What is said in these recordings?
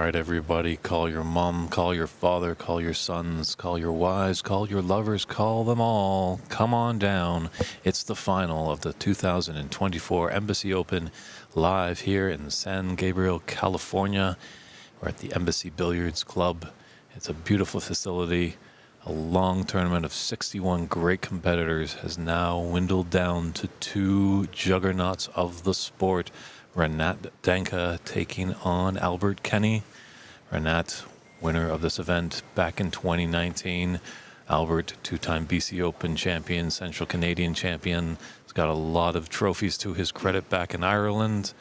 right, everybody, call your mom, call your father, call your sons, call your wives, call your lovers, call them all. Come on down. It's the final of the 2024 Embassy Open live here in San Gabriel, California. We're at the Embassy Billiards Club. It's a beautiful facility. A long tournament of 61 great competitors has now dwindled down to two juggernauts of the sport. Renat Denkha taking on Albert Kenny. Renat, winner of this event back in 2019. Albert, two-time BC Open champion, Central Canadian champion. He's got a lot of trophies to his credit back in Ireland.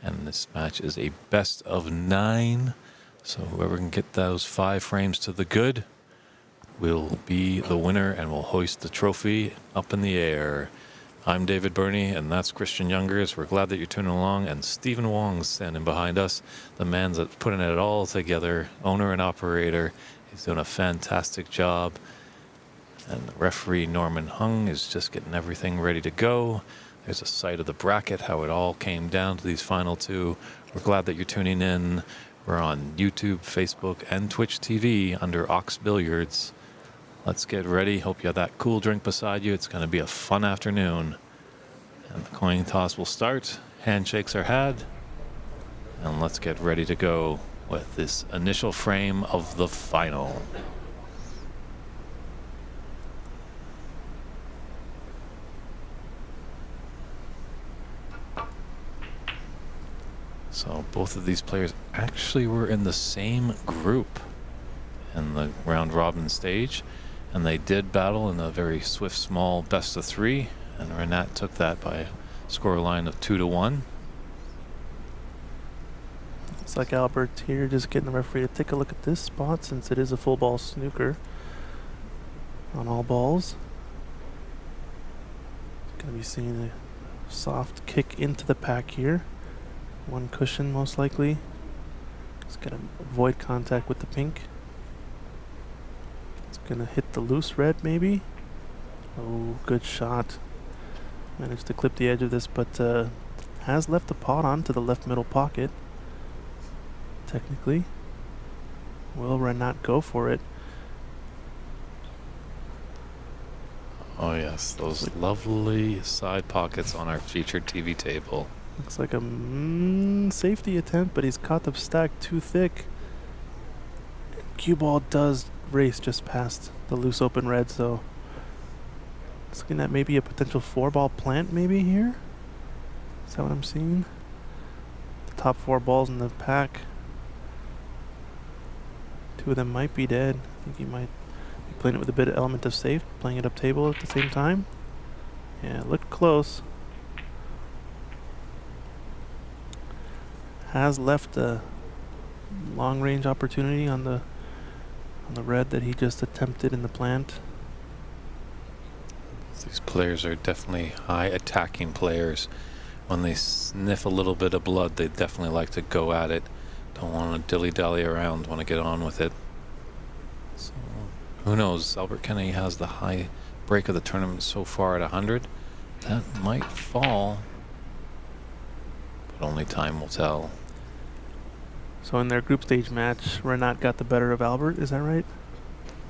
And this match is a best of 9. So whoever can get those 5 frames to the good will be the winner and will hoist the trophy up in the air. I'm David Burney, and that's Christian Youngers. We're glad that you're tuning along, and Stephen Wong's standing behind us, the man that's putting it all together, owner and operator. He's doing a fantastic job. And referee Norman Hung is just getting everything ready to go. There's a sight of the bracket, how it all came down to these final 2. We're glad that you're tuning in. We're on YouTube, Facebook, and Twitch TV under Ox Billiards. Let's get ready. Hope you have that cool drink beside you. It's going to be a fun afternoon. And the coin toss will start. Handshakes are had. And let's get ready to go with this initial frame of the final. So both of these players actually were in the same group in the round robin stage. And they did battle in a very swift, small best of 3. And Renat took that by a scoreline of 2-1. It's like Albert here, just getting the referee to take a look at this spot since it is a full ball snooker on all balls. Going to be seeing a soft kick into the pack here. 1 cushion most likely. Just going to avoid contact with the pink. Gonna hit the loose red maybe. Oh, good shot. Managed to clip the edge of this, but has left the pot onto the left middle pocket. Technically. Will Renat go for it? Oh yes, those lovely side pockets on our featured TV table. Looks like a safety attempt, but he's caught the stack too thick. Cue ball does race just past the loose open red, so it's looking at maybe a potential 4-ball plant maybe here. Is that what I'm seeing? The top 4 balls in the pack. 2 of them might be dead. I think he might be playing it with a bit of element of safe, playing it up table at the same time. Yeah, it looked close. Has left a long range opportunity on the red that he just attempted in the plant. These players are definitely high attacking players. When they sniff a little bit of blood, they definitely like to go at it. Don't want to dilly-dally around, want to get on with it. So, who knows? Albert Kennedy has the high break of the tournament so far at 100. That might fall, but only time will tell. So in their group stage match, Renat got the better of Albert, is that right?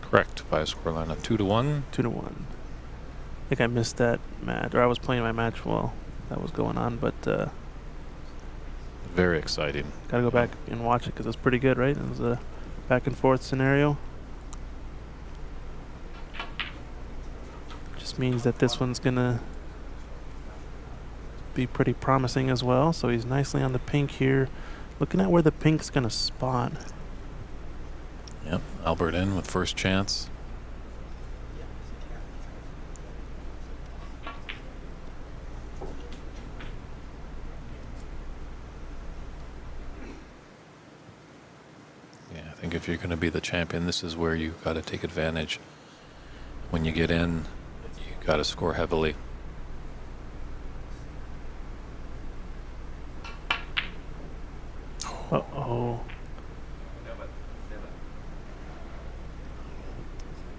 Correct, by a scoreline of 2-1. 2-1. I think I missed that match, or I was playing my match while that was going on, but very exciting. Gotta go back and watch it because it's pretty good, right? It was a back and forth scenario. Just means that this one's gonna be pretty promising as well. So he's nicely on the pink here. Looking at where the pink's gonna spot. Yep, Albert in with first chance. Yeah, I think if you're gonna be the champion, this is where you gotta take advantage. When you get in, you gotta score heavily. Uh-oh.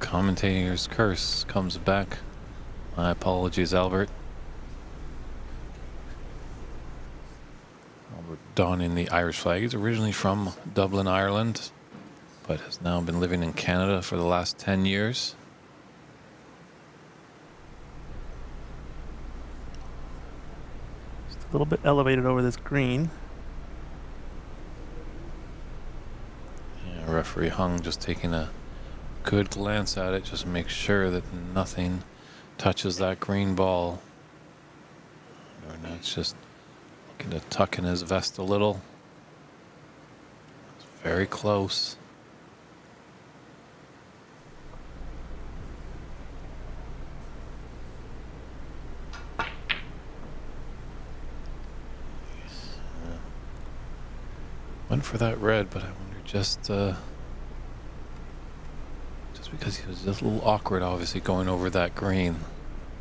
Commentator's curse comes back. My apologies, Albert. donning the Irish flag. He's originally from Dublin, Ireland, but has now been living in Canada for the last 10 years. Just a little bit elevated over this green. Yeah, referee Hung just taking a good glance at it, just to make sure that nothing touches that green ball. Renat's just looking to tuck in his vest a little. It's very close. Went for that red, but I wonder just because he was just a little awkward, obviously, going over that green,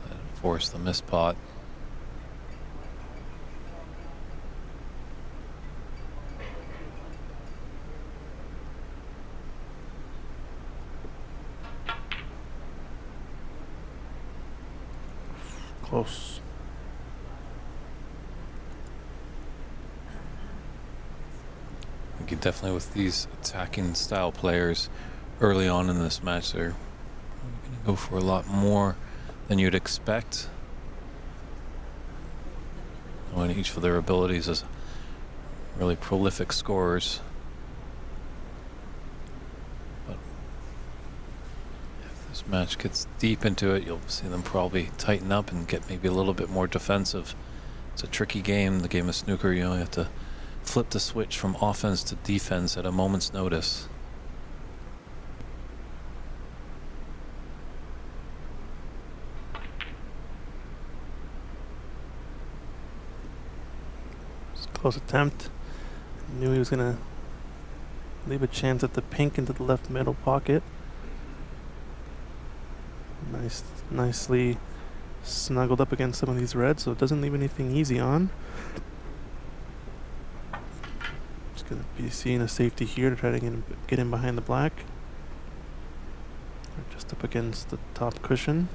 that forced the miss pot. Close. I think definitely with these attacking style players early on in this match, they're going to go for a lot more than you'd expect. Knowing each of their abilities as really prolific scorers. But if this match gets deep into it, you'll see them probably tighten up and get maybe a little bit more defensive. It's a tricky game, the game of snooker. You have to flip the switch from offense to defense at a moment's notice. Close attempt. Knew he was gonna leave a chance at the pink into the left middle pocket. Nicely snuggled up against some of these reds, so it doesn't leave anything easy on. Just gonna be seeing a safety here to try to get in behind the black. Or just up against the top cushion.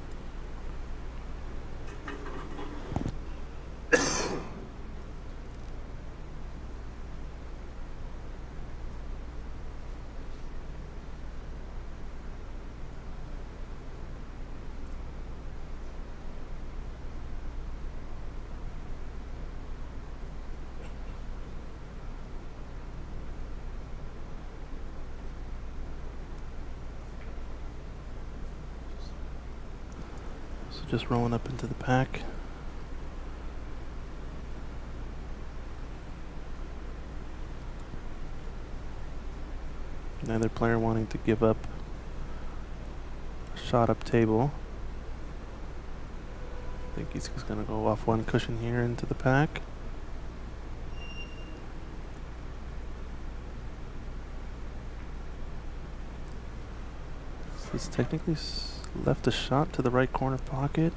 Just rolling up into the pack. Neither player wanting to give up a shot up table. I think he's just going to go off one cushion here into the pack. So it's technically left a shot to the right corner pocket.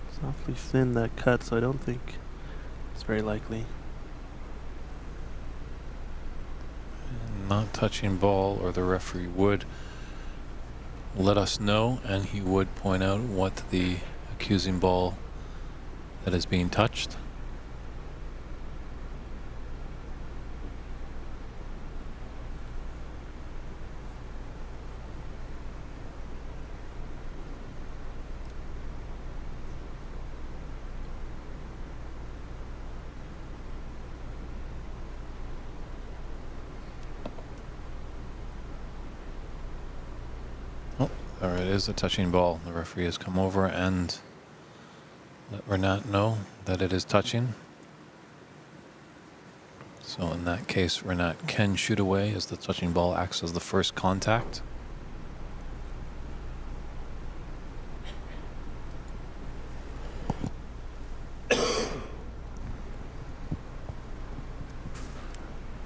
It's awfully thin, that cut, so I don't think it's very likely. Not touching ball, or the referee would let us know, and he would point out what the accusing ball that is being touched. There it is, a touching ball. The referee has come over and let Renat know that it is touching. So in that case, Renat can shoot away as the touching ball acts as the first contact.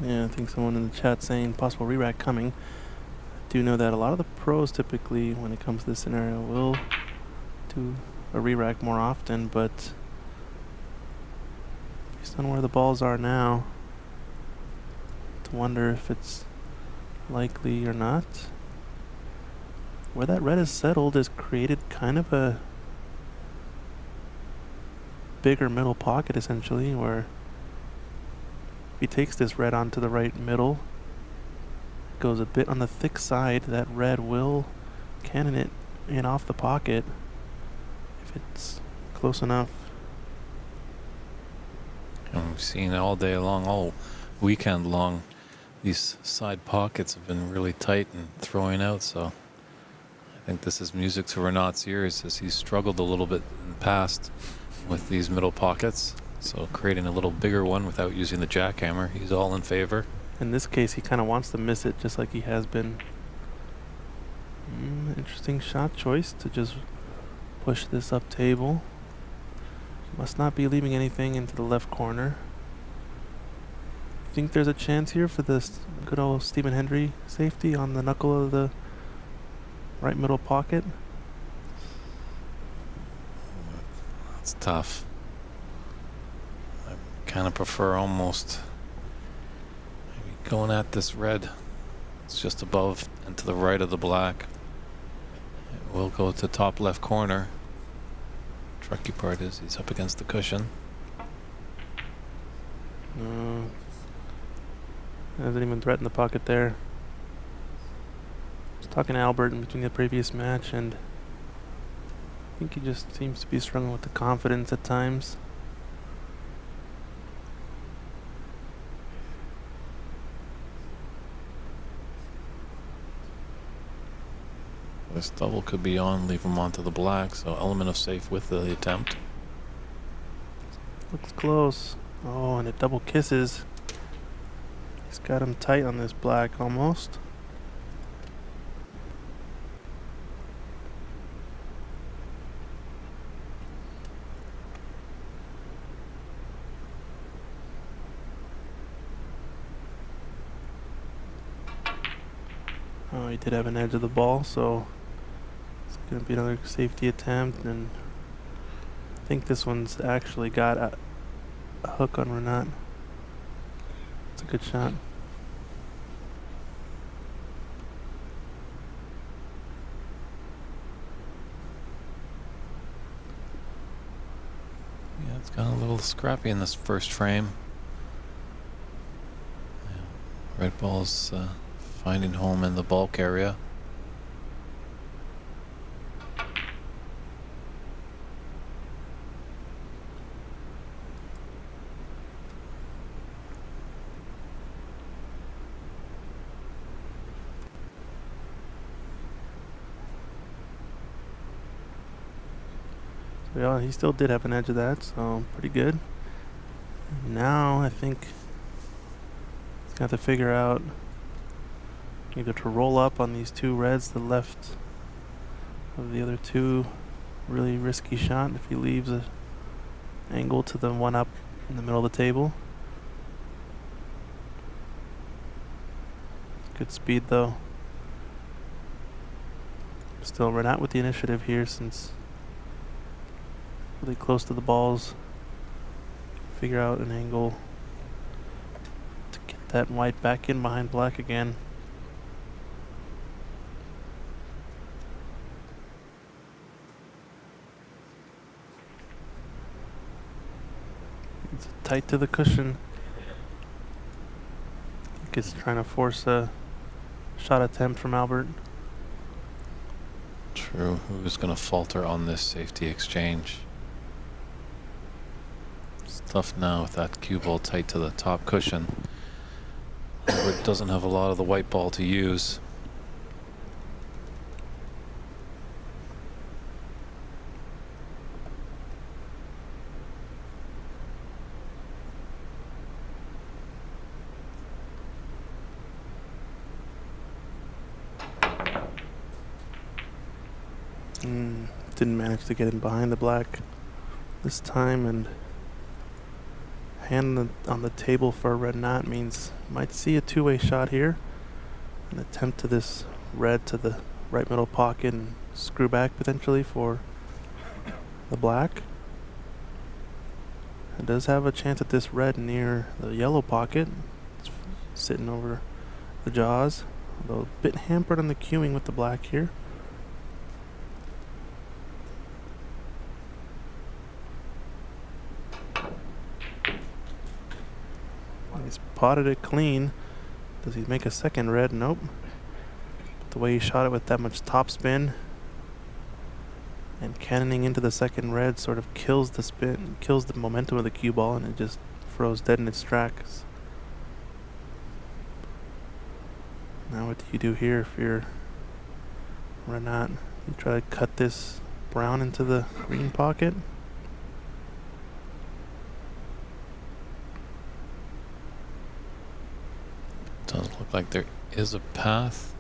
Yeah, I think someone in the chat saying possible re-rack coming. Do know that a lot of the pros typically, when it comes to this scenario, will do a re-rack more often, but based on where the balls are now, to wonder if it's likely or not. Where that red is settled has created kind of a bigger middle pocket essentially, where if he takes this red onto the right middle, goes a bit on the thick side, that red will cannon it in off the pocket if it's close enough. And we've seen all day long, all weekend long, these side pockets have been really tight and throwing out, so I think this is music to Renat's ears as he's struggled a little bit in the past with these middle pockets. So creating a little bigger one without using the jackhammer, he's all in favor. In this case, he kind of wants to miss it just like he has been. Interesting shot choice to just push this up table. Must not be leaving anything into the left corner. Think there's a chance here for this good old Stephen Hendry safety on the knuckle of the right middle pocket? That's tough. I kind of prefer almost maybe going at this red. It's just above and to the right of the black. It will go to top left corner. Tricky part is he's up against the cushion. Hasn't even threatened the pocket there. I was talking to Albert in between the previous match, and I think he just seems to be struggling with the confidence at times. This double could be on, leave him onto the black, so element of safe with the attempt. Looks close. Oh, and it double kisses. He's got him tight on this black almost. Oh, he did have an edge of the ball, so it's going to be another safety attempt, and I think this one's actually got a hook on Renat. It's a good shot. Yeah, it's got a little scrappy in this first frame. Yeah. Red ball's finding home in the bulk area. Yeah, he still did have an edge of that, so pretty good. Now I think he's got to figure out either to roll up on these two reds, the left of the other two. Really risky shot if he leaves a angle to the one up in the middle of the table. Good speed though. Still Renat with the initiative here since really close to the balls. Figure out an angle to get that white back in behind black again. It's tight to the cushion. I think it's trying to force a shot attempt from Albert. True. Who's going to falter on this safety exchange? It's tough now with that cue ball tight to the top cushion. Albert doesn't have a lot of the white ball to use. Didn't manage to get him behind the black this time, and hand on the table for Renat means might see a two-way shot here. An attempt to this red to the right middle pocket and screw back potentially for the black. It does have a chance at this red near the yellow pocket. It's sitting over the jaws, although a bit hampered on the cueing with the black here. spotted it clean. Does he make a second red? Nope. But the way he shot it with that much topspin and cannoning into the second red sort of kills the spin, kills the momentum of the cue ball, and it just froze dead in its tracks. Now what do you do here if you're Renat? You try to cut this brown into the green pocket. Doesn't look like there is a path.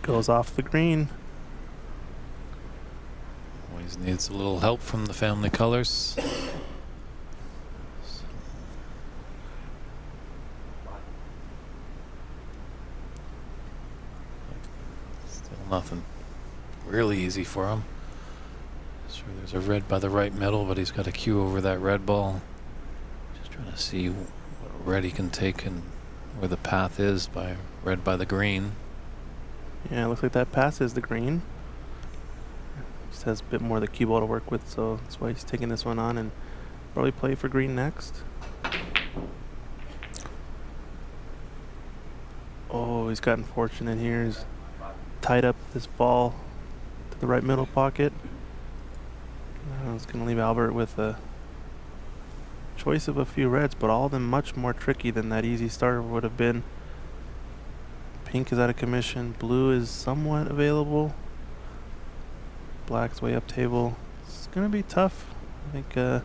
Goes off the green. Always needs a little help from the family colors. Still nothing really easy for him. Sure, there's a red by the right middle, but he's got a cue over that red ball. Just trying to see what red he can take and where the path is by red by the green. Yeah, it looks like that passes the green. Just has a bit more of the cue ball to work with, so that's why he's taking this one on and probably play for green next. Oh, he's gotten fortunate here. He's tied up this ball to the right middle pocket. Now it's going to leave Albert with a choice of a few reds, but all of them much more tricky than that easy starter would have been. Pink is out of commission. Blue is somewhat available. Black's way up table. It's going to be tough. I think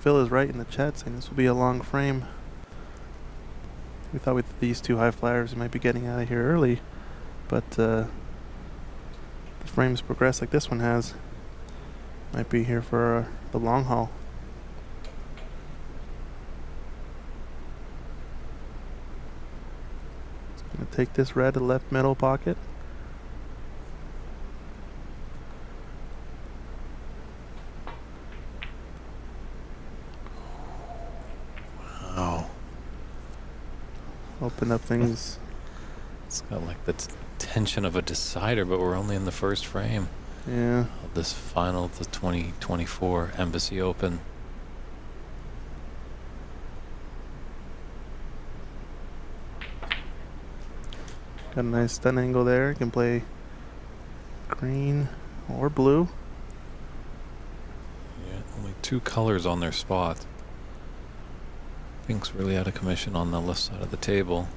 Phil is right in the chat saying this will be a long frame. We thought with these two high flyers we might be getting out of here early, but the frames progress like this one has. Might be here for the long haul. Gonna take this red to the left middle pocket. Wow. Open up things. It's got like the tension of a decider, but we're only in the first frame Yeah. of this final, the 2024 Embassy Open. Got a nice stun angle there. You can play green or blue. Yeah, only two colors on their spot. Pink's really out of commission on the left side of the table.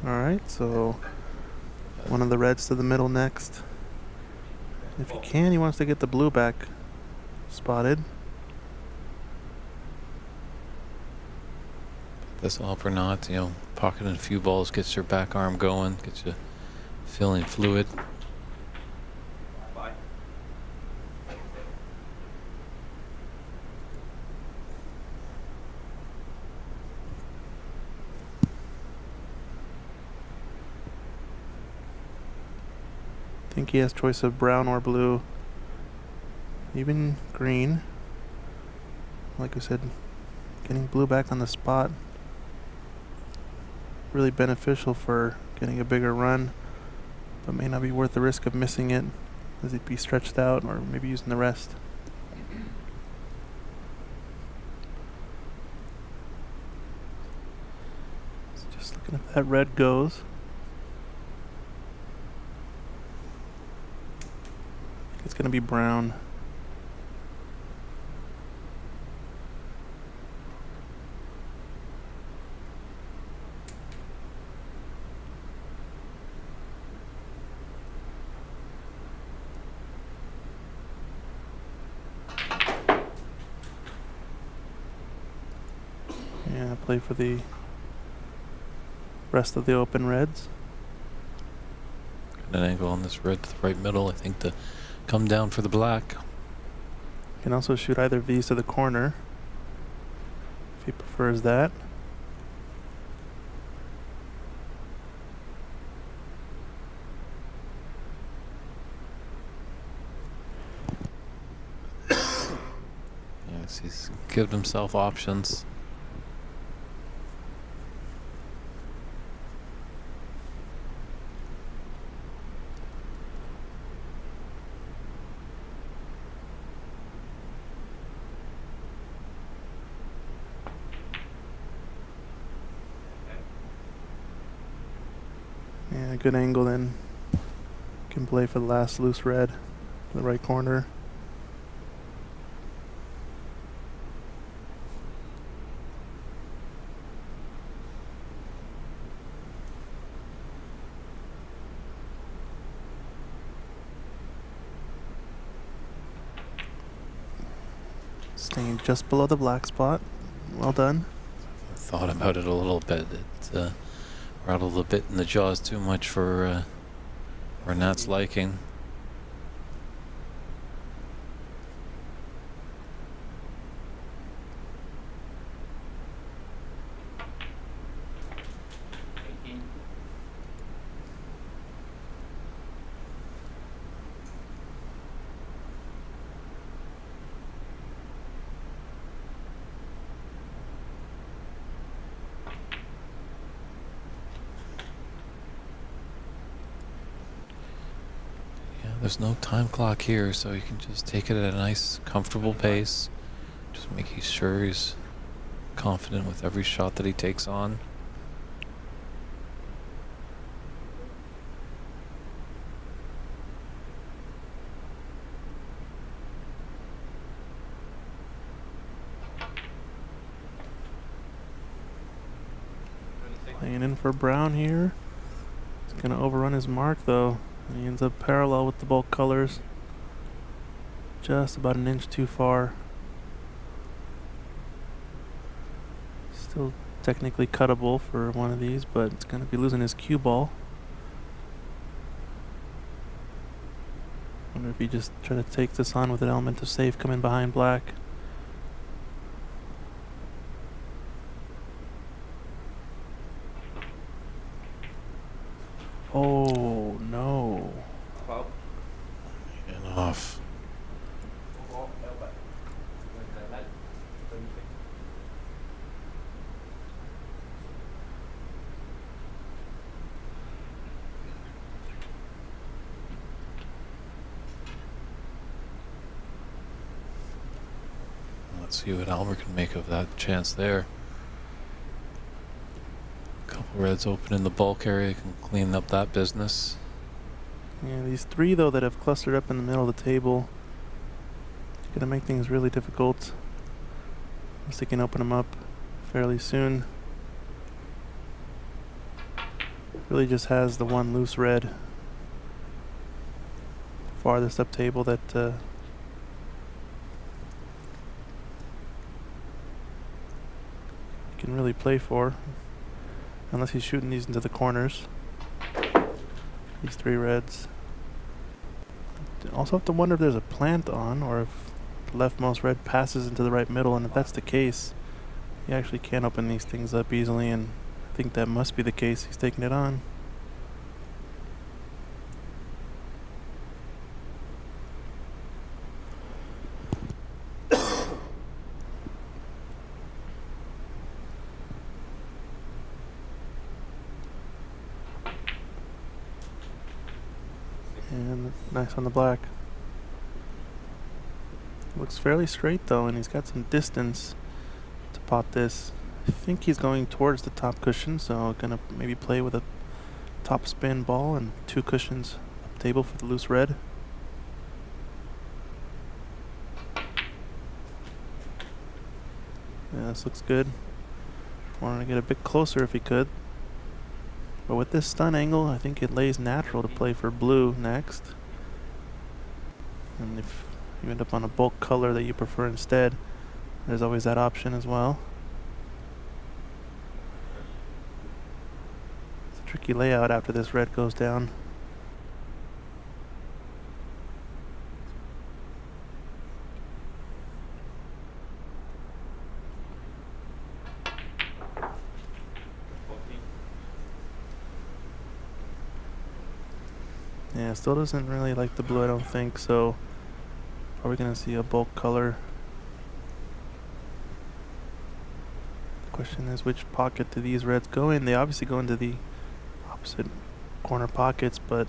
Alright, so one of the reds to the middle next. If he can, he wants to get the blue back spotted. This up or not, you know, pocketing a few balls gets your back arm going, gets you feeling fluid. I think he has choice of brown or blue. Even green. Like I said, getting blue back on the spot. Really beneficial for getting a bigger run, but may not be worth the risk of missing it as he'd be stretched out or maybe using the rest. So just looking if that red goes. It's going to be brown. Yeah, play for the rest of the open reds. Got an angle on this red to the right middle, I think, to come down for the black. You can also shoot either of these to the corner if he prefers that. He's given himself options. Yeah, good angle then. Can play for the last loose red, the right corner. Staying just below the black spot. Well done. Thought about it a little bit. It rattled a bit in the jaws too much for Renat's liking. There's no time clock here, so you can just take it at a nice, comfortable pace. Just making sure he's confident with every shot that he takes on. Playing in for Brown here. He's gonna overrun his mark though. He ends up parallel with the bulk colors. Just about an inch too far. Still technically cuttable for one of these, but it's gonna be losing his cue ball. Wonder if he just try to take this on with an element of safe coming behind black. Oh no. And off. Let's see what Albert can make of that chance there. Couple reds open in the bulk area, can clean up that business. Yeah, these three though that have clustered up in the middle of the table, gonna make things really difficult. Unless they can open them up fairly soon. Really just has the one loose red farthest up table that can really play for, unless he's shooting these into the corners. These three reds. Also have to wonder if there's a plant on, or if the leftmost red passes into the right middle, and if that's the case, he actually can open these things up easily, and I think that must be the case. He's taking it on. And nice on the black. Looks fairly straight though, and he's got some distance to pot this. I think he's going towards the top cushion, so gonna maybe play with a top spin ball and two cushions up table for the loose red. Yeah, this looks good. Wanted to get a bit closer if he could. But with this stun angle, I think it lays natural to play for blue next. And if you end up on a bulk color that you prefer instead, there's always that option as well. It's a tricky layout after this red goes down. Yeah, still doesn't really like the blue, I don't think, so probably gonna see a bulk color Question is, which pocket do these reds go in? They obviously go into the opposite corner pockets, but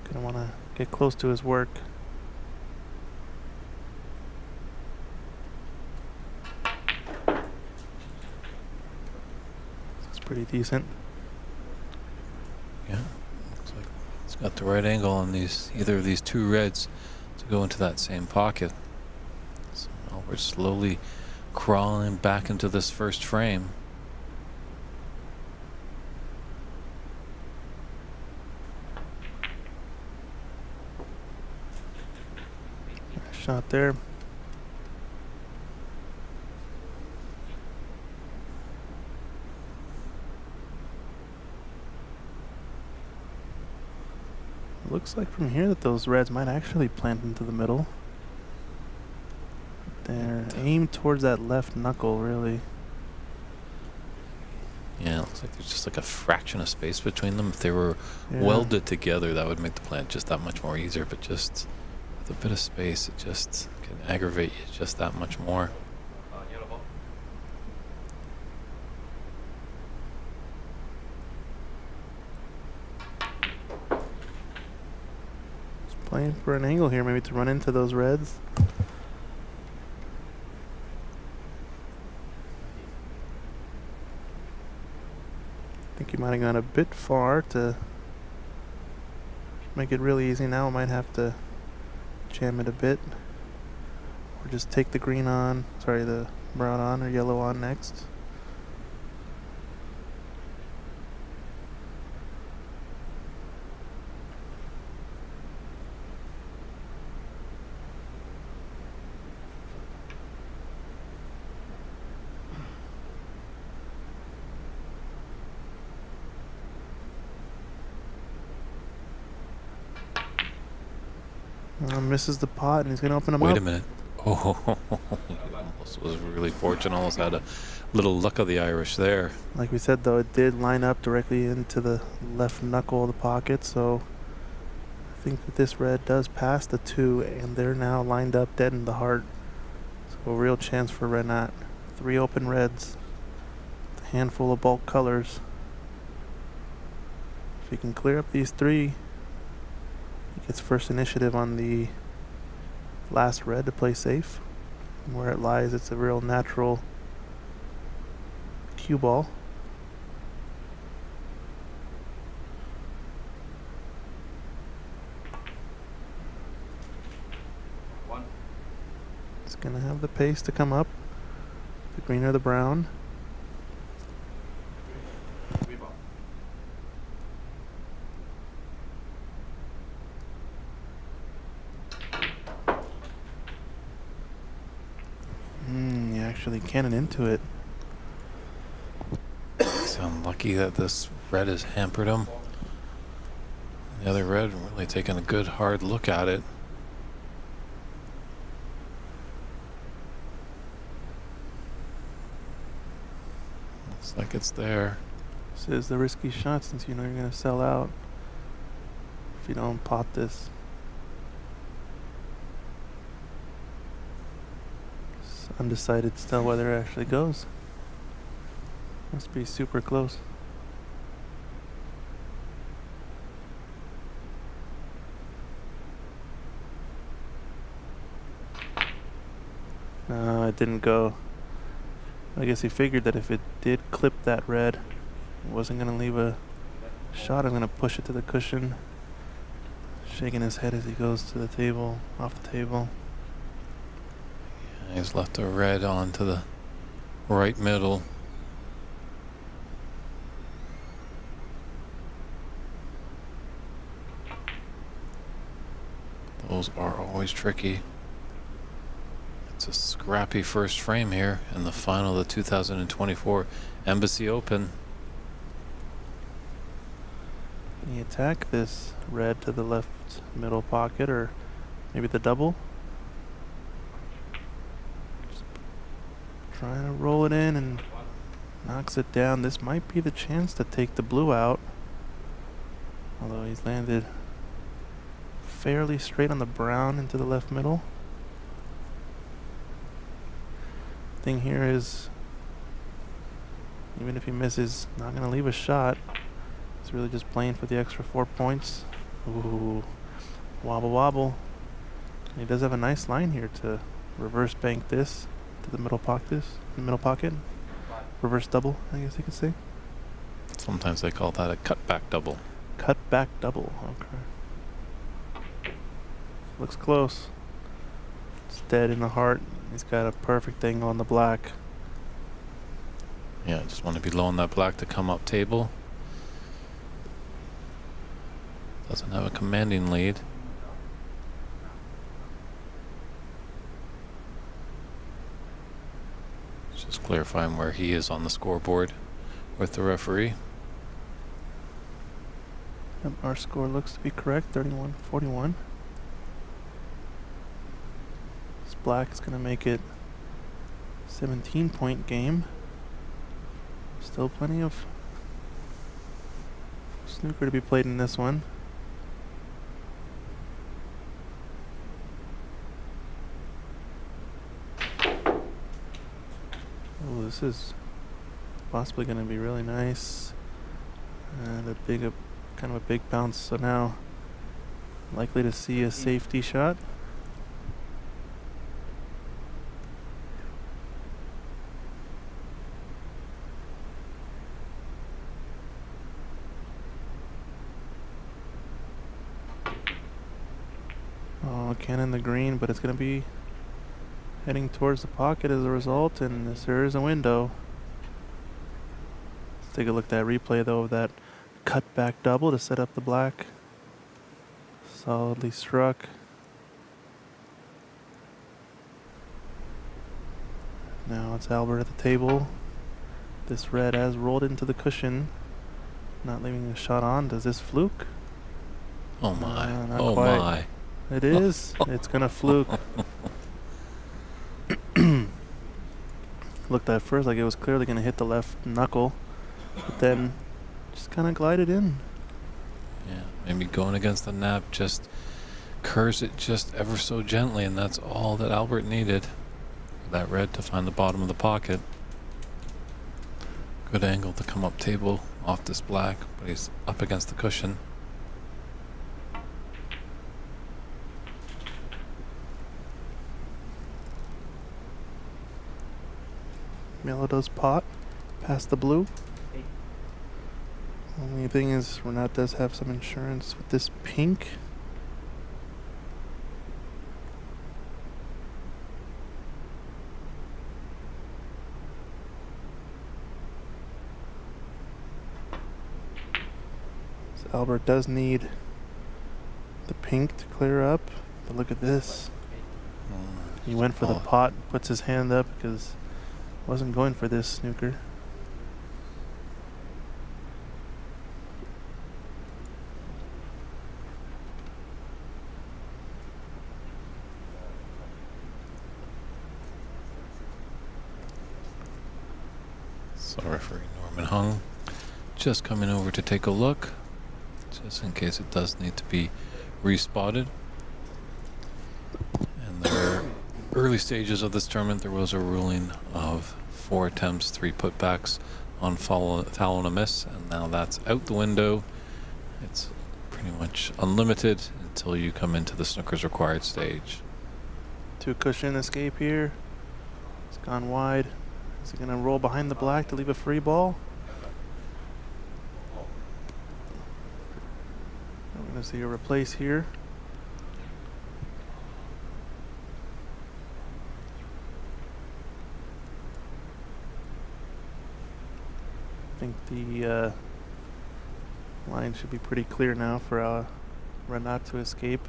gonna want to get close to his work. It's pretty decent. Yeah, looks like it's got the right angle on these, either of these two reds to go into that same pocket. So now we're slowly crawling back into this first frame. Shot there. Looks like from here that those reds might actually plant into the middle. They're aimed towards that left knuckle, really. Yeah, it looks like there's just like a fraction of space between them. If they were Yeah. welded together, that would make the plant just that much more easier, but just with a bit of space, it just can aggravate you just that much more. Just playing for an angle here, maybe to run into those reds. I think he might have gone a bit far to make it really easy. Now I might have to jam it a bit, or just take the green on, sorry, the brown on or yellow on next. Misses the pot, and he's gonna open them up. Wait a minute. Oh, he almost was really fortunate. Almost had a little luck of the Irish there. Like we said, though, it did line up directly into the left knuckle of the pocket, so I think that this red does pass the 2, and they're now lined up dead in the heart. So a real chance for Renat. 3 open reds, a handful of bulk colors. If he can clear up these 3, he gets first initiative on the last red to play safe. And where it lies, it's a real natural cue ball. It's gonna have the pace to come up. The green or the brown. You actually cannon into it. It's unlucky that this red has hampered him. The other red really taking a good hard look at it. Looks like it's there. This is the risky shot, since you know you're gonna sell out if you don't pot this. It's undecided still whether it actually goes. Must be super close. No, it didn't go. I guess he figured that if it did clip that red, it wasn't going to leave a shot. I'm going to push it to the cushion. Shaking his head as he goes to the table, off the table. Yeah, he's left a red onto the right middle. Those are always tricky. It's a scrappy first frame here in the final of the 2024 Embassy Open. Can he attack this red to the left middle pocket, or maybe the double? Just trying to roll it in, and knocks it down. This might be the chance to take the blue out, although he's landed fairly straight on the brown into the left middle. Thing here is, even if he misses, not going to leave a shot. He's really just playing for the extra 4 points. Ooh, wobble wobble. And he does have a nice line here to reverse bank this to the middle pocket. Reverse double, I guess you could say. Sometimes they call that a cutback double. Cutback double. Okay. Looks close. It's dead in the heart. He's got a perfect angle on the black. Yeah, just want to be low on that black to come up table. Doesn't have a commanding lead. Just clarifying where he is on the scoreboard with the referee. Yep, our score looks to be correct, 31-41. This black is going to make it 17-point game. Still plenty of snooker to be played in this one. Oh, this is possibly going to be really nice. And kind of a big bounce. So now, likely to see a safety shot. Oh, cannon the green, but it's going to be heading towards the pocket as a result, and there is a window. Let's take a look at that replay though of that cutback double to set up the black. Solidly struck. Now it's Albert at the table. This red has rolled into the cushion, not leaving a shot on. Does this fluke? Oh my. Not Oh quite. my. It is. It's gonna fluke. Looked at first like it was clearly gonna hit the left knuckle, but then just kind of glided in. Yeah, maybe going against the nap, just curse it just ever so gently, and that's all that Albert needed. For that red to find the bottom of the pocket. Good angle to come up table off this black, but he's up against the cushion. Yellow does pot past the blue. Only thing is, Renat does have some insurance with this pink. So Albert does need the pink to clear up. But look at this. He went for the pot, puts his hand up because wasn't going for this snooker. So referee Norman Hung just coming over to take a look, just in case it does need to be respotted. And there early stages of this tournament, there was a ruling of 4 attempts, 3 putbacks on foul and a miss, and now that's out the window. It's pretty much unlimited until you come into the snooker's required stage. 2 cushion escape here. It's gone wide. Is he gonna roll behind the black to leave a free ball? We're gonna see a replace here. I think the line should be pretty clear now for Renat to escape.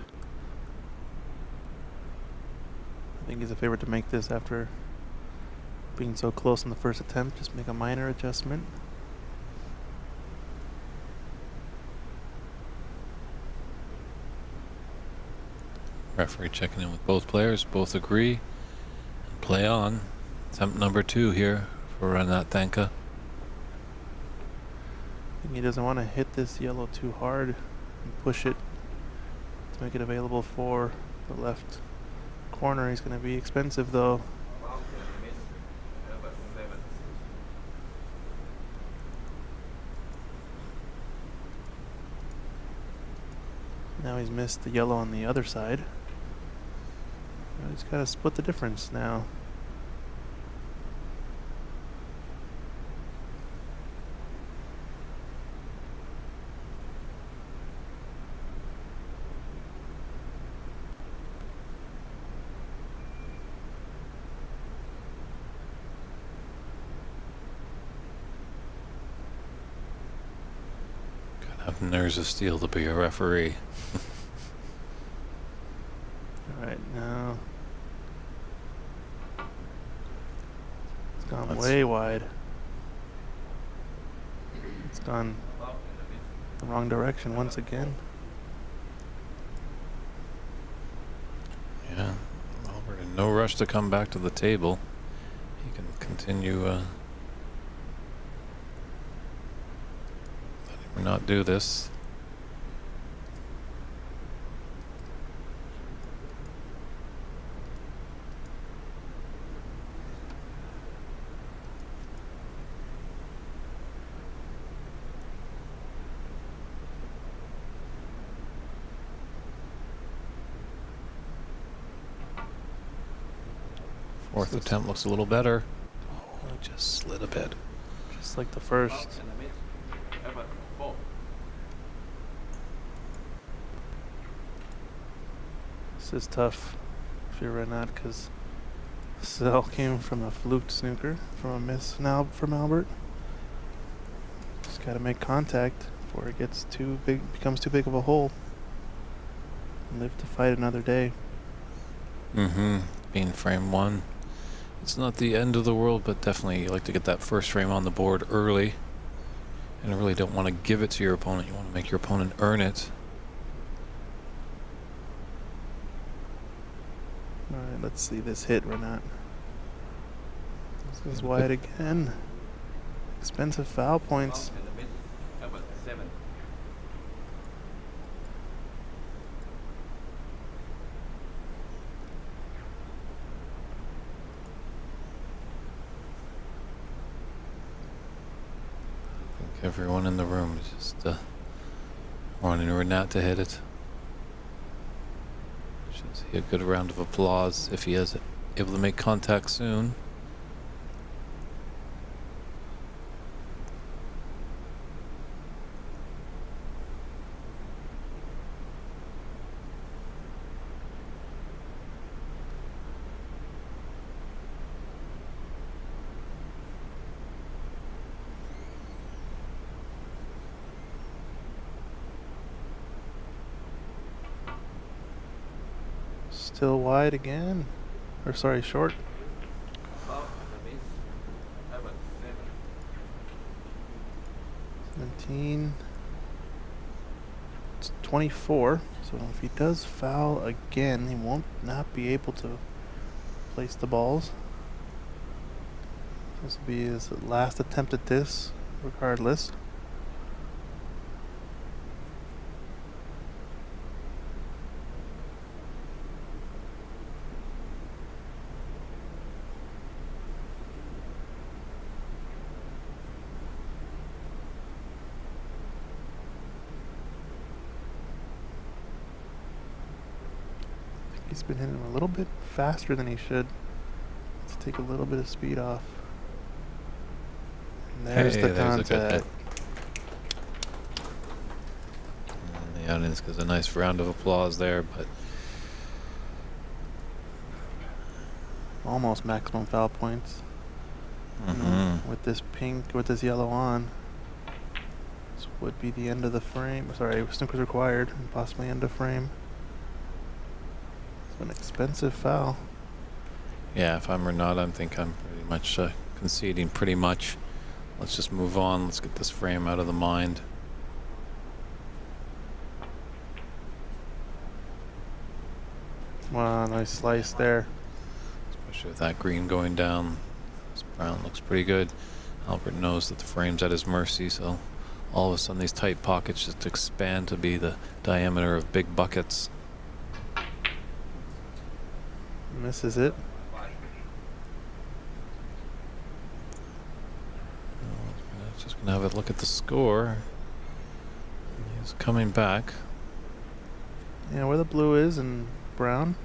I think he's a favorite to make this after being so close in the first attempt. Just make a minor adjustment. Referee checking in with both players, both agree. Play on. Attempt number 2 here for Renat Denkha. I think he doesn't want to hit this yellow too hard and push it to make it available for the left corner. He's going to be expensive though. Now he's missed the yellow on the other side. He's got to split the difference now. Gotta have nerves of steel to be a referee. Alright, now it's gone way wide. It's gone the wrong direction once again. Yeah, Albert in no rush to come back to the table. He can continue letting Renat do this. Fourth attempt looks a little better. Oh, just slid a bit. Just like the first. This is tough if you're Renat, because this all came from a fluked snooker, from a miss now from Albert. Just got to make contact before it gets too big, becomes too big of a hole. And live to fight another day. Being frame one. It's not the end of the world, but definitely you like to get that first frame on the board early. And you really don't want to give it to your opponent. You want to make your opponent earn it. Alright, let's see this hit, Renat. This is wide again. Expensive foul points. Everyone in the room is just wanting Renat to hit it. Should see a good round of applause if he is able to make contact soon. Still wide again. Or sorry, short. 17. It's 24. So if he does foul again, he won't not be able to place the balls. This will be his last attempt at this, regardless. He's been hitting a little bit faster than he should. Let's take a little bit of speed off. And there's the contact. And the audience gives a nice round of applause there, but almost maximum foul points. With this pink, with this yellow on, this would be the end of the frame. Sorry, snooker's required, and possibly end of frame. An expensive foul. Yeah, if I'm Renat, I think I'm pretty much conceding pretty much. Let's just move on. Let's get this frame out of the mind. Wow, nice slice there. Especially with that green going down. This brown looks pretty good. Albert knows that the frame's at his mercy, so all of a sudden these tight pockets just expand to be the diameter of big buckets. Misses it. Just gonna have a look at the score. He's coming back. Yeah, where the blue is and brown.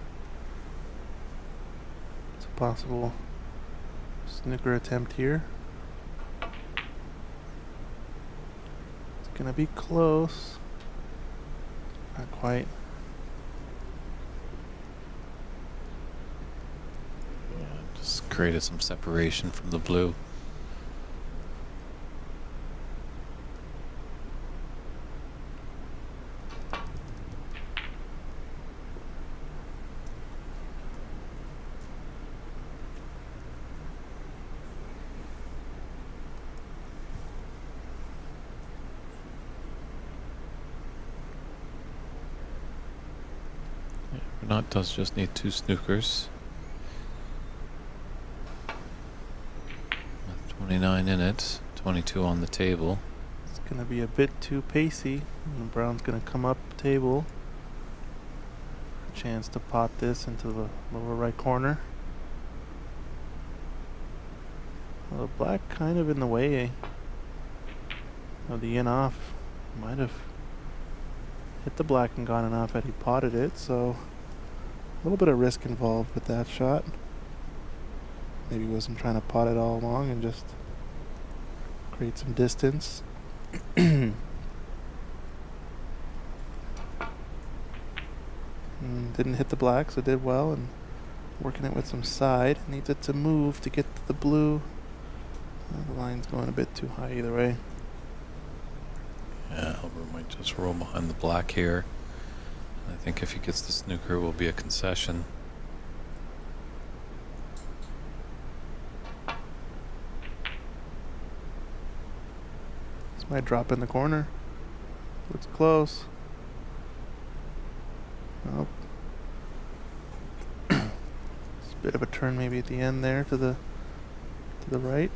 It's a possible snooker attempt here. It's gonna be close. Not quite. Yeah, just created some separation from the blue. Renat does just need 2 snookers. With 29 in it, 22 on the table. It's gonna be a bit too pacey. And brown's gonna come up table. Chance to pot this into the lower right corner. Well, black kind of in the way of the in off. Might have hit the black and gone enough had he potted it, so a little bit of risk involved with that shot. Maybe he wasn't trying to pot it all along and just create some distance. Didn't hit the black, so did well, and working it with some side. Needs it to move to get to the blue. The line's going a bit too high either way. Yeah, Albert might just roll behind the black here. I think if he gets the snooker, it will be a concession. This might drop in the corner. Looks close. Nope. It's a bit of a turn maybe at the end there to the right.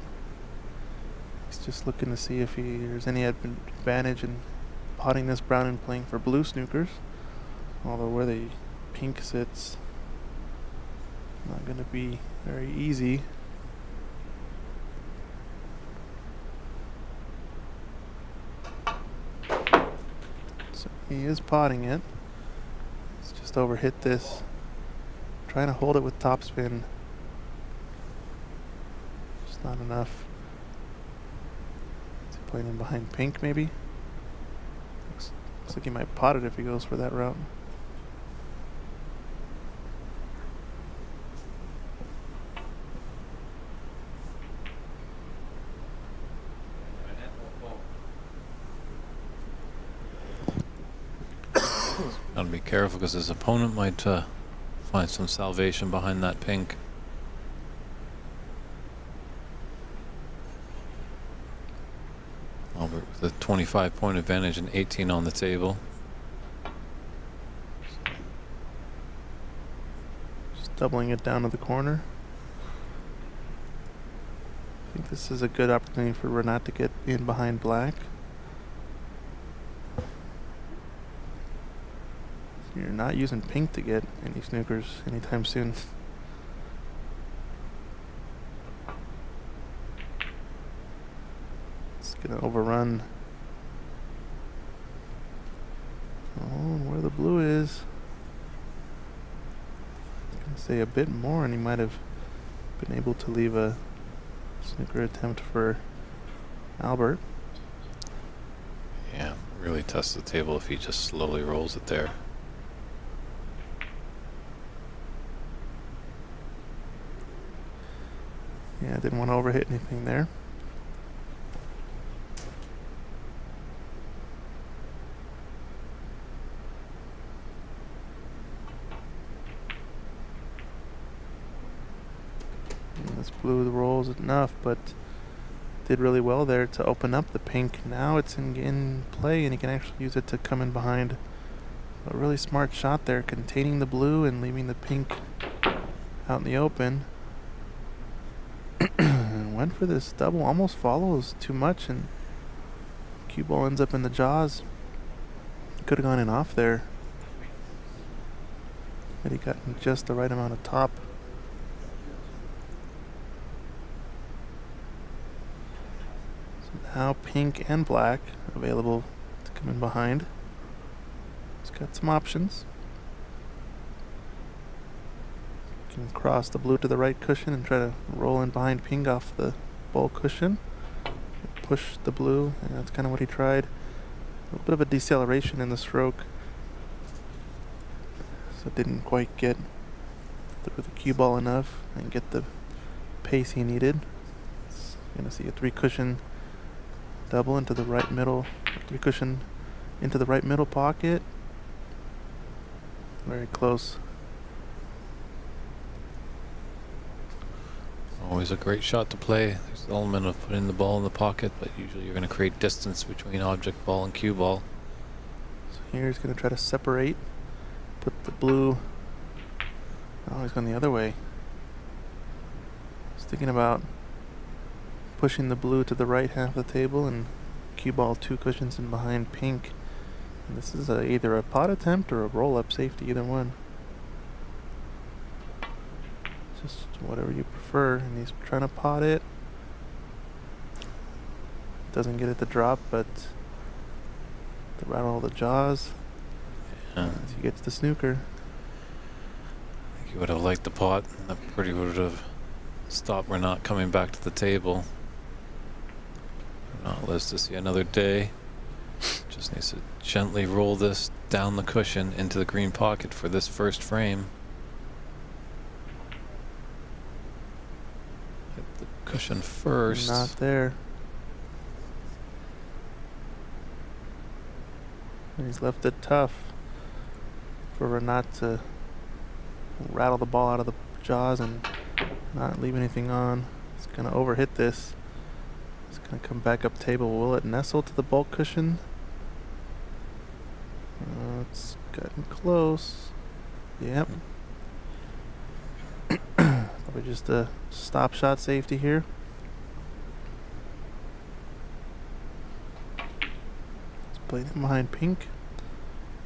He's just looking to see if there's any advantage in potting this brown and playing for blue snookers. Although where the pink sits, not going to be very easy. So he is potting it. He's just overhit this. Trying to hold it with topspin. Just not enough. Is he playing in behind pink maybe? Looks like he might pot it if he goes for that route. Gotta be careful because his opponent might find some salvation behind that pink. Albert with a 25-point advantage and 18 on the table. Just doubling it down to the corner. I think this is a good opportunity for Renat to get in behind black. You're not using pink to get any snookers anytime soon. It's gonna overrun. Oh, and where the blue is. I was gonna say a bit more, and he might have been able to leave a snooker attempt for Albert. Yeah, really tests the table if he just slowly rolls it there. Yeah, didn't want to overhit anything there. And this blue rolls enough, but did really well there to open up the pink. Now it's in play, and he can actually use it to come in behind. A really smart shot there, containing the blue and leaving the pink out in the open. Went for this double, almost follows too much, and cue ball ends up in the jaws. Could have gone in off there, but he got just the right amount of top. So now pink and black available to come in behind. He's got some options. can cross the blue to the right cushion and try to roll in behind pink off the ball cushion. Push the blue, and that's kind of what he tried. A little bit of a deceleration in the stroke, so didn't quite get through the cue ball enough and get the pace he needed. Gonna see a 3-cushion double into the right middle, 3-cushion into the right middle pocket. Very close. Always a great shot to play. There's the element of putting the ball in the pocket, but usually you're going to create distance between object ball and cue ball. So here he's going to try to separate, put the blue. Oh, he's going the other way. He's thinking about pushing the blue to the right half of the table and cue ball 2 cushions in behind pink. And this is either a pot attempt or a roll-up safety, either one. Just whatever you prefer, and he's trying to pot it. Doesn't get it to drop, but to rattle the jaws. Yeah. As he gets the snooker. I think he would have liked the pot. That pretty would have stopped Renat coming back to the table. Renat lives to see another day. Just needs to gently roll this down the cushion into the green pocket for this first frame. Hit the cushion first. Not there. And he's left it tough for Renat to rattle the ball out of the jaws and not leave anything on. He's going to overhit this. It's going to come back up table. Will it nestle to the bulk cushion? It's getting close. Yep. Probably just a stop shot safety here. Let's play them behind pink.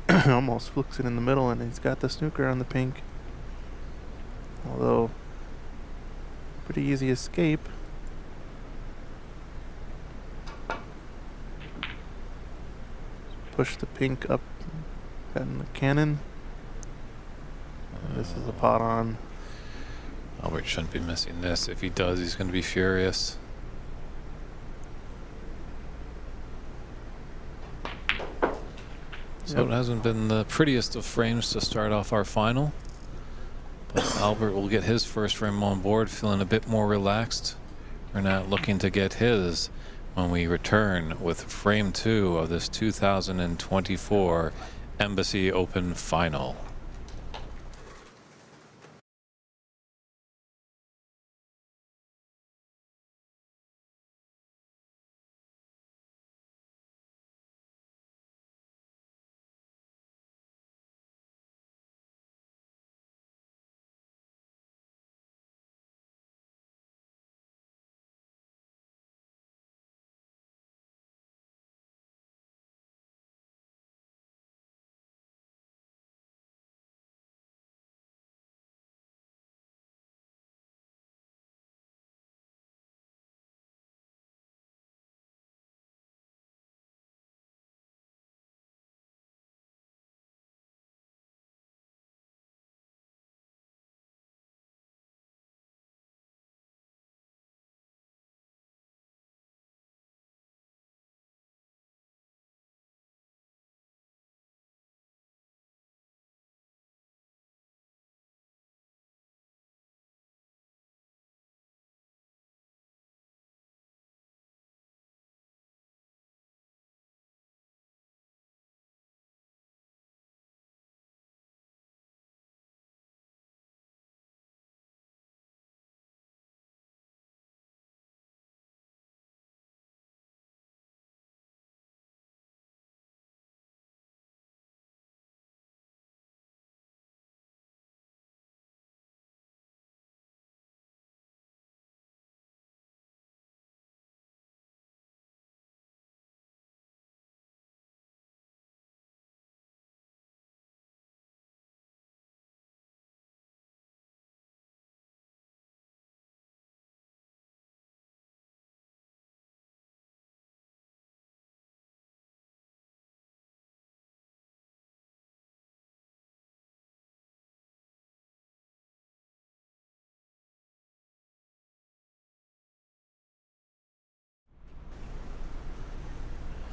Almost flicks it in the middle, and he's got the snooker on the pink. Although, pretty easy escape. Push the pink up in the cannon. This is a pot on. Albert shouldn't be missing this. If he does, he's going to be furious. So it hasn't been the prettiest of frames to start off our final. But Albert will get his first frame on board, feeling a bit more relaxed. We're not looking to get his when we return with frame 2 of this 2024 Embassy Open Final.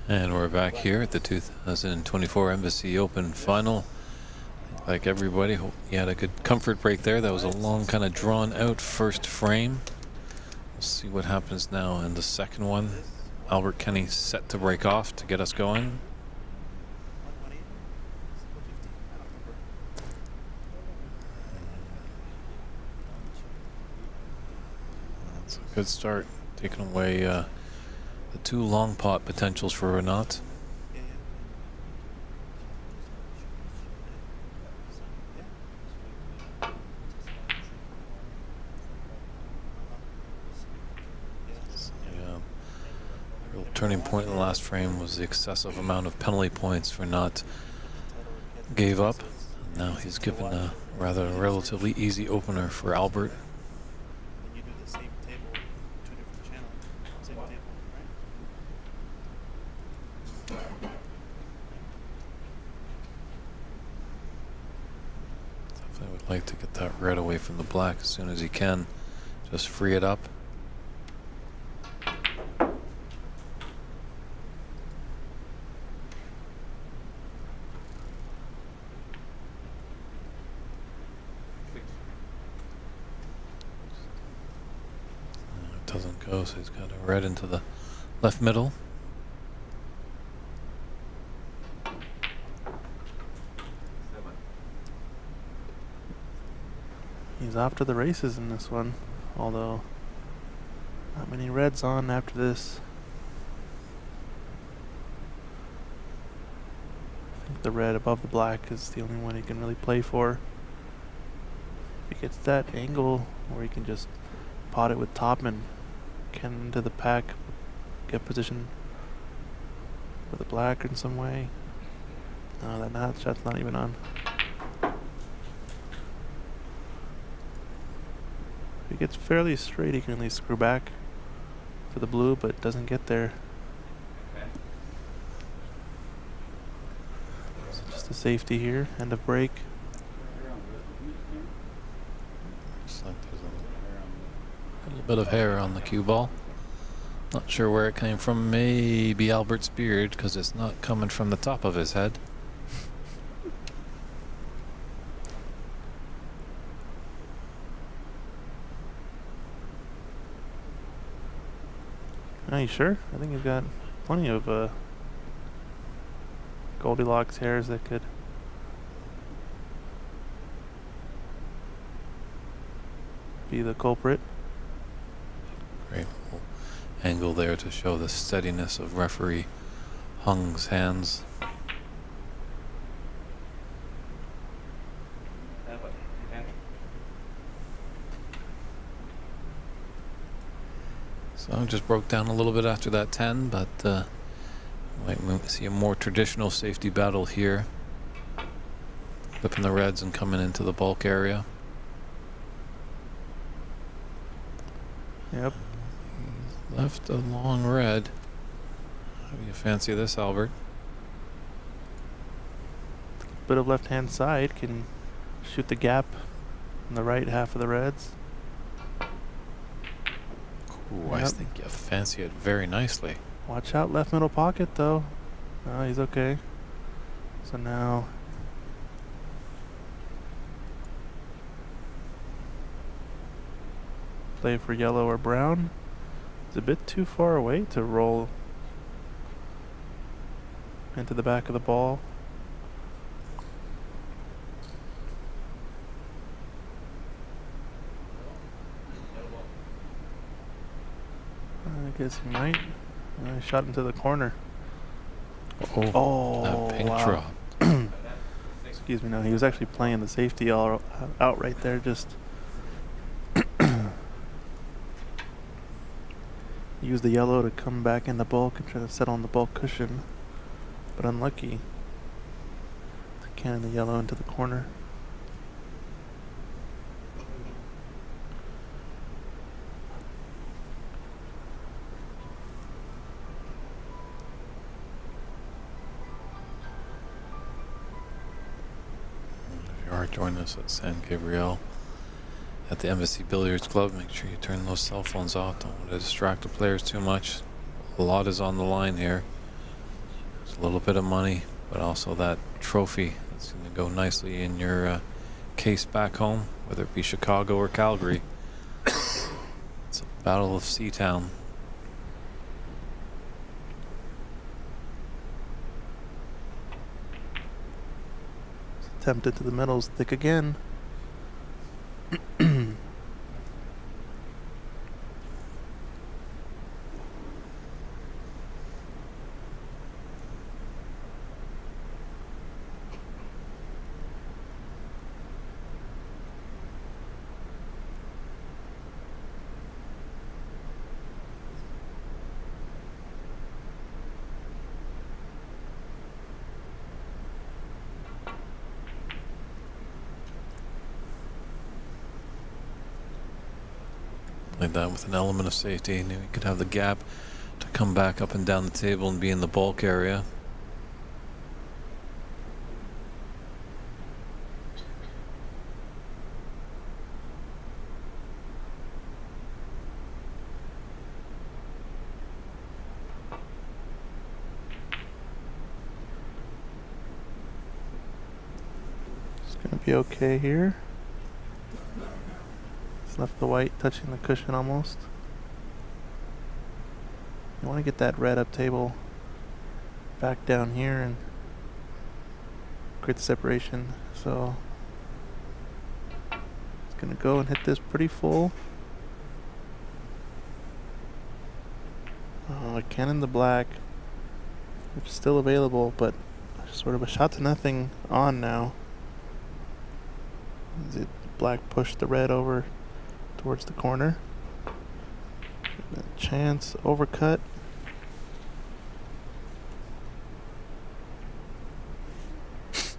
And we're back here at the 2024 Embassy Open final. Like everybody, hope you had a good comfort break there. That was a long, kind of drawn out first frame. We'll see what happens now in the second one. Albert Kenny set to break off to get us going. That's a good start, taking away the two long pot potentials for Renat. Turning point in the last frame was the excessive amount of penalty points Renat gave up. Now he's given a rather relatively easy opener for Albert. Definitely would like to get that red away from the black as soon as he can. Just free it up. Doesn't go, so he's got a red into the left middle. He's off to the races in this one, although not many reds on after this. I think the red above the black is the only one he can really play for. If he gets that angle where he can just pot it with Topman, Ken into the pack, get position with the black in some way. No, that shot's not even on. If he gets fairly straight, he can at least screw back for the blue, but doesn't get there. So just a safety here, end of break. Looks like there's a little bit of hair on the cue ball. Not sure where it came from. Maybe Albert's beard, because it's not coming from the top of his head. Are you sure? I think he's got plenty of Goldilocks hairs that could be the culprit. Great angle there to show the steadiness of referee Hung's hands. So just broke down a little bit after that 10, but might see a more traditional safety battle here. Flipping the reds and coming into the bulk area. Yep. Left a long red. How do you fancy this, Albert? Bit of left hand side can shoot the gap in the right half of the reds. Ooh, I think you fancy it very nicely. Watch out, left middle pocket though. Oh, he's okay. So now play for yellow or brown. It's a bit too far away to roll into the back of the ball. I guess he might. Shot into the corner. Oh, that pink wow. drop. Excuse me, no, he was actually playing the safety all out right there, just use the yellow to come back in the bulk and try to settle on the bulk cushion, but unlucky to cannon the yellow into the corner. Join us at San Gabriel at the Embassy Billiards Club. Make sure you turn those cell phones off. Don't want to distract the players too much. A lot is on the line here. There's a little bit of money, but also that trophy that's going to go nicely in your case back home, whether it be Chicago or Calgary. It's a battle of Seatown. Attempt into the middle's thick again. Like that with an element of safety. Knew he could have the gap to come back up and down the table and be in the bulk area. It's gonna be okay here. Left the white touching the cushion almost. You want to get that red up table back down here and create the separation. So it's going to go and hit this pretty full. Cannon the black, which is still available, but sort of a shot to nothing on now. As it black pushed the red over towards the corner. Chance overcut. It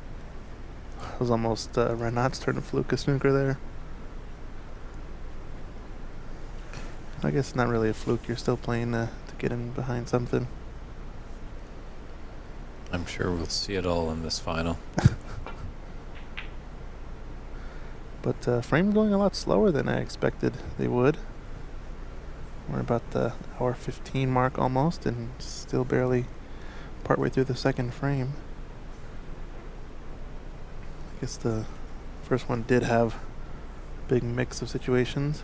was almost Renat's turn to fluke a snooker there. I guess not really a fluke. You're still playing to get in behind something. I'm sure we'll see it all in this final. But frame going a lot slower than I expected they would. We're about the hour 15 mark almost, and still barely partway through the second frame. I guess the first one did have a big mix of situations.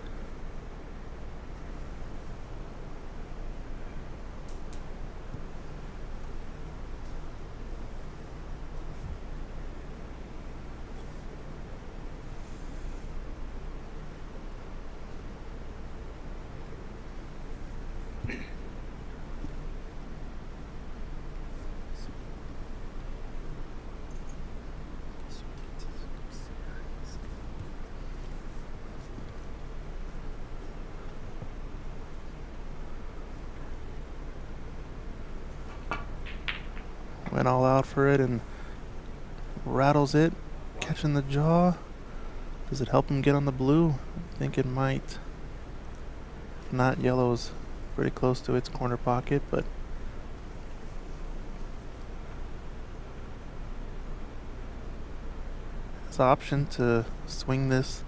Went all out for it and rattles it, catching the jaw. Does it help him get on the blue? I think it might. If not, yellow's pretty close to its corner pocket, but it's an option to swing this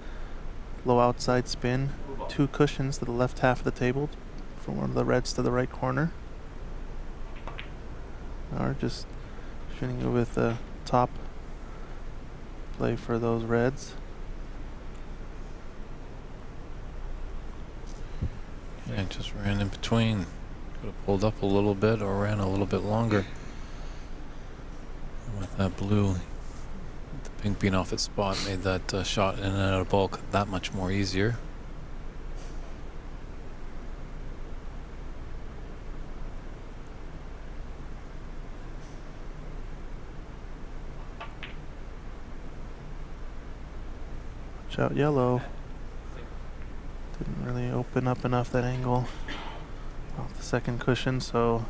low outside spin, 2 cushions to the left half of the table from one of the reds to the right corner. Or just shooting it with a top play for those reds. Yeah, just ran in between. Could have pulled up a little bit or ran a little bit longer. And with that blue, the pink being off its spot made that shot in and out of bulk that much more easier. Out yellow. Didn't really open up enough that angle off the second cushion, so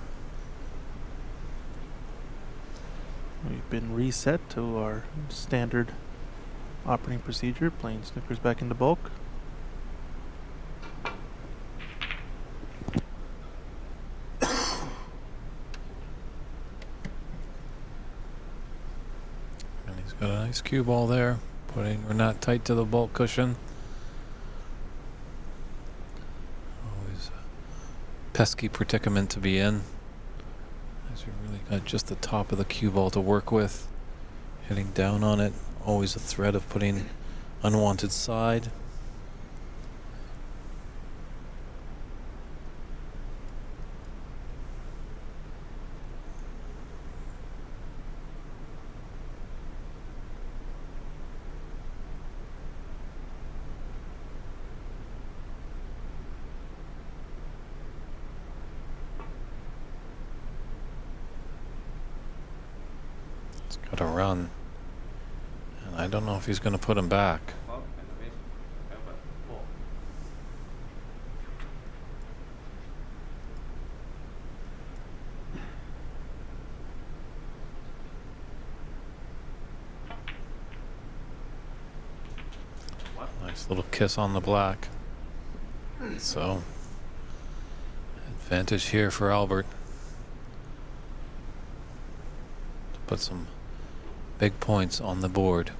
we've been reset to our standard operating procedure, playing snookers back into bulk. And he's got a nice cue ball there. Putting Renat tight to the bulk cushion. Always a pesky predicament to be in. Because you really got just the top of the cue ball to work with. Hitting down on it, always a threat of putting unwanted side. It's got to run. And I don't know if he's going to put him back. Nice little kiss on the black. So, advantage here for Albert. To put some big points on the board.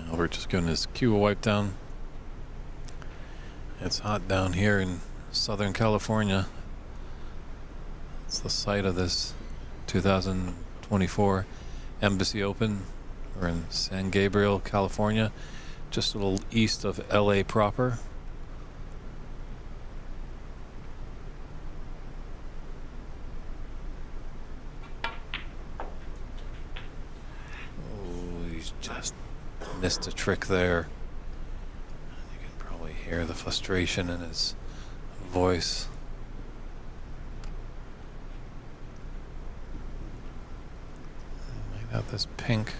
Albert just giving his cue a wipe down. It's hot down here in Southern California. It's the site of this 2024 Embassy Open. We're in San Gabriel, California, just a little east of LA proper. Oh, he's just missed a trick there. You can probably hear the frustration in his voice. Might have this pink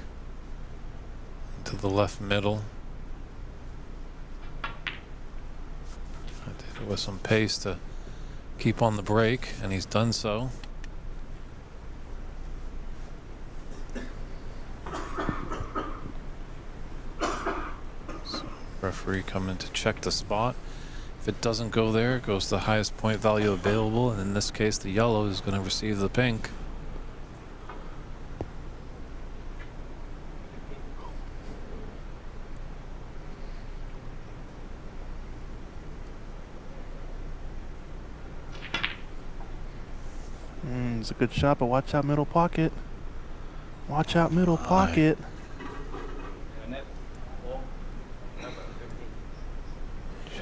into the left middle. I did it with some pace to keep on the break, and he's done so. Referee coming to check the spot. If it doesn't go there, it goes to the highest point value available, and in this case the yellow is going to receive the pink. It's a good shot, but watch out middle pocket. Watch out middle pocket.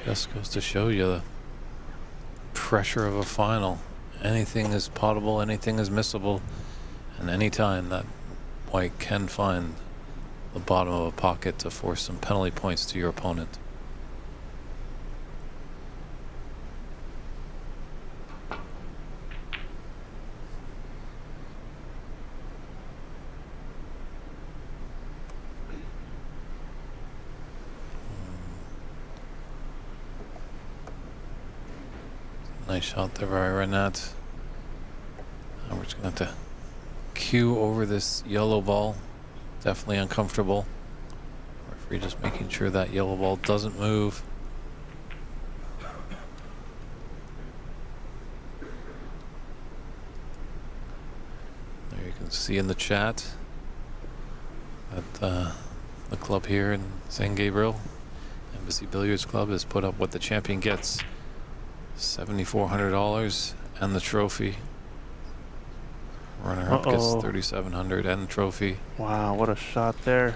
Just goes to show you the pressure of a final. Anything is potable, anything is missable, and anytime that white can find the bottom of a pocket to force some penalty points to your opponent. Nice shot there by Renat. We're just going to have to cue over this yellow ball. Definitely uncomfortable. Referee just making sure that yellow ball doesn't move. There you can see in the chat that the club here in San Gabriel, Embassy Billiards Club, has put up what the champion gets. $7,400 and the trophy. Runner-up gets $3,700 and the trophy. Wow, what a shot there.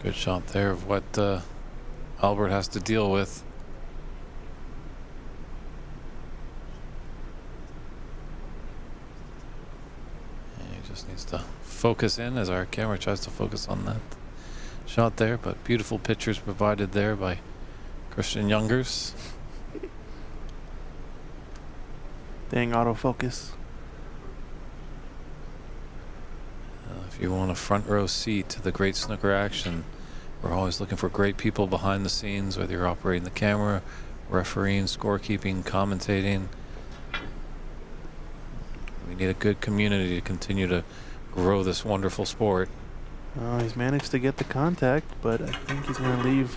Good shot there of what Albert has to deal with. Needs to focus in as our camera tries to focus on that shot there, but beautiful pictures provided there by Christian Youngers. Dang autofocus. If you want a front row seat to the great snooker action, we're always looking for great people behind the scenes, whether you're operating the camera, refereeing, scorekeeping, commentating. We need a good community to continue to grow this wonderful sport. Oh, he's managed to get the contact, but I think he's going to leave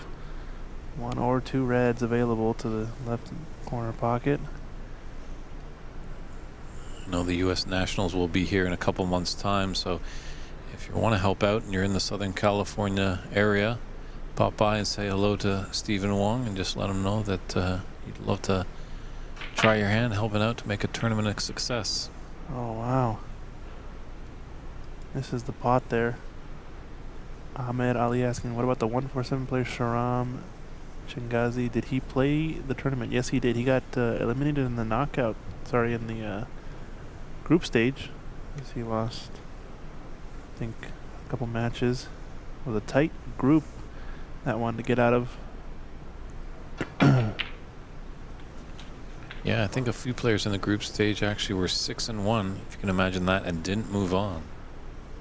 1 or 2 reds available to the left corner pocket. I know the U.S. Nationals will be here in a couple months' time, so if you want to help out and you're in the Southern California area, pop by and say hello to Stephen Wong and just let him know that you'd love to try your hand helping out to make a tournament a success. Oh, wow. This is the pot there. Ahmed Ali asking, what about the 147 player Sharam Chingazi? Did he play the tournament? Yes, he did. He got eliminated in the knockout. Sorry, in the group stage. As he lost, I think, a couple matches. It was a tight group that wanted to get out of. Yeah, I think a few players in the group stage actually were 6-1, if you can imagine that, and didn't move on.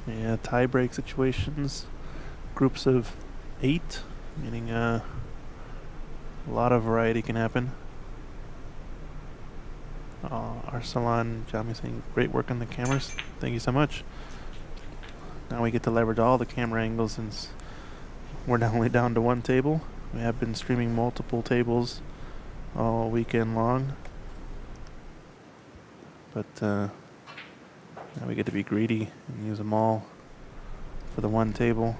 Yeah, tie break situations. Groups of 8, meaning a lot of variety can happen. Arsalan Jami saying, great work on the cameras. Thank you so much. Now we get to leverage all the camera angles since we're not only down to 1 table. We have been streaming multiple tables all weekend long. But now we get to be greedy and use them all for the 1 table.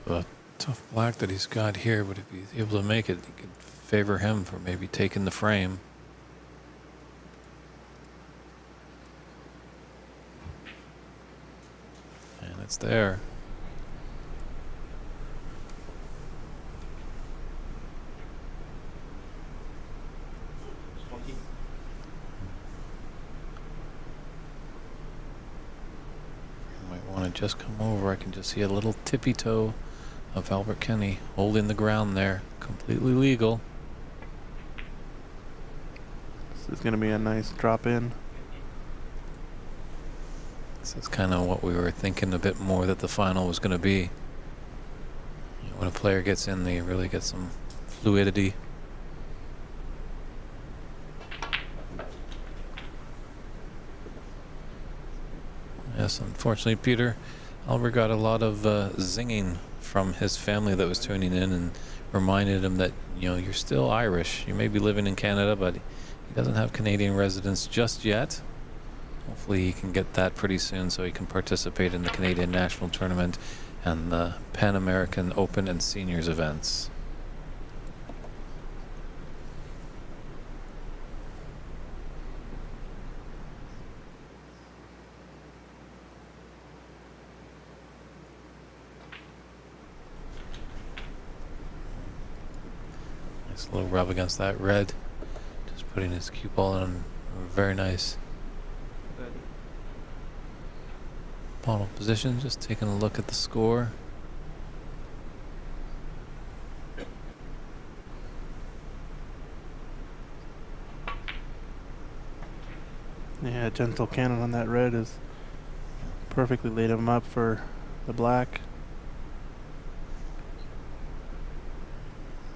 The tough black that he's got here, but if he's able to make it, it could favor him for maybe taking the frame. And it's there. You might want to just come over. I can just see a little tippy toe of Albert Kenny holding the ground there. Completely legal. This is going to be a nice drop in. This is kind of what we were thinking a bit more that the final was going to be. When a player gets in, they really get some fluidity. Yes, unfortunately, Peter, Albert got a lot of zinging from his family that was tuning in and reminded him that, you know, you're still Irish. You may be living in Canada, but he doesn't have Canadian residence just yet. Hopefully he can get that pretty soon so he can participate in the Canadian National Tournament and the Pan American Open and Seniors events. Nice little rub against that red. Just putting his cue ball in very nice bottle position. Just taking a look at the score. Yeah, gentle cannon on that red is perfectly laid him up for the black.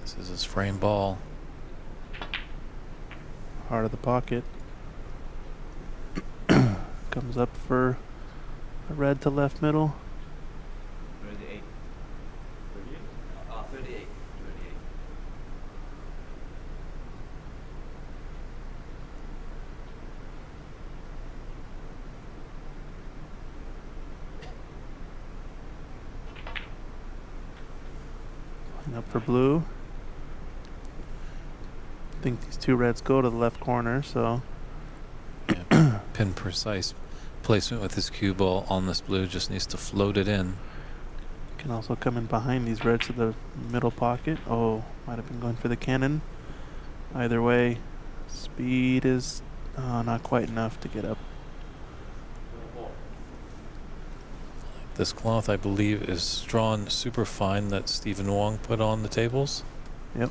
This is his frame ball. Heart of the pocket. Comes up for a red to left middle. 38. 38? 38. And up for blue. I think these 2 reds go to the left corner, so Yeah, pin precise placement with his cue ball on this blue. Just needs to float it in. can also come in behind these reds to the middle pocket. Oh, might have been going for the cannon. Either way, speed is not quite enough to get up. This cloth, I believe, is drawn super fine that Stephen Wong put on the tables. Yep.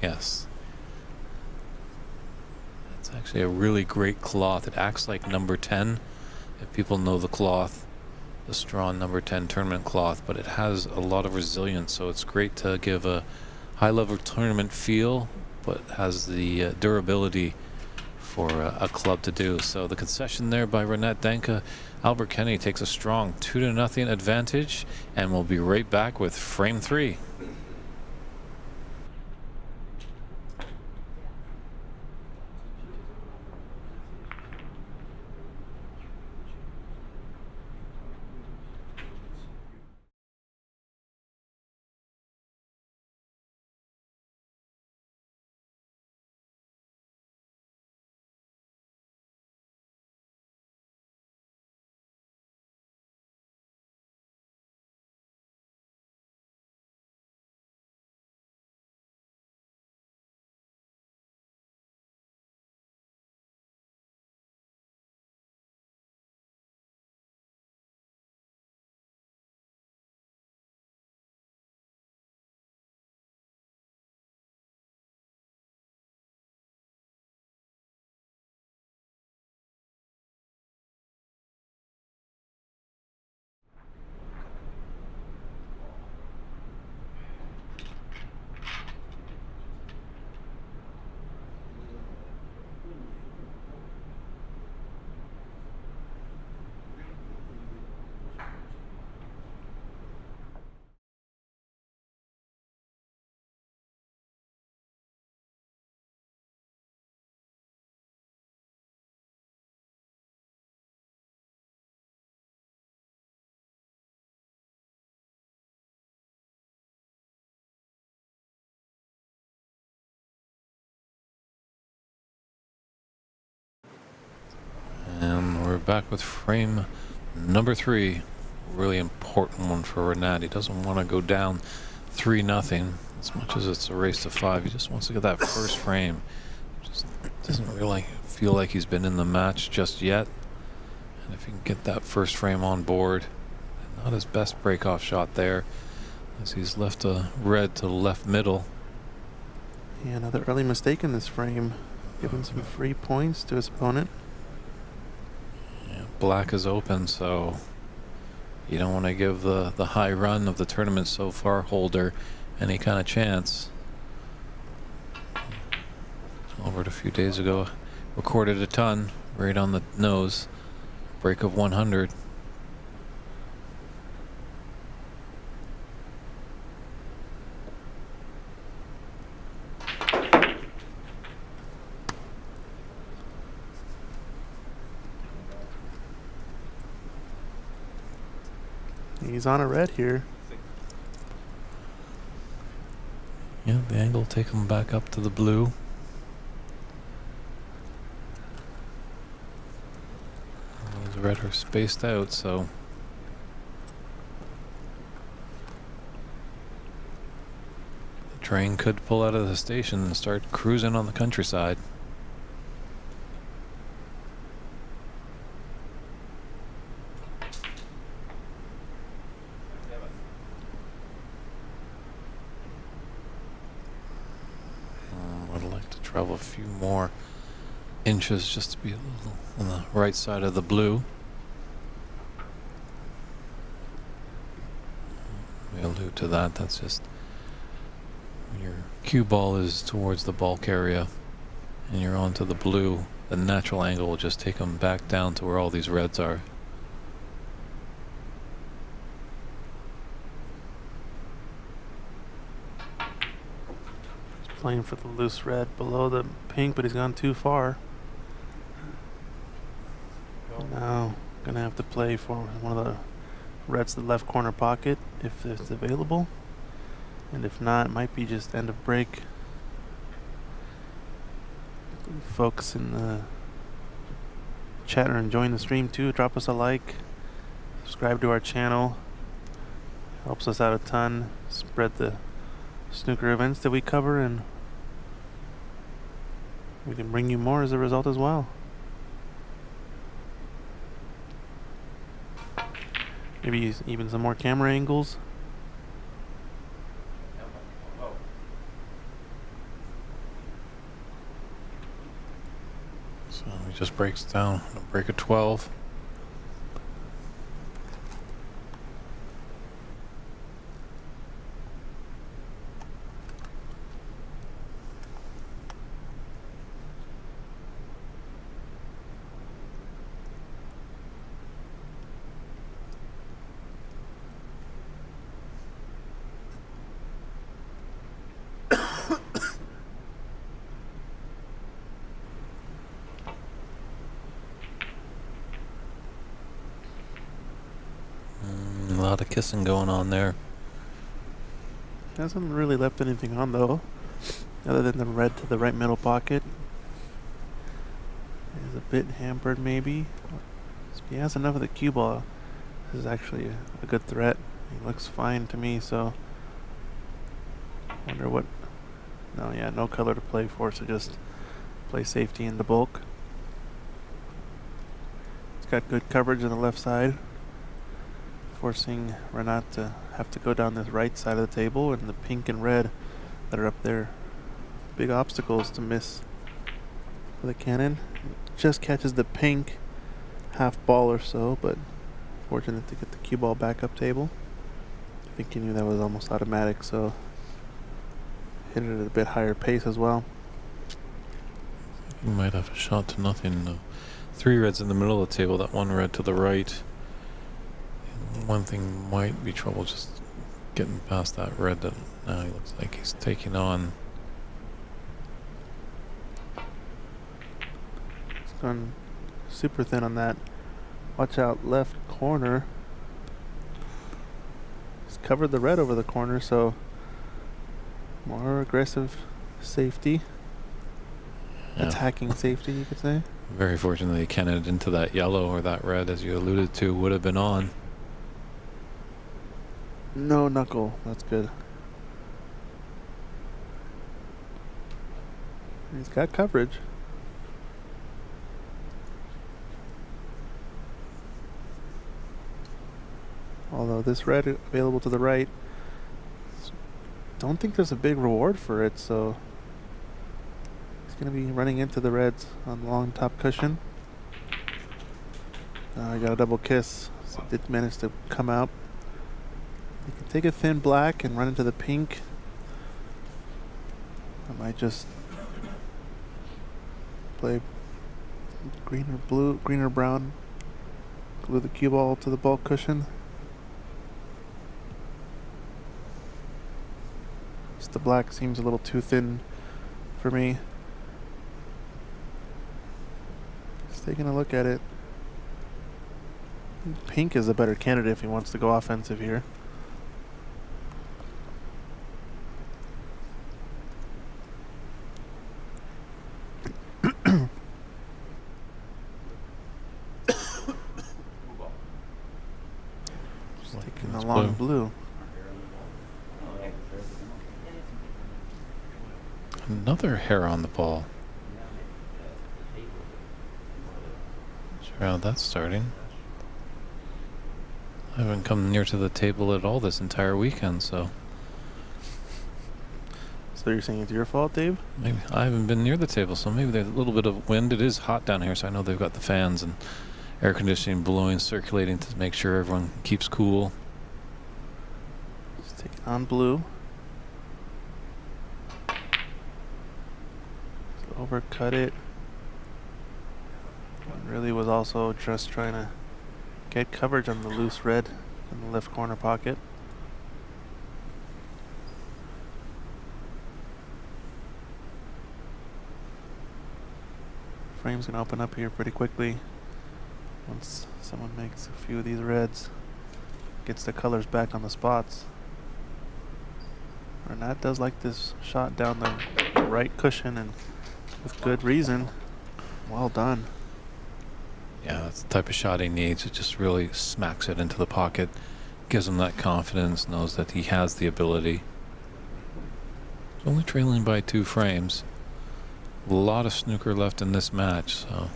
Yes. It's actually a really great cloth. It acts like number 10. If people know the cloth, the Strawn number 10 tournament cloth, but it has a lot of resilience, so it's great to give a high level tournament feel, but has the durability for a club to do. So the concession there by Renat Denkha. Albert Kennedy takes a strong 2-0 advantage, and we'll be right back with frame 3. And we're back with frame number 3. Really important one for Renat. He doesn't want to go down 3-0 as much as it's a race to 5. He just wants to get that first frame. Just doesn't really feel like he's been in the match just yet. And if he can get that first frame on board, not his best breakoff shot there, as he's left a red to the left middle. Yeah, another early mistake in this frame, giving some free points to his opponent. Yeah, black is open, so you don't want to give the high run of the tournament so far holder any kind of chance. Over a few days ago, recorded a ton right on the nose, break of 100. He's on a red here. Yeah, the angle will take him back up to the blue. Those red are spaced out, so the train could pull out of the station and start cruising on the countryside. Travel a few more inches just to be a little on the right side of the blue. We allude to that. That's just when your cue ball is towards the bulk area and you're onto the blue, the natural angle will just take them back down to where all these reds are. Playing for the loose red below the pink, but he's gone too far. Now gonna have to play for one of the reds to the left corner pocket if it's available, and if not, it might be just end of break. Folks in the chat are enjoying the stream too. Drop us a like, subscribe to our channel, helps us out a ton. Spread the snooker events that we cover, and we can bring you more as a result as well. Maybe even some more camera angles. So he just breaks down a break of 12. lot of kissing going on there. Hasn't really left anything on though, other than the red to the right middle pocket. Is a bit hampered maybe. If he has enough of the cue ball, this is actually a good threat. He looks fine to me, so wonder what. No, yeah, no color to play for, so just play safety in the bulk. It's got good coverage on the left side, forcing Renat to have to go down this right side of the table, and the pink and red that are up there, big obstacles to miss for the cannon. Just catches the pink half ball or so, but fortunate to get the cue ball back up table. I think he knew that was almost automatic, so hit it at a bit higher pace as well. You might have a shot to nothing though. 3 reds in the middle of the table, that 1 red to the right. And one thing might be trouble just getting past that red that now he looks like he's taking on. It's gone super thin on that. Watch out, left corner. He's covered the red over the corner, so more aggressive safety. Yeah. Attacking safety, you could say. Very fortunately he cannoned into that yellow, or that red, as you alluded to, would have been on. No knuckle, that's good. He's got coverage. Although this red available to the right, don't think there's a big reward for it, so he's going to be running into the reds on the long top cushion. I got a double kiss, so it did manage to come out. You can take a thin black and run into the pink. I might just play green or blue, green or brown. Glue the cue ball to the bulk cushion. Just the black seems a little too thin for me. Just taking a look at it. Pink is a better candidate if he wants to go offensive here. Just taking the long blue. Another hair on the ball. Sure how that's starting. I haven't come near to the table at all this entire weekend, so So you're saying it's your fault, Dave? maybe I haven't been near the table, so maybe there's a little bit of wind. It is hot down here, so I know they've got the fans and air conditioning blowing, circulating to make sure everyone keeps cool. Just taking on blue. Overcut it. Really was also just trying to get coverage on the loose red in the left corner pocket. Frame's gonna open up here pretty quickly once someone makes a few of these reds, gets the colors back on the spots. Renat does like this shot down the right cushion, and with good reason. Well done. Yeah, that's the type of shot he needs. It just really smacks it into the pocket, gives him that confidence, knows that he has the ability. He's only trailing by 2 frames. A lot of snooker left in this match, so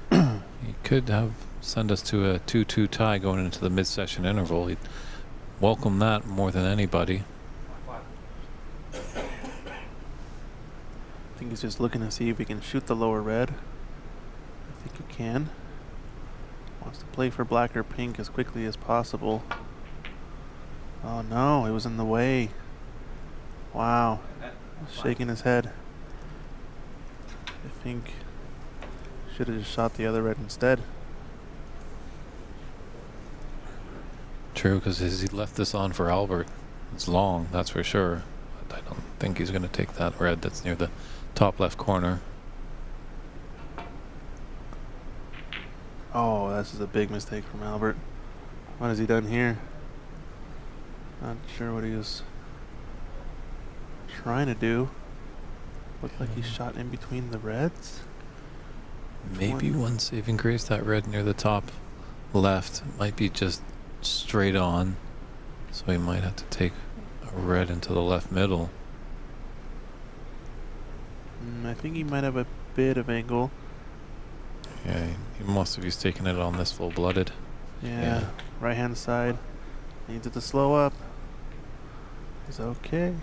he could have send us to a 2-2 tie going into the mid-session interval. He'd welcome that more than anybody. I think he's just looking to see if he can shoot the lower red. I think he can. Wants to play for black or pink as quickly as possible. Oh no, it was in the way. Wow. Shaking his head. I think should have just shot the other red instead. True, because he left this on for Albert. It's long, that's for sure. But I don't think he's going to take that red that's near the top left corner. Oh, this is a big mistake from Albert. What has he done here? Not sure what he was trying to do. Looked like he shot in between the reds. Maybe one saving grace, that red near the top left might be just straight on. So he might have to take a red into the left middle. I think he might have a bit of angle. Yeah, he must have. He's taking it on this full-blooded. Yeah, right hand side. Needs it to slow up. It's okay.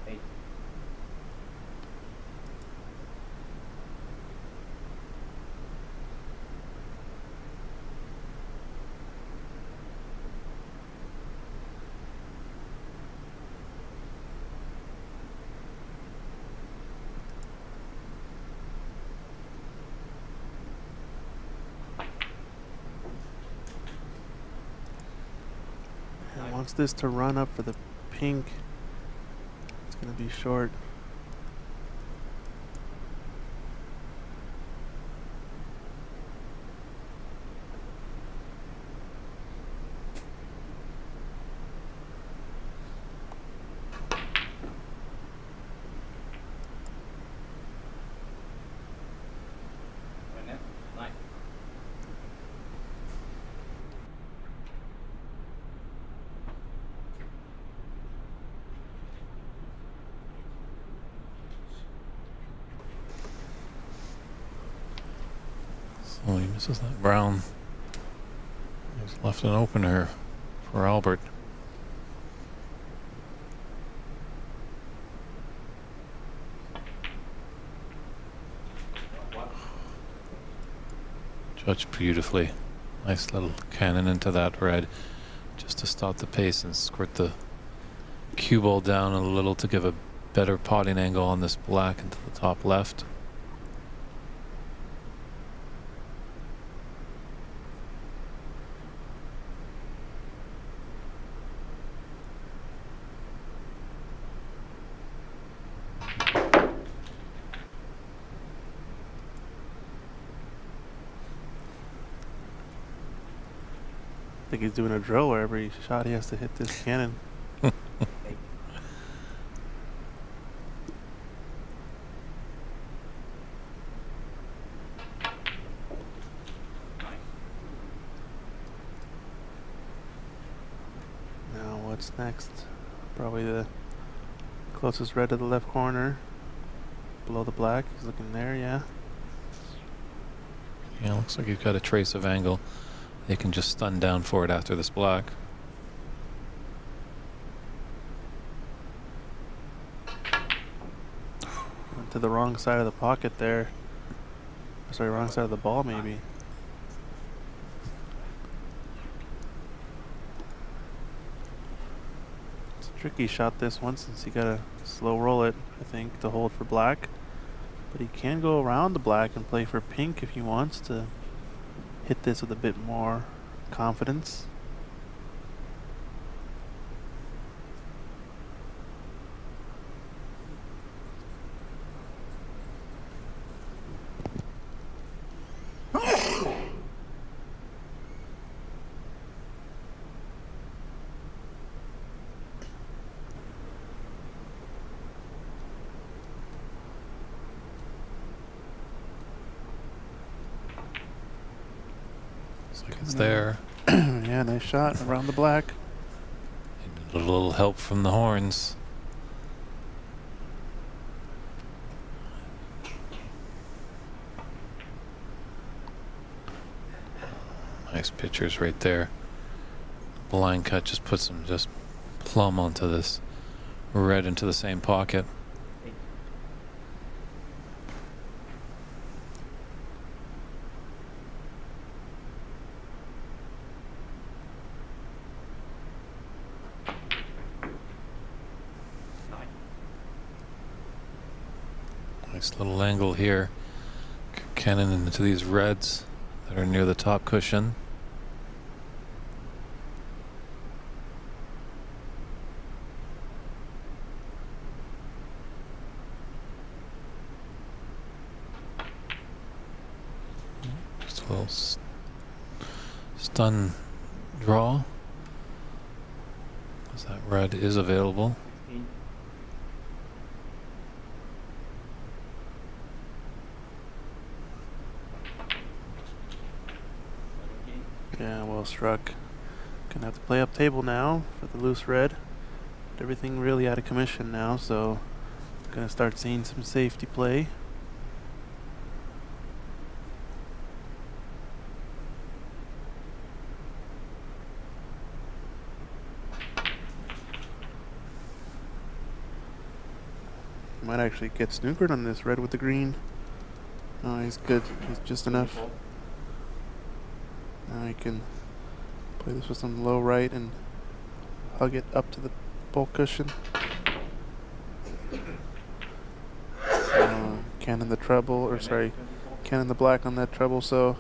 Eight. And wants this to run up for the pink. It's gonna be short. Renat. 9. So he misses that brown. He's left an opener for Albert. What? Judged beautifully. Nice little cannon into that red, just to stop the pace and squirt the cue ball down a little to give a better potting angle on this black into the top left. I think he's doing a drill where every shot he has to hit this cannon. 8. Now what's next? Probably the closest red to the left corner. Below the black. He's looking there, yeah. Yeah, looks like he's got a trace of angle. They can just stun down for it after this black. Went to the wrong side of the pocket there. Sorry, wrong side of the ball maybe. It's a tricky shot this one since you gotta slow roll it, I think, to hold for black. But he can go around the black and play for pink if he wants to hit this with a bit more confidence. Looks like it's there. Yeah, nice shot around the black. A little help from the horns. Nice pictures right there. Blind cut just puts him just plumb onto this red into the same pocket. 8. Nice little angle here. Cannon into these reds that are near the top cushion. Just a little stun draw, as that red is available. 16. Yeah, well struck. Gonna have to play up table now for the loose red. But everything really out of commission now, so gonna start seeing some safety play. Might actually get snookered on this red with the green. Oh, he's good. He's just enough. Now he can play this with some low right and hug it up to the bulk cushion. Cannon the treble, or sorry, cannon the black on that treble, so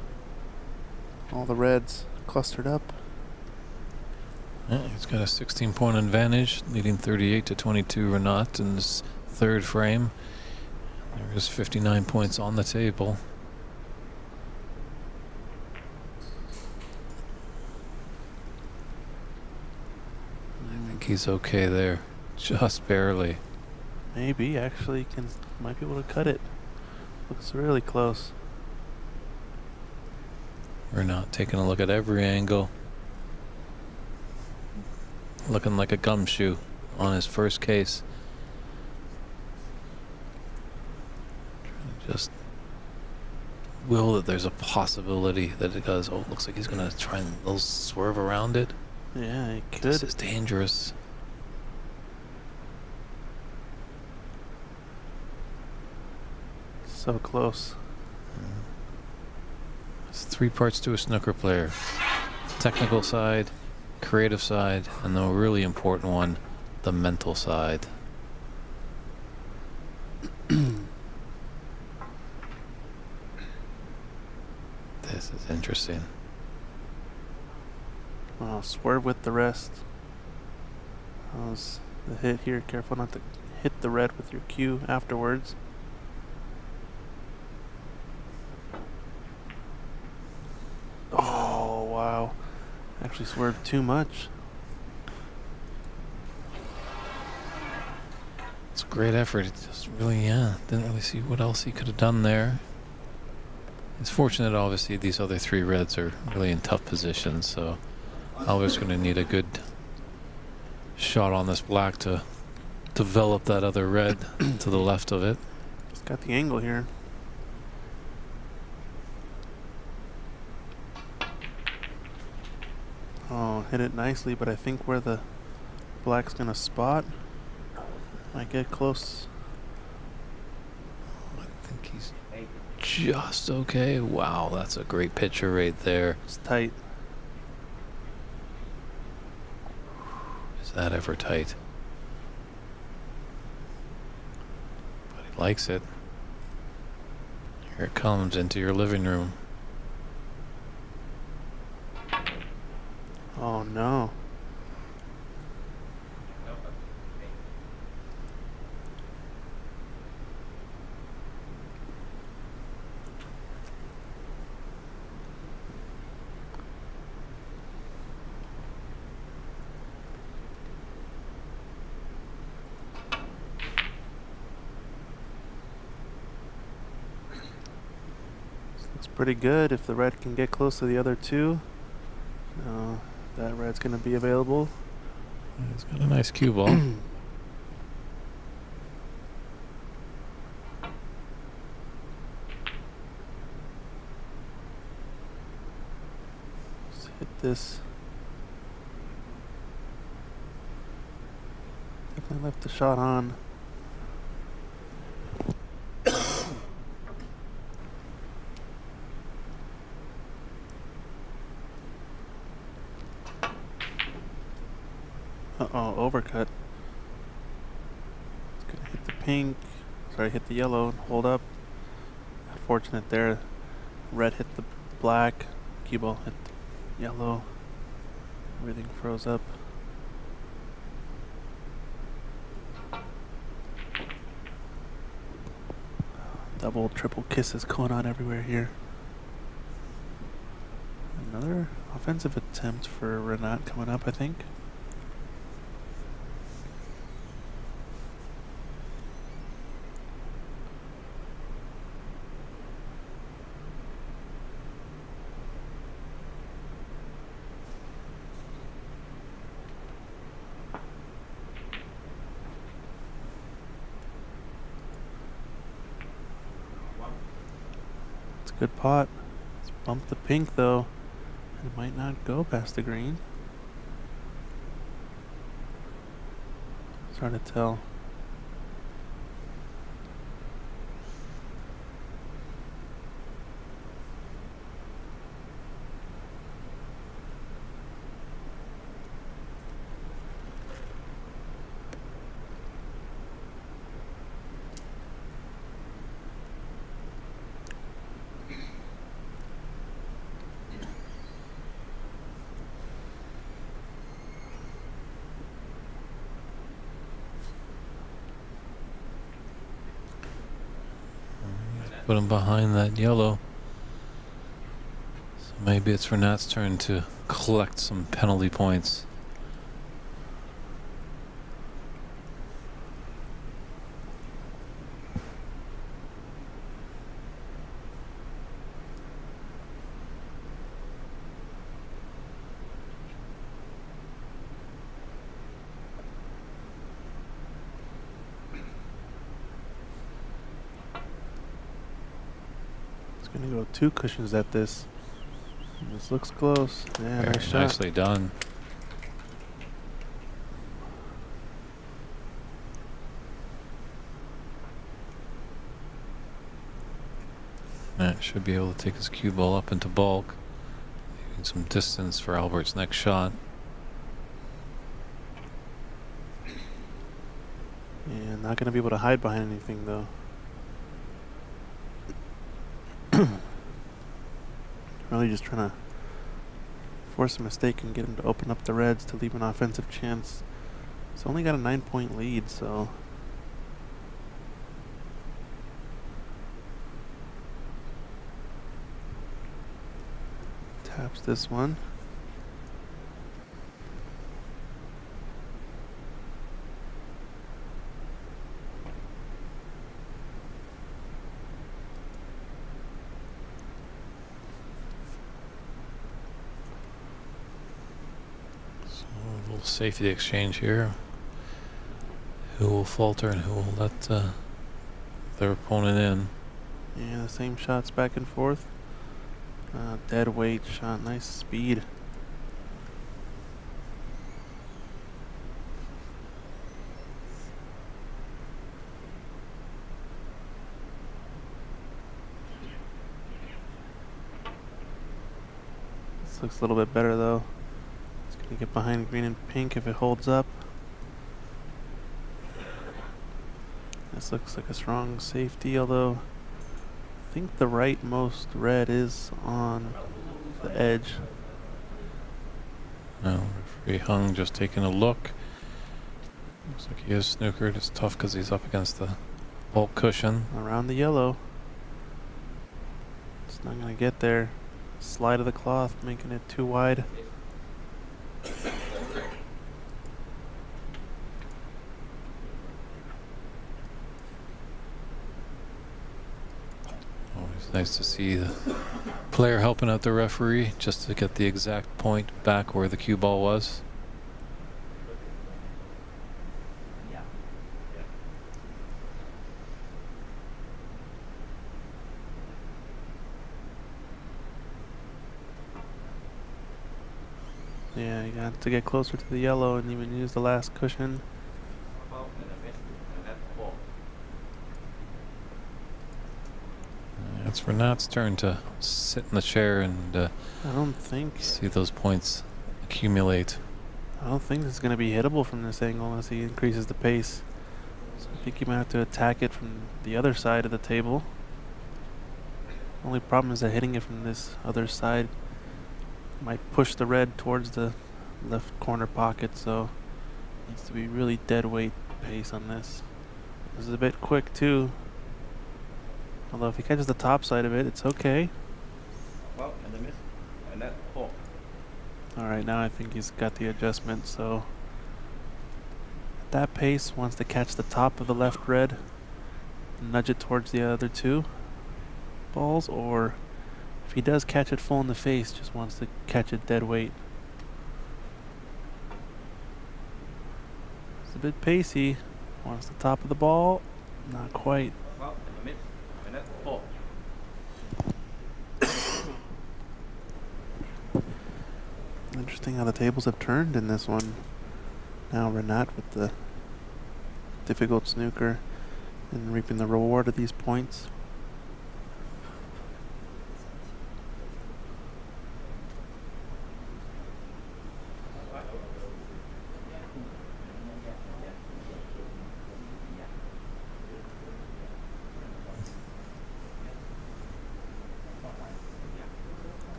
all the reds clustered up. Yeah, he's got a 16-point advantage, leading 38-22 Renat in this third frame. There is 59 points on the table. I think he's okay there, just barely. Maybe actually might be able to cut it. Looks really close. Renat taking a look at every angle. Looking like a gumshoe on his first case. Just will that there's a possibility that it does. Oh, it looks like he's gonna try and little swerve around it. Yeah, he could. This is dangerous. So close. There's 3 parts to a snooker player: technical side, creative side, and the really important one, the mental side. This is interesting. Oh, swerve with the rest. That was the hit here. Careful not to hit the red with your cue afterwards. Oh, wow. Actually swerved too much. It's a great effort. It just really, didn't really see what else he could have done there. It's fortunate, obviously, these other 3 reds are really in tough positions, so Albert's going to need a good shot on this black to develop that other red to the left of it. Just got the angle here. Oh, hit it nicely, but I think where the black's going to spot might get close. I think he's just okay. Wow, that's a great picture right there. It's tight. Is that ever tight? But he likes it. Here it comes into your living room. Oh no. Looks pretty good if the red can get close to the other 2. That red's going to be available. He's got a nice cue ball. Let's hit this. Definitely left the shot on. Uh-oh, overcut. It's gonna hit the pink. Sorry, hit the yellow and hold up. Unfortunate there. Red hit the black. Cue ball hit the yellow. Everything froze up. Double, triple kisses going on everywhere here. Another offensive attempt for Renat coming up, I think. It's a good pot. Let's bump the pink though. It might not go past the green. It's hard to tell. Put him behind that yellow. So maybe it's Renat's turn to collect some penalty points. Gonna go 2 cushions at this. This looks close. Yeah, Very nice shot. nicely done. Matt should be able to take his cue ball up into bulk, leaving some distance for Albert's next shot. Yeah, not gonna be able to hide behind anything though. Really just trying to force a mistake and get him to open up the reds to leave an offensive chance. He's only got a 9-point lead, so taps this one. Safety exchange here. Who will falter and who will let their opponent in? Yeah, the same shots back and forth. Dead weight shot, nice speed. This looks a little bit better though. Gonna get behind green and pink if it holds up. This looks like a strong safety, although I think the rightmost red is on the edge. No, referee Hung just taking a look. Looks like he is snookered. It's tough because he's up against the bulk cushion. Around the yellow. It's not gonna get there. Slide of the cloth, making it too wide. Always nice to see the player helping out the referee just to get the exact point back where the cue ball was. Yeah, you got to get closer to the yellow and even use the last cushion. It's Renat's turn to sit in the chair and I don't think see those points accumulate. this is going to be hittable from this angle unless he increases the pace. So I think you might have to attack it from the other side of the table. Only problem is that hitting it from this other side might push the red towards the left corner pocket, so needs to be really dead weight pace on this. This is a bit quick too. Although if he catches the top side of it, it's okay. Well, and the miss. And that 4. Alright, now I think he's got the adjustment, so at that pace wants to catch the top of the left red, nudge it towards the other two balls, or if he does catch it full in the face, just wants to catch it dead weight. It's a bit pacey. Wants the top of the ball. Not quite. Well, and the miss. And that 4. Interesting how the tables have turned in this one. Now Renat with the difficult snooker and reaping the reward of these points.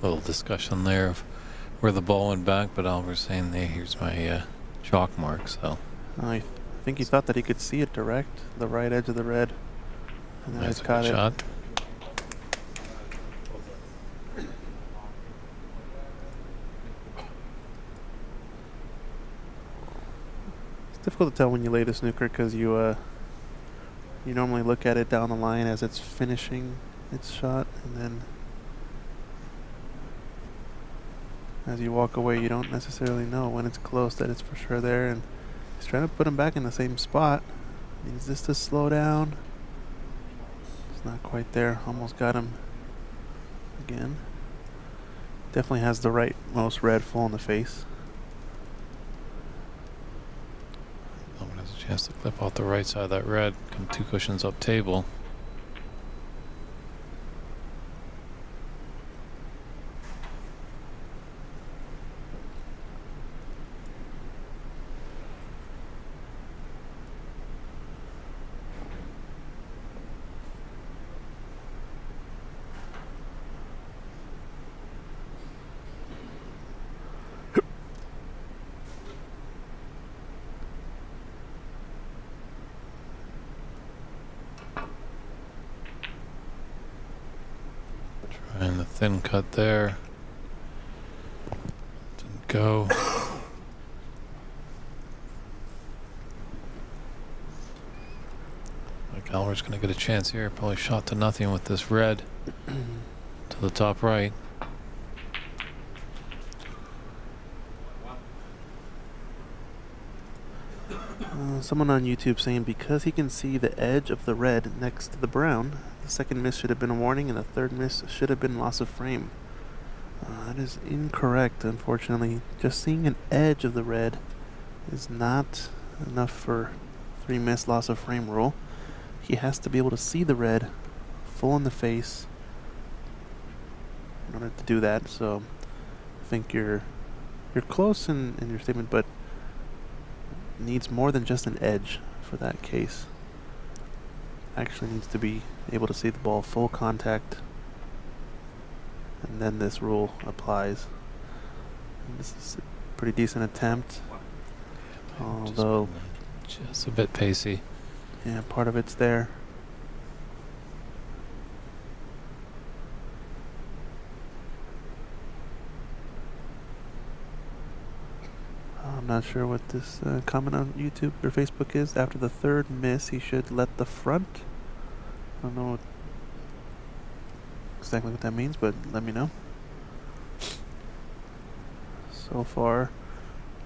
Little discussion there of where the ball went back, but Oliver's saying, "Hey, here's my chalk mark." So I think he thought that he could see it direct, the right edge of the red, and then that's he's a caught good it. shot. It's difficult to tell when you lay the snooker because you normally look at it down the line as it's finishing its shot, and then as you walk away, you don't necessarily know when it's close that it's for sure there. And he's trying to put him back in the same spot. Needs this to slow down. It's not quite there. Almost got him again. Definitely has the right most red full in the face. Oliver has a chance to clip off the right side of that red. Come 2 cushions up table. Trying the thin cut there. Didn't go. Like Oliver's going to get a chance here. Probably shot to nothing with this red to the top right. Someone on YouTube saying because he can see the edge of the red next to the brown, the second miss should have been a warning and the third miss should have been loss of frame. That is incorrect, unfortunately. Just seeing an edge of the red is not enough for 3 miss loss of frame rule. He has to be able to see the red full in the face in order to do that. So I think you're close in your statement, but needs more than just an edge for that case. Actually needs to be able to see the ball full contact, and then this rule applies. And this is a pretty decent attempt, although Just a bit pacey. yeah, part of it's there. I'm not sure what this comment on YouTube or Facebook is. After the third miss, he should let the front. I don't know exactly what that means, but let me know. So far,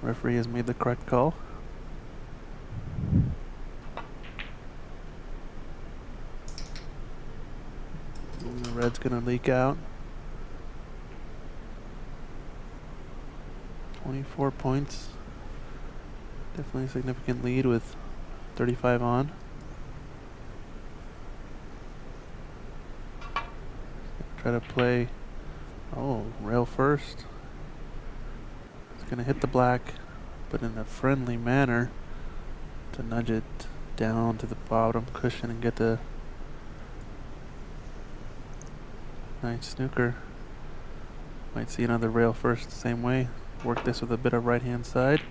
referee has made the correct call. And the red's gonna leak out. 24 points. Definitely a significant lead with 35 on. Try to play. Oh, rail first. It's gonna hit the black. but in a friendly manner to nudge it down to the bottom cushion and get the nice snooker. Might see another rail first the same way. Work this with a bit of right hand side.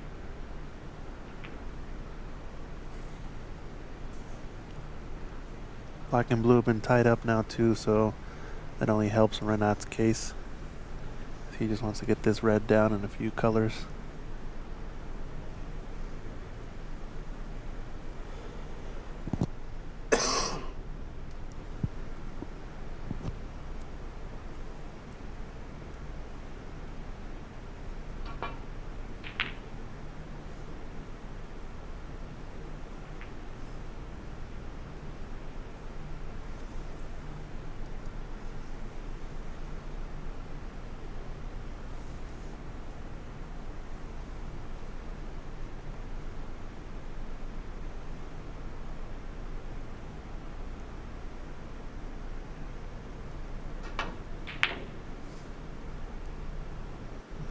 Black and blue have been tied up now too, so that only helps Renat's case. He just wants to get this red down in a few colors.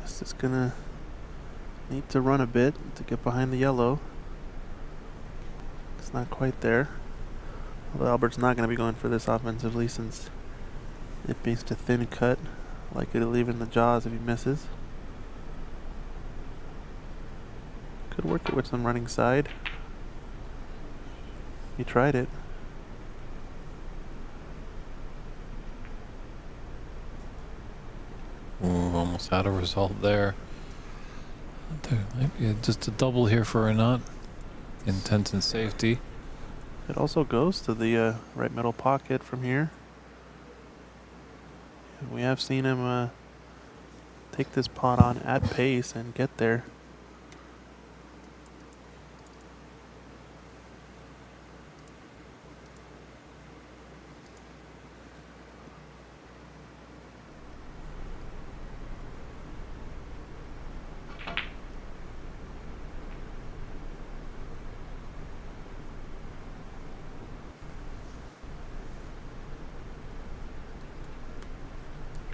This is gonna need to run a bit to get behind the yellow. It's not quite there. Although Albert's not gonna be going for this offensively since it beats a thin cut. Likely to leave in the jaws if he misses. Could work it with some running side. He tried it. Ooh, almost had a result there. There might be just a double here for Renat. Intent and safety. It also goes to the right middle pocket from here. We have seen him take this pot on at pace and get there.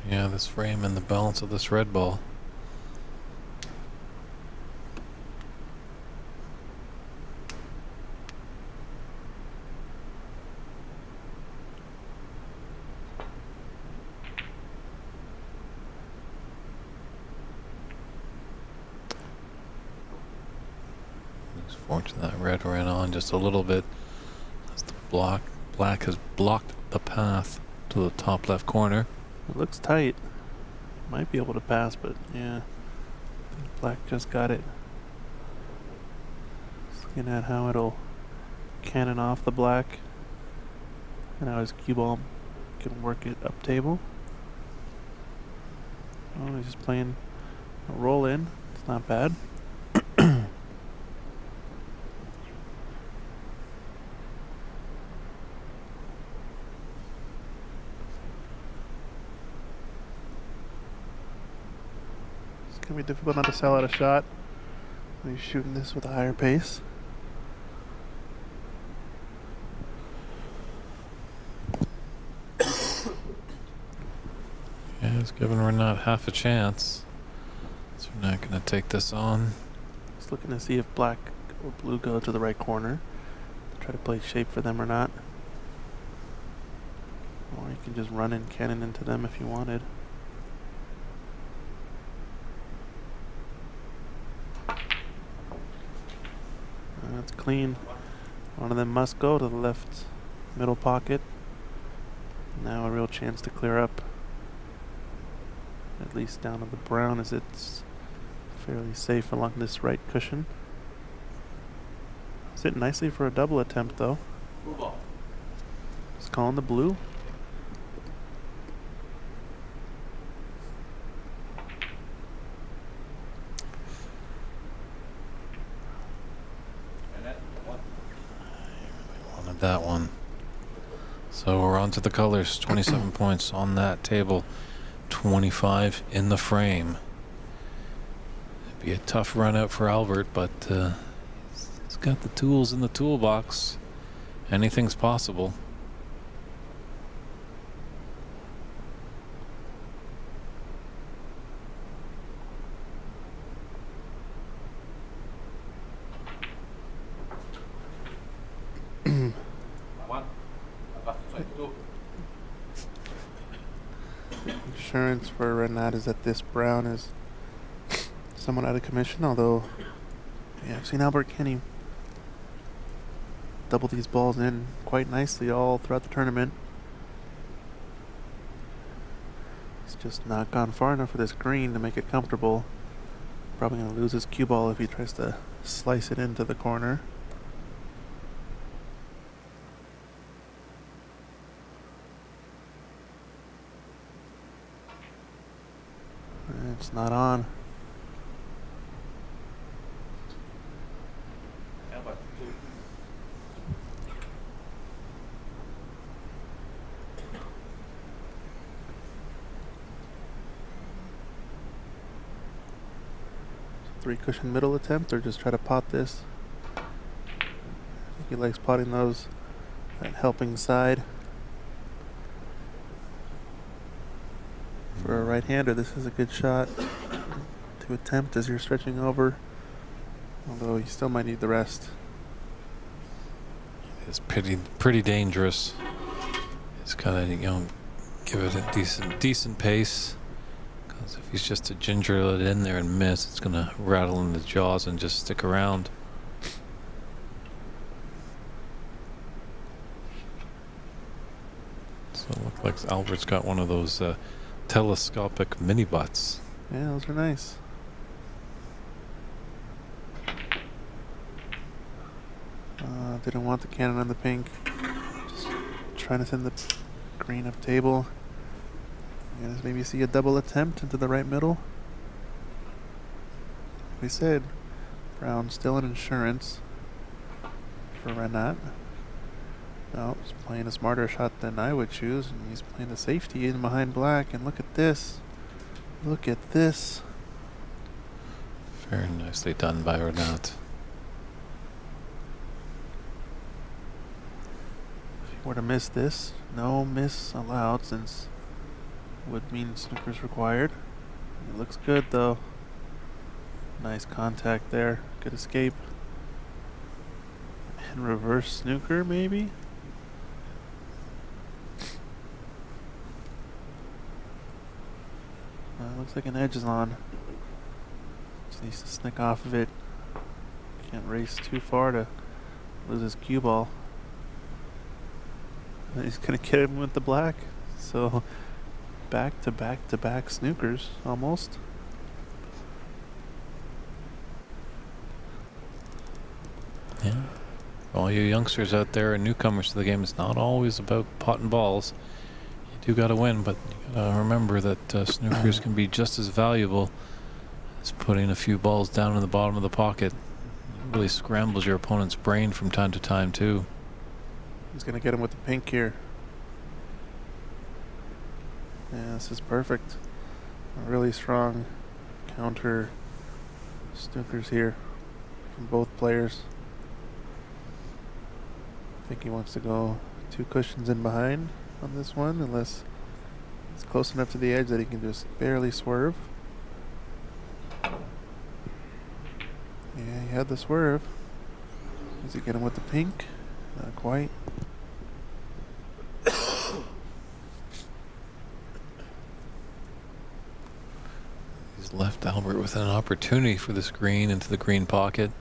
Yeah, this frame and the balance of this red ball. It's fortunate that red ran on just a little bit as the black has blocked the path to the top left corner. It looks tight. Might be able to pass, but yeah. I think black just got it. Just looking at how it'll cannon off the black. And how his cue ball can work it up table. Oh, he's just playing a roll in. It's not bad. It's gonna be difficult not to sell out a shot when he's shooting this with a higher pace. Yeah, it's giving Renat half a chance. So we're not going to take this on. Just looking to see if black or blue go to the right corner. Try to play shape for them or not. Or you can just run and cannon into them if you wanted. That's clean. One of them must go to the left middle pocket. Now a real chance to clear up. At least down to the brown as it's fairly safe along this right cushion. Sitting nicely for a double attempt though. Blue ball. Just calling the blue. Renat, one. Wanted that one. So we're on to the colors. 27 points on that table. 25 in the frame. It'd be a tough run out for Albert, but he's got the tools in the toolbox. Anything's possible. One. Sorry, two. Insurance for Renat is that this brown is somewhat out of commission, although yeah, I've seen Albert Kenny double these balls in quite nicely all throughout the tournament. He's just not gone far enough for this green to make it comfortable. Probably going to lose his cue ball if he tries to slice it into the corner. It's not on. Albert, two. Three cushion middle attempt, or just try to pot this. I think he likes potting those, that helping side. For a right-hander, this is a good shot to attempt as you're stretching over, although you still might need the rest. It's pretty dangerous. It's gotta, you know, give it a decent pace. Because if he's just to ginger it in there and miss, it's gonna rattle in the jaws and just stick around. So it looks like Albert's got one of those telescopic mini butts. Yeah, those are nice. Didn't want the cannon on the pink. Just trying to send the green up table. And maybe see a double attempt into the right middle. Like we said, brown still in insurance for Renat. No, he's playing a smarter shot than I would choose, and he's playing the safety in behind black. And look at this. Look at this. Very nicely done by Renat. If you were to miss this, no miss allowed, since would mean snooker's required. It looks good though. Nice contact there. Good escape. And reverse snooker maybe? Looks like an edge is on. Just needs to sneak off of it. Can't race too far to lose his cue ball. And he's gonna get him with the black. So back to back to back snookers almost. Yeah. All you youngsters out there and newcomers to the game, it's not always about potting balls. You do got to win, but you got to remember that snookers can be just as valuable as putting a few balls down in the bottom of the pocket. It really scrambles your opponent's brain from time to time too. He's gonna get him with the pink here. Yeah, this is perfect. A really strong counter snookers here from both players. I think he wants to go two cushions in behind on this one, unless it's close enough to the edge that he can just barely swerve. Yeah, he had the swerve. Does he get him with the pink? Not quite. He's left Albert with an opportunity for this green into the green pocket.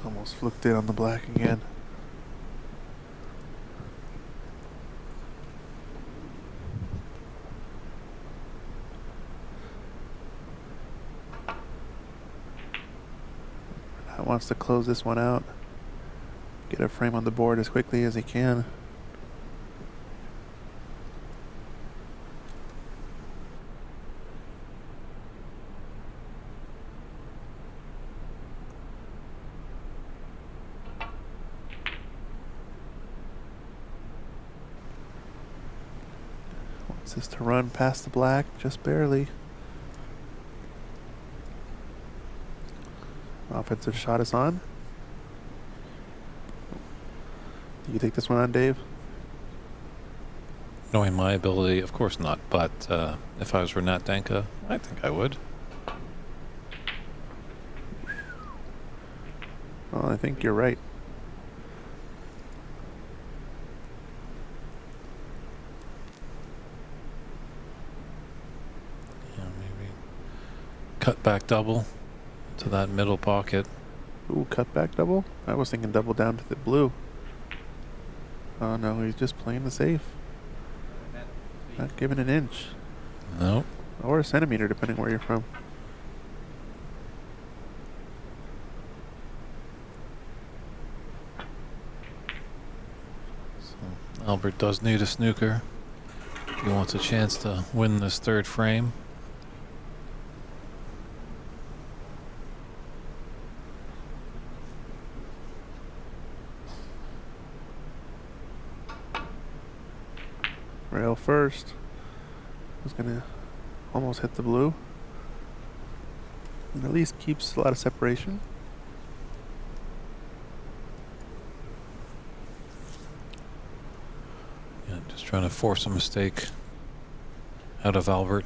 Almost flipped in on the black again. Renat wants to close this one out. Get a frame on the board as quickly as he can. Wants this to run past the black, just barely. Offensive shot is on. Do you take this one on, Dave? Knowing my ability, of course not. But if I was Renat Denkha, I think I would. Well, I think you're right. Yeah, maybe cut back double to that middle pocket. Ooh, cut back double? I was thinking double down to the blue. Oh no, he's just playing the safe. Not giving an inch. Nope. Or a centimeter, depending where you're from. So Albert does need a snooker. He wants a chance to win this third frame. Rail first. Was gonna almost hit the blue. And at least keeps a lot of separation. Yeah, just trying to force a mistake out of Albert.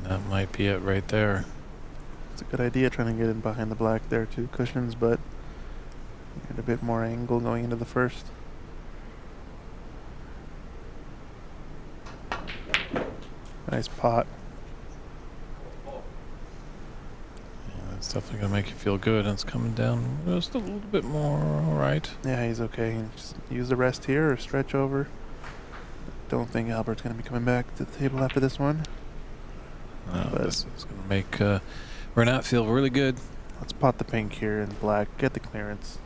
That might be it right there. It's a good idea trying to get in behind the black there, 2 cushions, but get a bit more angle going into the first. Nice pot. Yeah, that's definitely gonna make you feel good. And it's coming down just a little bit more. All right. Yeah, he's okay. Just use the rest here or stretch over. Don't think Albert's going to be coming back to the table after this one. But This is gonna make Renat feel really good. let's pot the pink here and black. Get the clearance.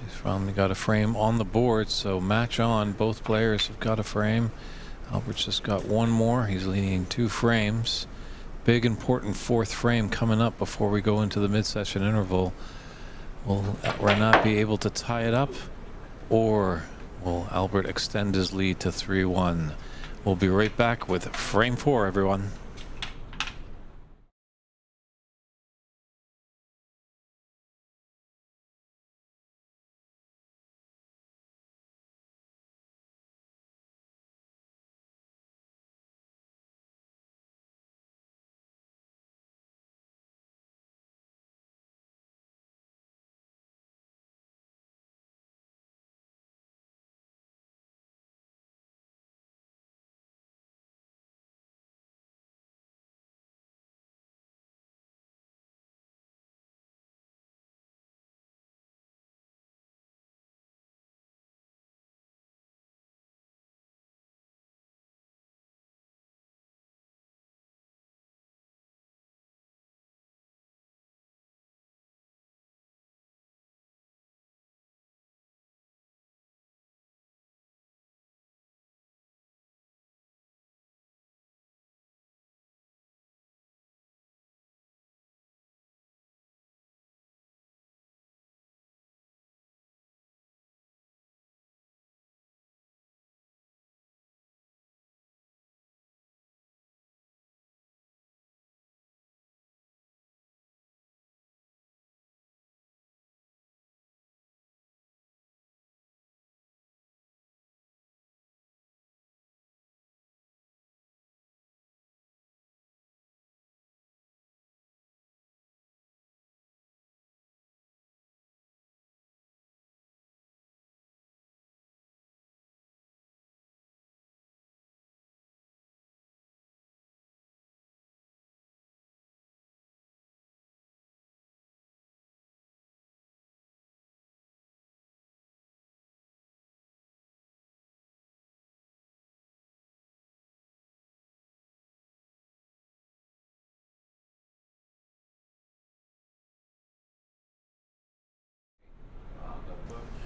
He's finally got a frame on the board, so match on. Both players have got a frame. Albert's just got one more. He's leading 2 frames. Big important 4th frame coming up before we go into the mid-session interval. Will Renat be able to tie it up, or will Albert extend his lead to 3-1? We'll be right back with frame 4, everyone.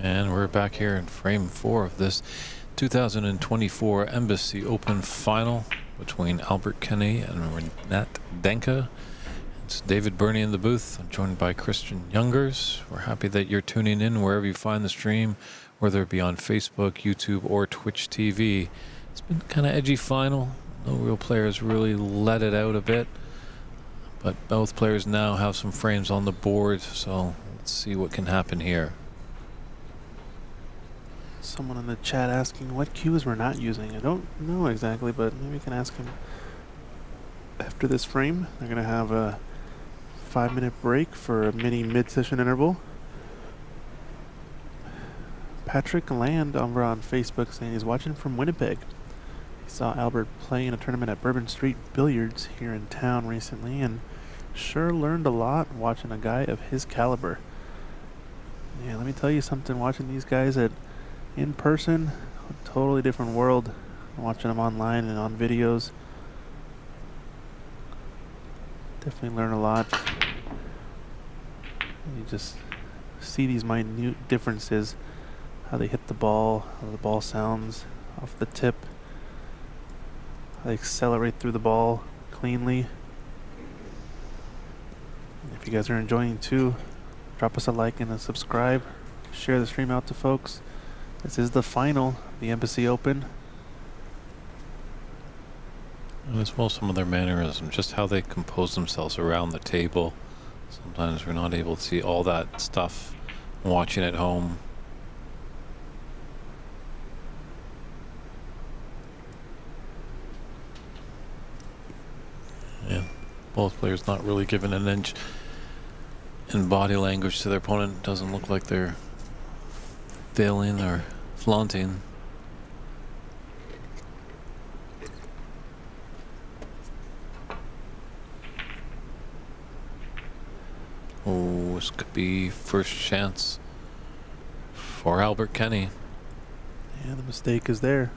And we're back here in frame 4 of this 2024 Embassy Open final between Albert Kenny and Renat Denkha. It's David Burney in the booth. I'm joined by Christian Youngers. We're happy that you're tuning in wherever you find the stream, whether it be on Facebook, YouTube, or Twitch TV. It's been kind of edgy final. No real players really let it out a bit. But both players now have some frames on the board, so let's see what can happen here. Someone in the chat asking what cues we're not using. I don't know exactly, but maybe we can ask him after this frame. They're going to have a 5-minute break for a mini mid-session interval. Patrick Land over on Facebook saying he's watching from Winnipeg. He saw Albert play in a tournament at Bourbon Street Billiards here in town recently and sure learned a lot watching a guy of his caliber. Yeah, let me tell you something, watching these guys in person, a totally different world. Watching them online and on videos. Definitely learn a lot. You just see these minute differences, how they hit the ball, how the ball sounds off the tip, how they accelerate through the ball cleanly. If you guys are enjoying too, drop us a like and a subscribe. Share the stream out to folks. This is the final of the Embassy Open. And as well, some of their mannerisms, just how they compose themselves around the table. Sometimes we're not able to see all that stuff watching at home. Yeah, both players not really giving an inch in body language to their opponent. Doesn't look like they're failing or flaunting. Oh, this could be first chance for Albert Kenny. Yeah, the mistake is there.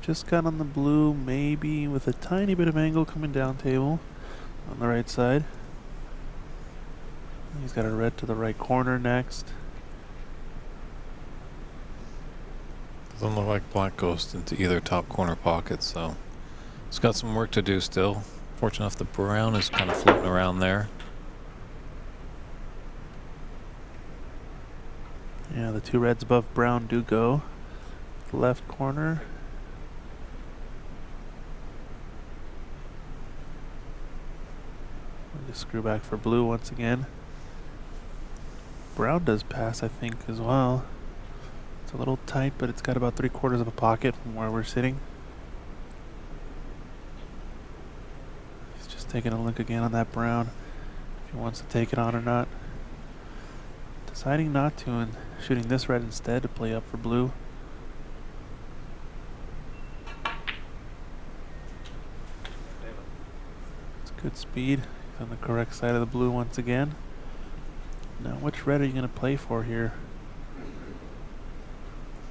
Just got on the blue, maybe with a tiny bit of angle coming down table on the right side. He's got a red to the right corner next. Doesn't look like black goes into either top corner pocket, so it's got some work to do still. Fortunate enough the brown is kind of floating around there. Yeah, the two reds above brown do go. Left corner. Just screw back for blue once again. Brown does pass, I think, as well. It's a little tight, but it's got about 3/4 of a pocket from where we're sitting. He's just taking a look again on that brown, if he wants to take it on or not. Deciding not to and shooting this red instead to play up for blue. It's good speed. On the correct side of the blue once again. Now which red are you going to play for here?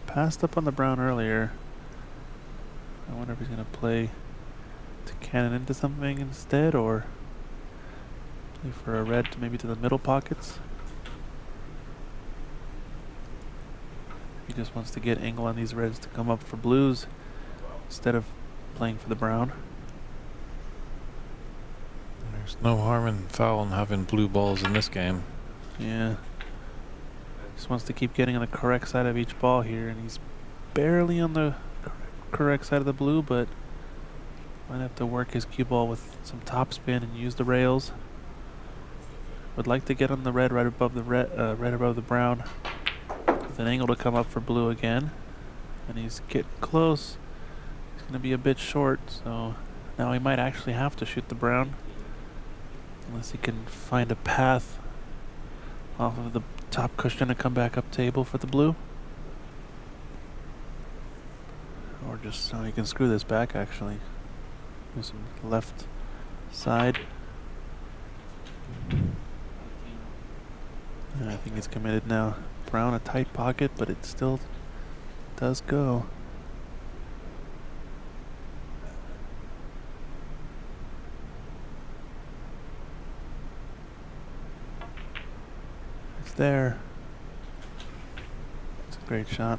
Passed up on the brown earlier. I wonder if he's going to play to cannon into something instead, or play for a red to maybe to the middle pockets. He just wants to get angle on these reds to come up for blues instead of playing for the brown. There's no harm in foul and having blue balls in this game. Yeah. Just wants to keep getting on the correct side of each ball here, and he's barely on the correct side of the blue, but might have to work his cue ball with some topspin and use the rails. Would like to get on the red right above the right above the brown with an angle to come up for blue again. And he's getting close. He's going to be a bit short, so now he might actually have to shoot the brown. Unless he can find a path off of the top cushion to come back up table for the blue. Or just so he can screw this back actually. Do some left side. And I think he's committed now. brown a tight pocket, but it still does go. It's there. It's a great shot.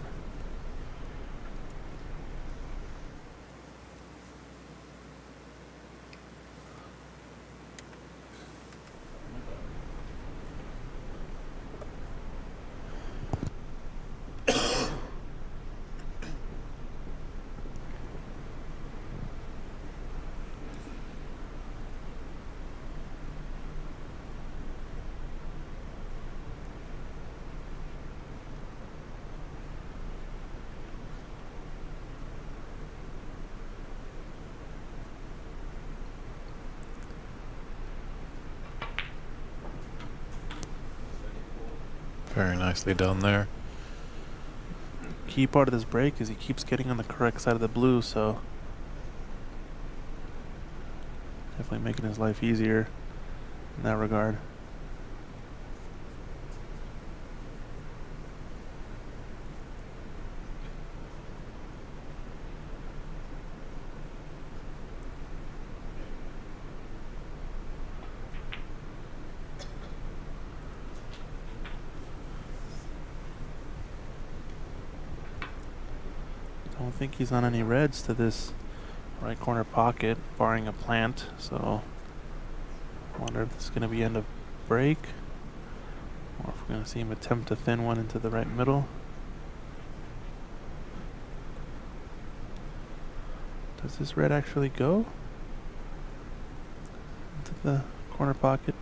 Very nicely done there. Key part of this break is he keeps getting on the correct side of the blue, so definitely making his life easier in that regard. Don't think he's on any reds to this right corner pocket, barring a plant, so I wonder if this is going to be end of break, or if we're going to see him attempt a thin one into the right middle. Does this red actually go into the corner pocket?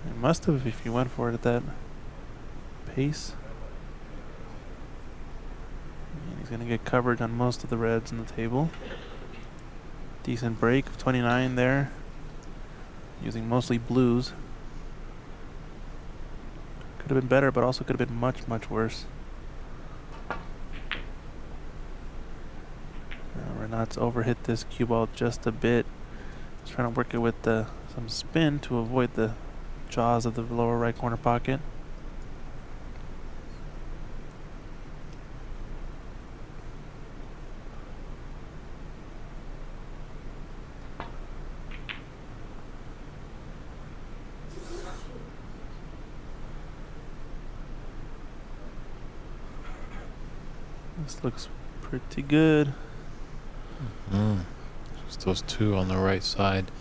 It must have if you went for it at that pace. And he's going to get coverage on most of the reds on the table. Decent break of 29 there. Using mostly blues. Could have been better, but also could have been much, much worse. Renat's overhit this cue ball just a bit. He's trying to work it with some spin to avoid the jaws of the lower right corner pocket. This looks pretty good. Just those two on the right side.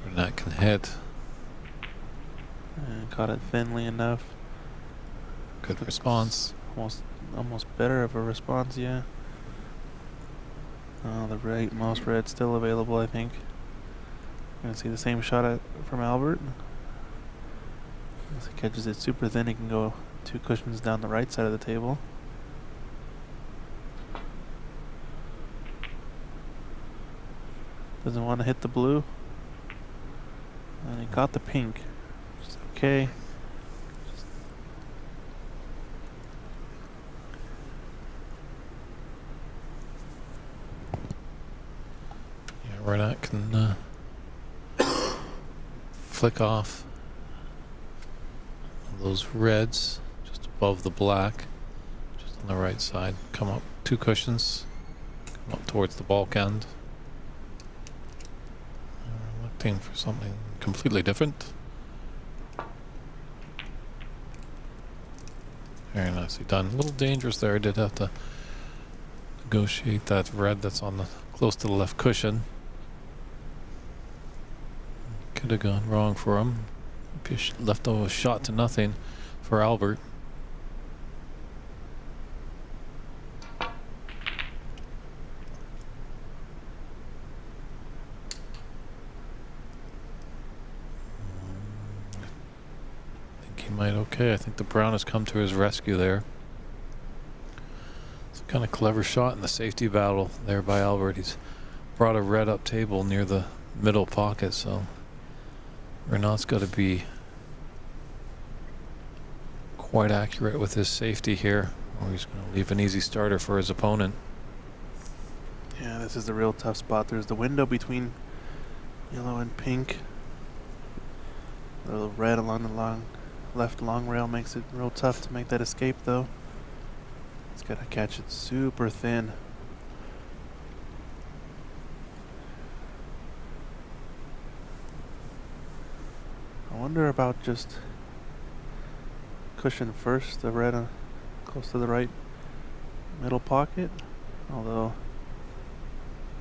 Renat can hit. And caught it thinly enough. Good response. Almost better of a response, yeah. Oh, the rightmost red still available, I think. Gonna see the same shot from Albert. As he catches it super thin, he can go 2 cushions down the right side of the table. Doesn't want to hit the blue. And he caught the pink. Which is okay. Yeah, Renat can flick off those reds just above the black, just on the right side. Come up 2 cushions, come up towards the bulk end. Looking for something completely different. Very nicely done. A little dangerous there. I did have to negotiate that red that's on the close to the left cushion. Could have gone wrong for him. Left over a shot to nothing for Albert. Okay, I think the brown has come to his rescue there. It's a kind of clever shot in the safety battle there by Albert. He's brought a red up table near the middle pocket, so Renat's got to be quite accurate with his safety here, or he's going to leave an easy starter for his opponent. Yeah, this is the real tough spot. There's the window between yellow and pink. The little red along the left long rail makes it real tough to make that escape though. It's gotta catch it super thin. I wonder about just cushion first, the red close to the right middle pocket. Although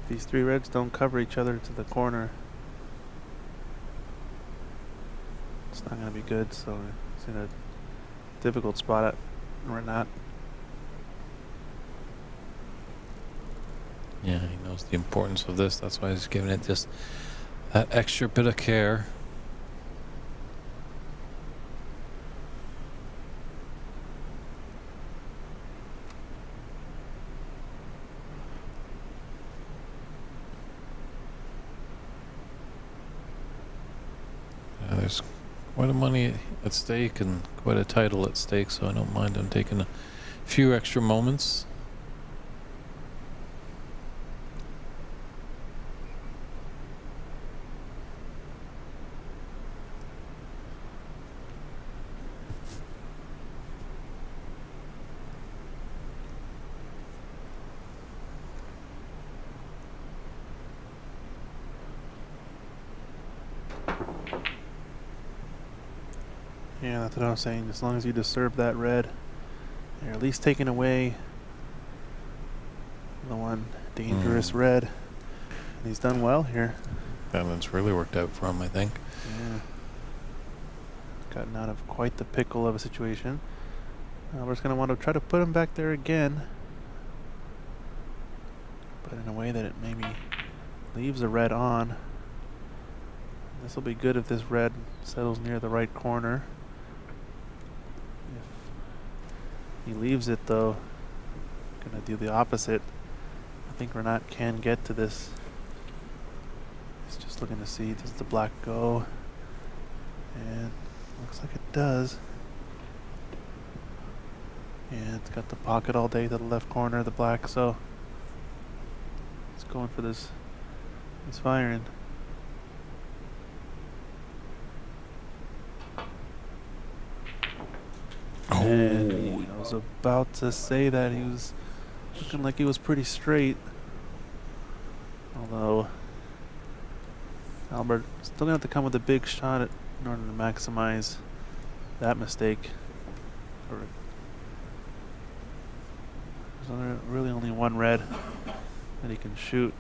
these three reds don't cover each other to the corner, it's not going to be good. So it's in a difficult spot at Renat. Yeah, he knows the importance of this. That's why he's giving it just that extra bit of care. There's quite a money at stake and quite a title at stake, so I don't mind him taking a few extra moments. Yeah, that's what I was saying. As long as you disturb that red, you're at least taking away the one dangerous red. And he's done well here. And it's really worked out for him, I think. Yeah. Gotten out of quite the pickle of a situation. We're just going to want to try to put him back there again. But in a way that it maybe leaves the red on. This will be good if this red settles near the right corner. If he leaves it though, gonna do the opposite. I think Renat can get to this. He's just looking to see, does the black go? And looks like it does. Yeah, it's got the pocket all day to the left corner, the black, so it's going for this. He's firing. And I was about to say that he was looking like he was pretty straight. Although Albert still gonna have to come with a big shot in order to maximize that mistake. There's really only one red that he can shoot.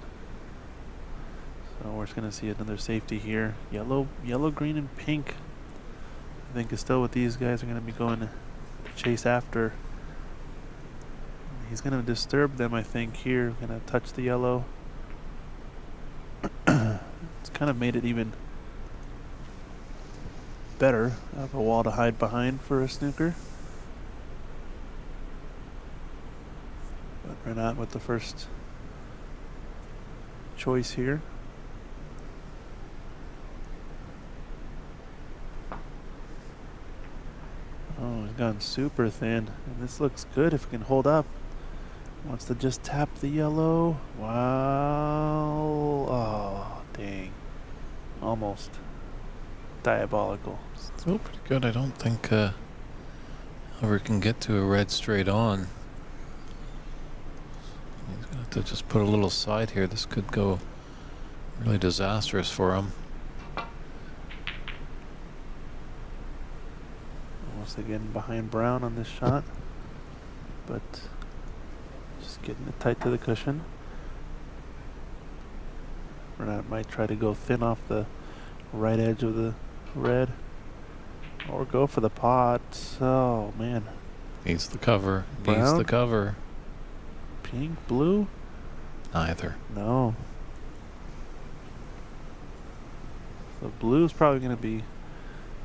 So we're just gonna see another safety here. Yellow, green, and pink. I think is still what these guys are gonna be going to chase after. He's gonna disturb them, I think, here. Gonna touch the yellow. It's kind of made it even better. Have a wall to hide behind for a snooker. But Renat with the first choice here. Oh, he's gone super thin. And this looks good if it can hold up. Wants to just tap the yellow. Wow. Oh, dang. Almost. Diabolical. Still pretty good. I don't think ever can get to a red straight on. He's going to have to just put a little side here. This could go really disastrous for him. Almost again behind brown on this shot. But just getting it tight to the cushion. Renat might try to go thin off the right edge of the red. Or go for the pot. Oh, man. Needs the cover. Brown? Needs the cover. Pink, blue? Neither. No. So blue's probably going to be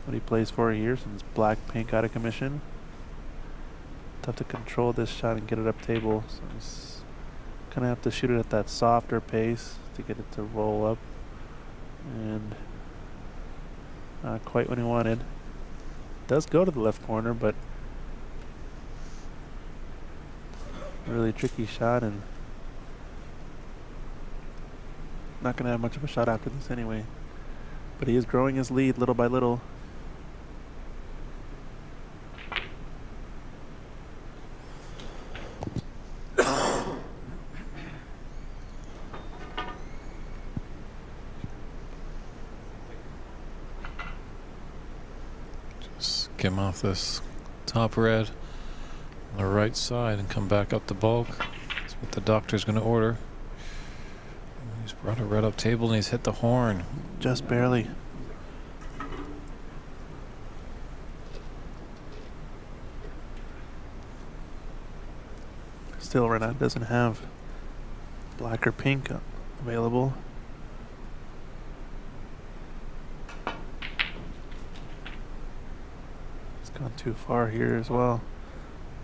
what he plays for here since black, pink out of commission. Tough to control this shot and get it up table. So he's going to have to shoot it at that softer pace to get it to roll up. And not quite what he wanted. Does go to the left corner, but really tricky shot and not going to have much of a shot after this anyway. But he is growing his lead little by little. kick him off this top red on the right side and come back up the bulk. That's what the doctor's going to order. He's brought a red up table and he's hit the horn. Just barely. Still, Renat doesn't have black or pink available. It's gone too far here as well.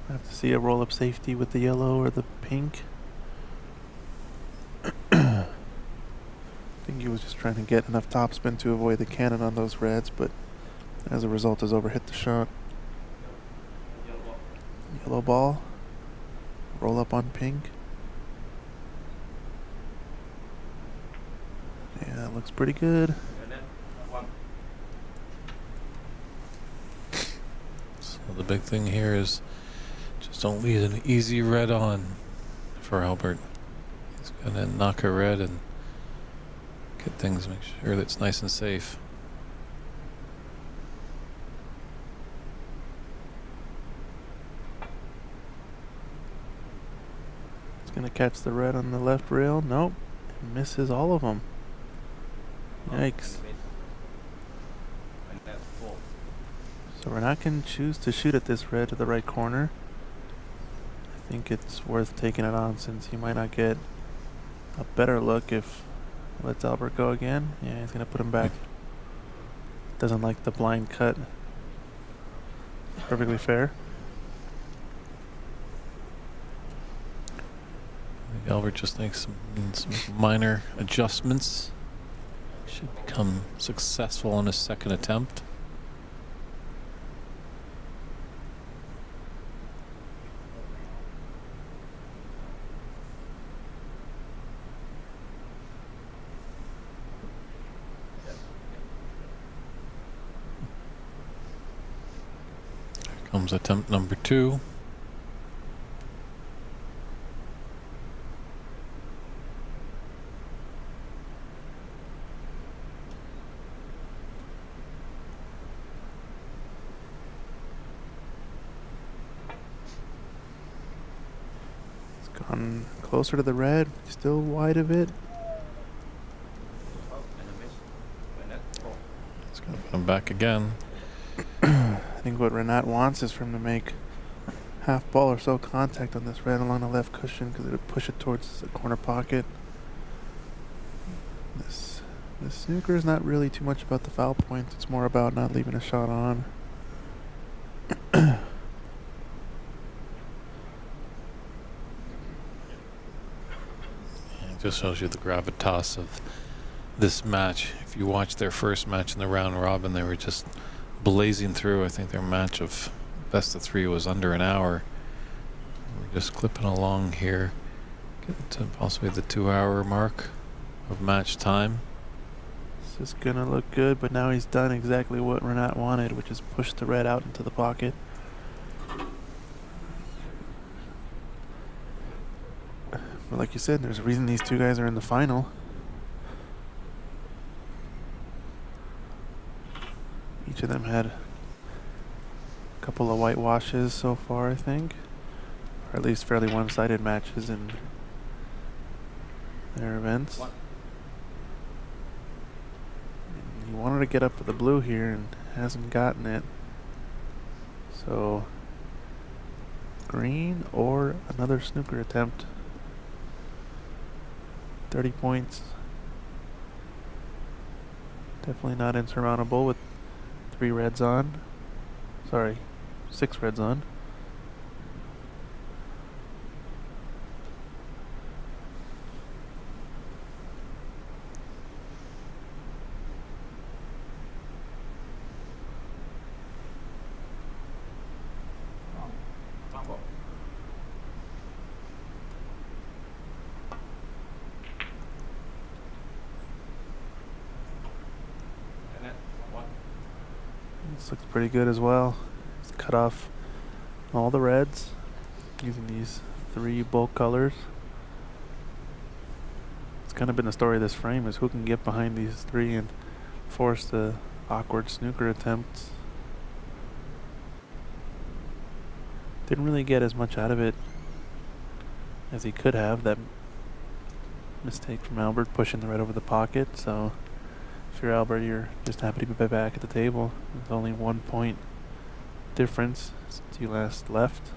I have to see a roll-up safety with the yellow or the pink. I think he was just trying to get enough topspin to avoid the cannon on those reds, but as a result has overhit the shot. Yellow ball. Roll up on pink. Yeah, that looks pretty good. So the big thing here is just don't leave an easy red on for Albert. He's gonna knock a red and get things, make sure that it's nice and safe. It's gonna catch the red on the left rail. Nope. It misses all of them. Yikes. So Renat can choose to shoot at this red to the right corner. I think it's worth taking it on since he might not get a better look if lets Albert go again. Yeah, he's gonna put him back. Doesn't like the blind cut. Perfectly fair. I think Albert just makes some minor adjustments. Should become successful on his second attempt. Here comes attempt number 2. Gone closer to the red, still wide of it. It's going to put him back again. I think what Renat wants is for him to make half ball or so contact on this red along the left cushion because it would push it towards the corner pocket. This snooker is not really too much about the foul points. It's more about not leaving a shot on. Just shows you the gravitas of this match. If you watch their first match in the round robin, they were just blazing through. I think their match of best of 3 was under an hour. We're just clipping along here, getting to possibly the 2-hour mark of match time. This is gonna look good, but now he's done exactly what Renat wanted, which is push the red out into the pocket. But like you said, there's a reason these two guys are in the final. Each of them had a couple of whitewashes so far, I think. Or at least fairly one-sided matches in their events. He wanted to get up for the blue here and hasn't gotten it. So, green or another snooker attempt. 30 points. Definitely not insurmountable with 3 reds on. Sorry, 6 reds on. This looks pretty good as well. It's cut off all the reds using these 3 bulk colors. It's kind of been the story of this frame is who can get behind these 3 and force the awkward snooker attempts. Didn't really get as much out of it as he could have. That mistake from Albert pushing the red over the pocket. So if you're Albert, you're just happy to be back at the table. There's only 1 point difference since you last left.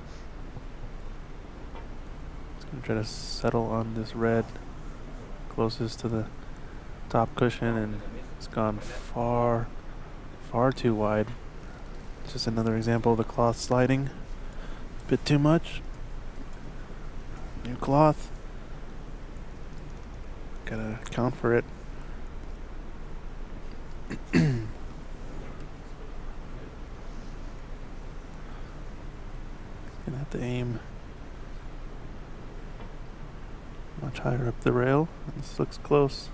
Just gonna try to settle on this red closest to the top cushion, and it's gone far too wide. It's just another example of the cloth sliding a bit too much. New cloth. Gotta account for it. Gonna have to aim much higher up the rail. This looks close.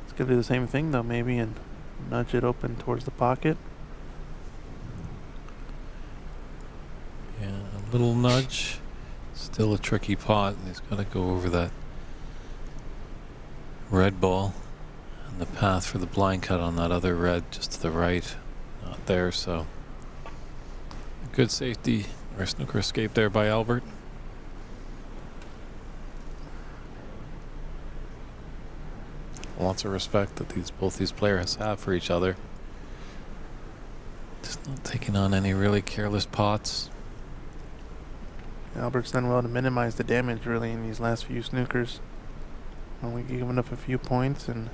It's gonna do the same thing though, maybe, and nudge it open towards the pocket. Yeah, a little nudge. Still a tricky pot. He's got to go over that red ball. And the path for the blind cut on that other red just to the right. Not there, so. Good safety or snooker escape there by Albert. Lots of respect that both these players have for each other. Just not taking on any really careless pots. Albert's done well to minimize the damage really in these last few snookers. Only giving up a few points and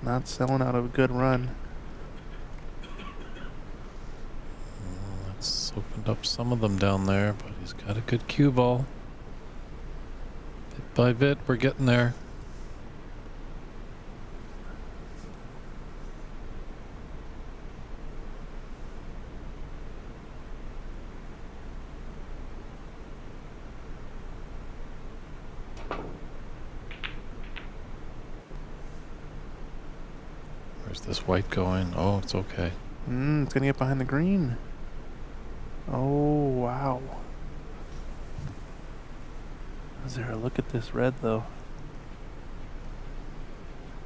not selling out a good run. That's opened up some of them down there, but he's got a good cue ball. Bit by bit, we're getting there. Where's this white going? Oh, it's okay. It's gonna get behind the green. Oh, wow. Is there a look at this red though?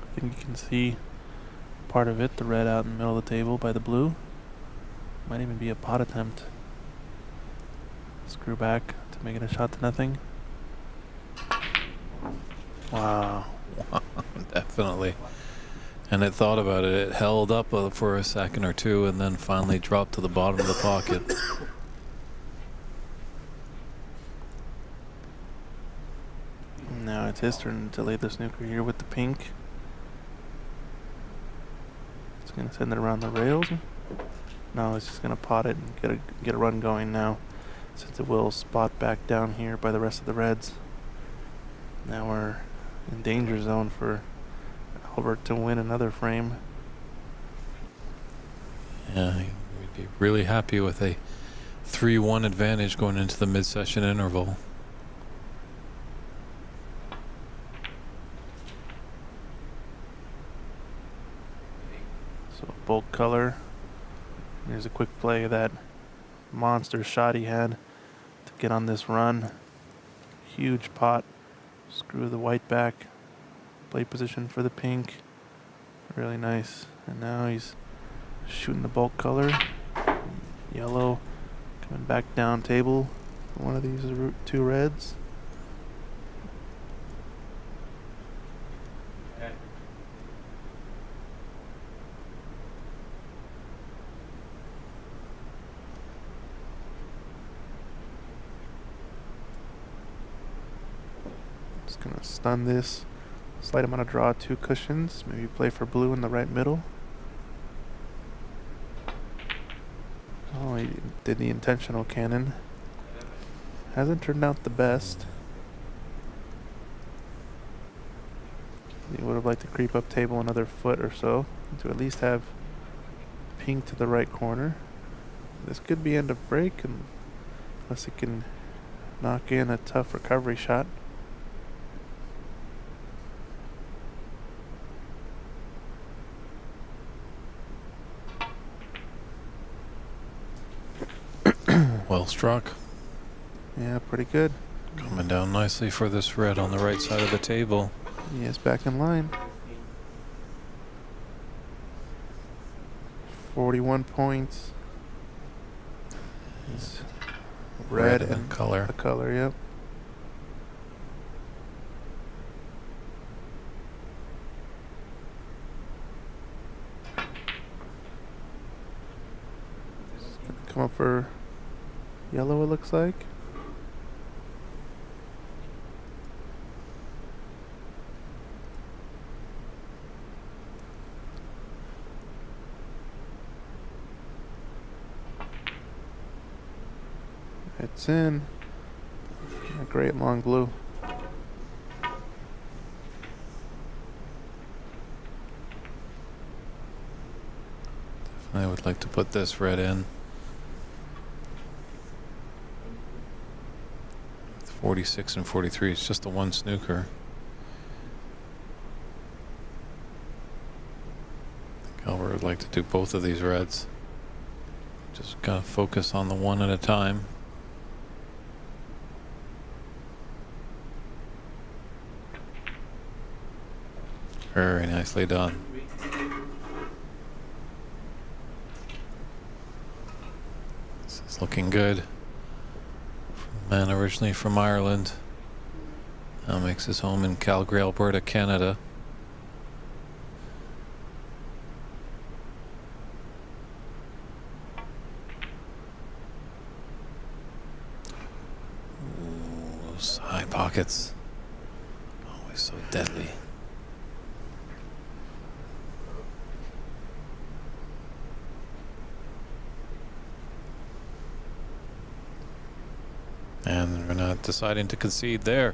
I think you can see part of it, the red out in the middle of the table by the blue. Might even be a pot attempt. Screw back to make it a shot to nothing. Wow. Definitely. And it thought about it. It held up for a second or two and then finally dropped to the bottom of the pocket. Now it's his turn to lay the snooker here with the pink. It's gonna send it around the rails. No, it's just gonna pot it and get a run going now, since it will spot back down here by the rest of the reds. Now we're in danger zone for Albert to win another frame. Yeah, we'd be really happy with a 3-1 advantage going into the mid-session interval. So bulk color. Here's a quick play of that monster shot he had to get on this run. Huge pot. Screw the white back. Play position for the pink. Really nice. And now he's shooting the bulk color. Yellow coming back down table. One of these is two reds. Just gonna stun this. Slide him on a draw 2 cushions. Maybe play for blue in the right middle. Oh, he did the intentional cannon. Hasn't turned out the best. He would have liked to creep up table another foot or so to at least have pink to the right corner. This could be end of break unless he can knock in a tough recovery shot. Well struck. Yeah, pretty good. Coming down nicely for this red on the right side of the table. He is back in line. 41 points. He's red and and color. the color, yep. Come up for yellow, it looks like. It's in. A great long blue. I would like to put this red in. 46 and 43. It's just the one snooker. I think Albert would like to do both of these reds. Just gotta focus on the one at a time. Very nicely done. This is looking good. Man originally from Ireland. Now makes his home in Calgary, Alberta, Canada. Ooh, those high pockets. Always so deadly. And Renat deciding to concede there.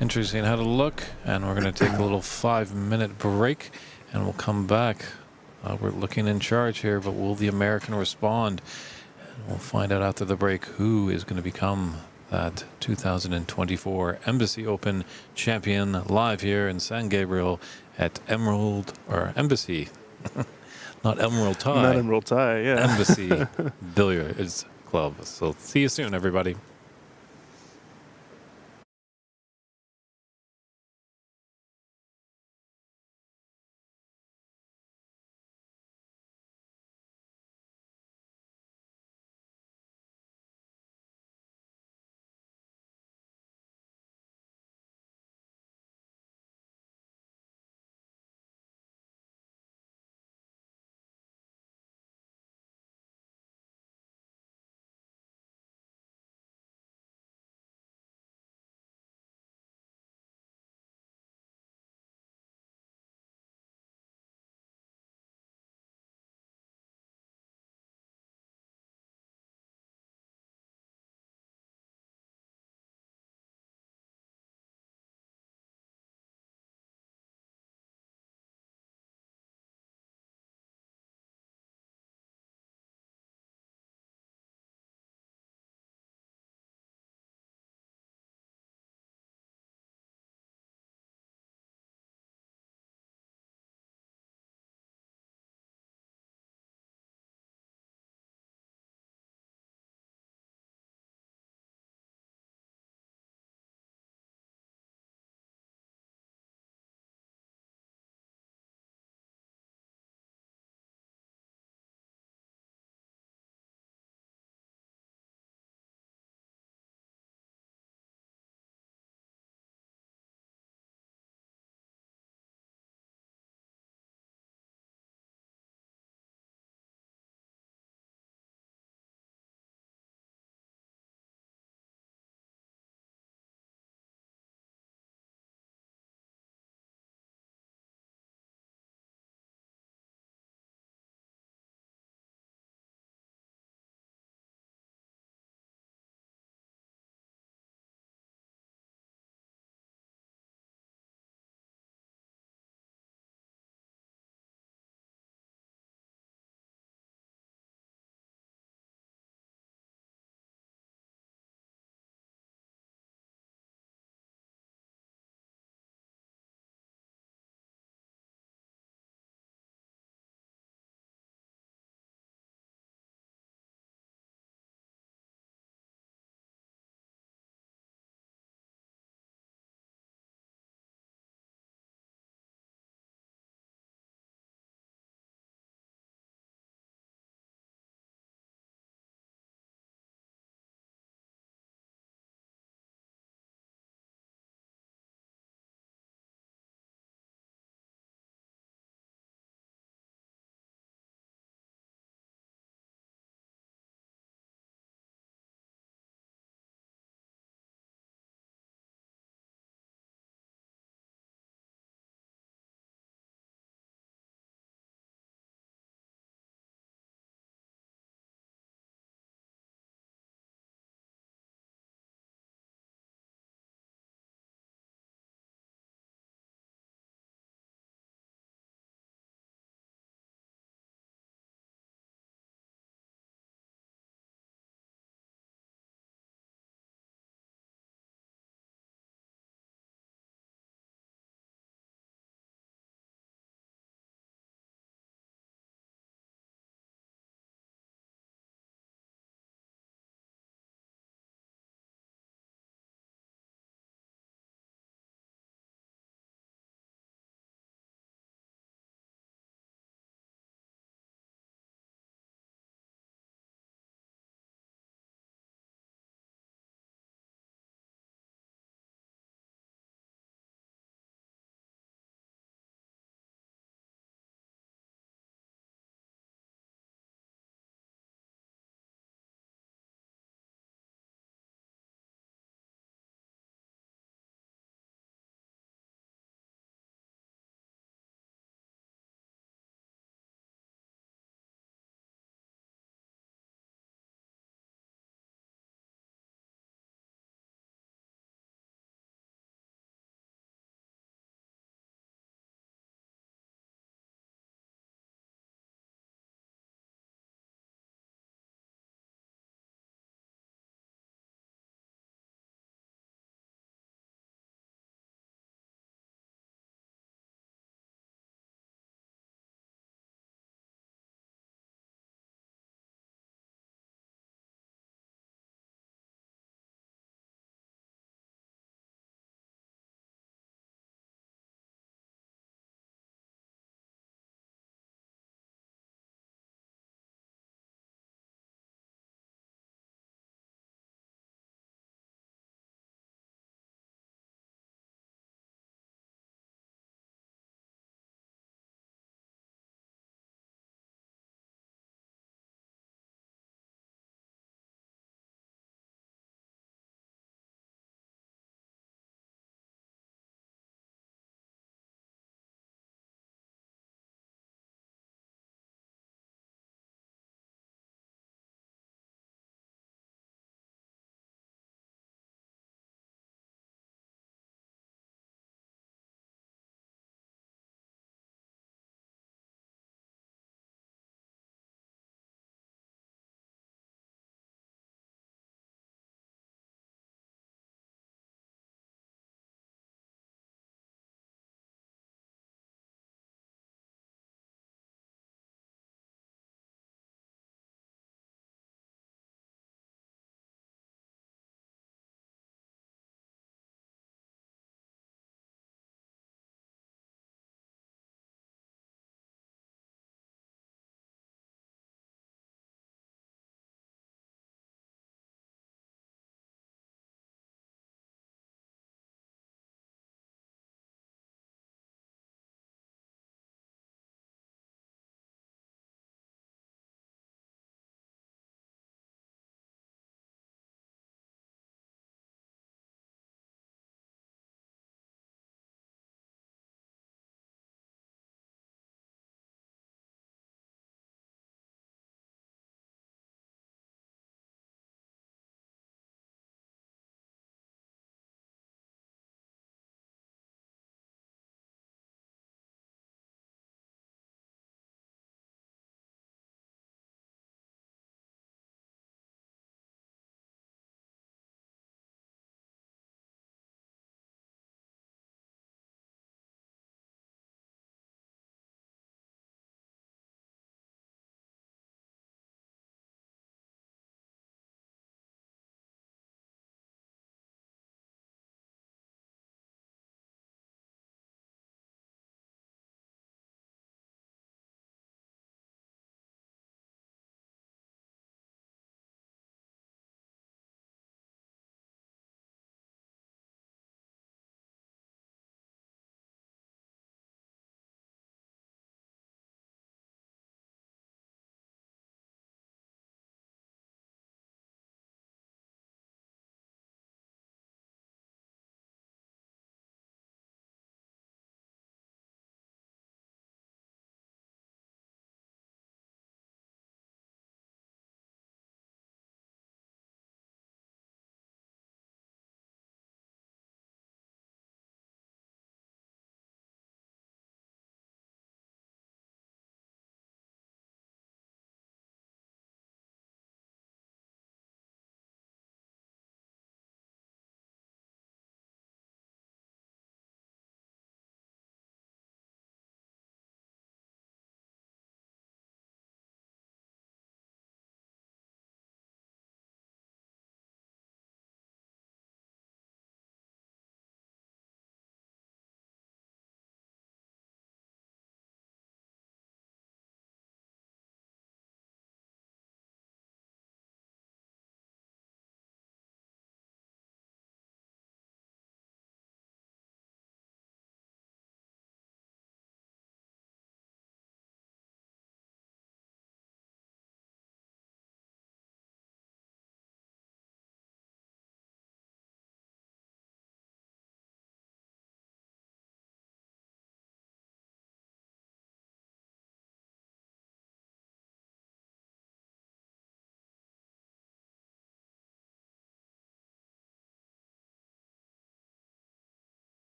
Interesting how to look. And we're going to take a little 5-minute break. And we'll come back. We're looking in charge here, but will the American respond? And we'll find out after the break who is going to become that 2024 Embassy Open champion, live here in San Gabriel at Embassy. Not Emerald Tie. Not Emerald Tie, yeah. Embassy Billiards Club. So see you soon, everybody.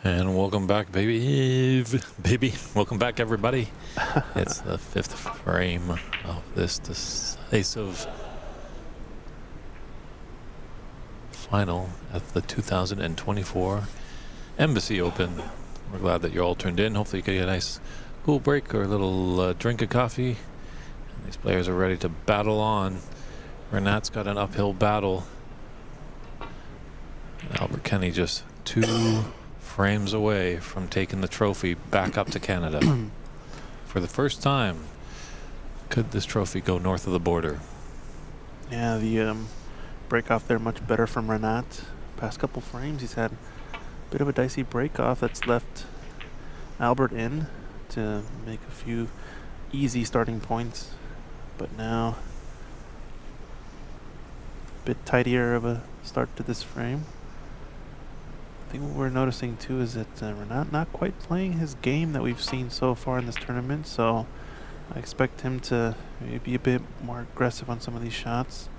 And welcome back, baby. Baby, welcome back, everybody. It's the 5th frame of this decisive final at the 2024 Embassy Open. We're glad that you're all tuned in. Hopefully you can get a nice cool break or a little drink of coffee. And these players are ready to battle on. Renat's got an uphill battle. And Albert Kenny just 2 frames away from taking the trophy back up to Canada. For the first time, could this trophy go north of the border? Yeah, the break off there much better from Renat. Past couple frames, he's had a bit of a dicey break off that's left Albert in to make a few easy starting points. But now, a bit tidier of a start to this frame. I think what we're noticing too is that Renat not quite playing his game that we've seen so far in this tournament, so I expect him to maybe be a bit more aggressive on some of these shots,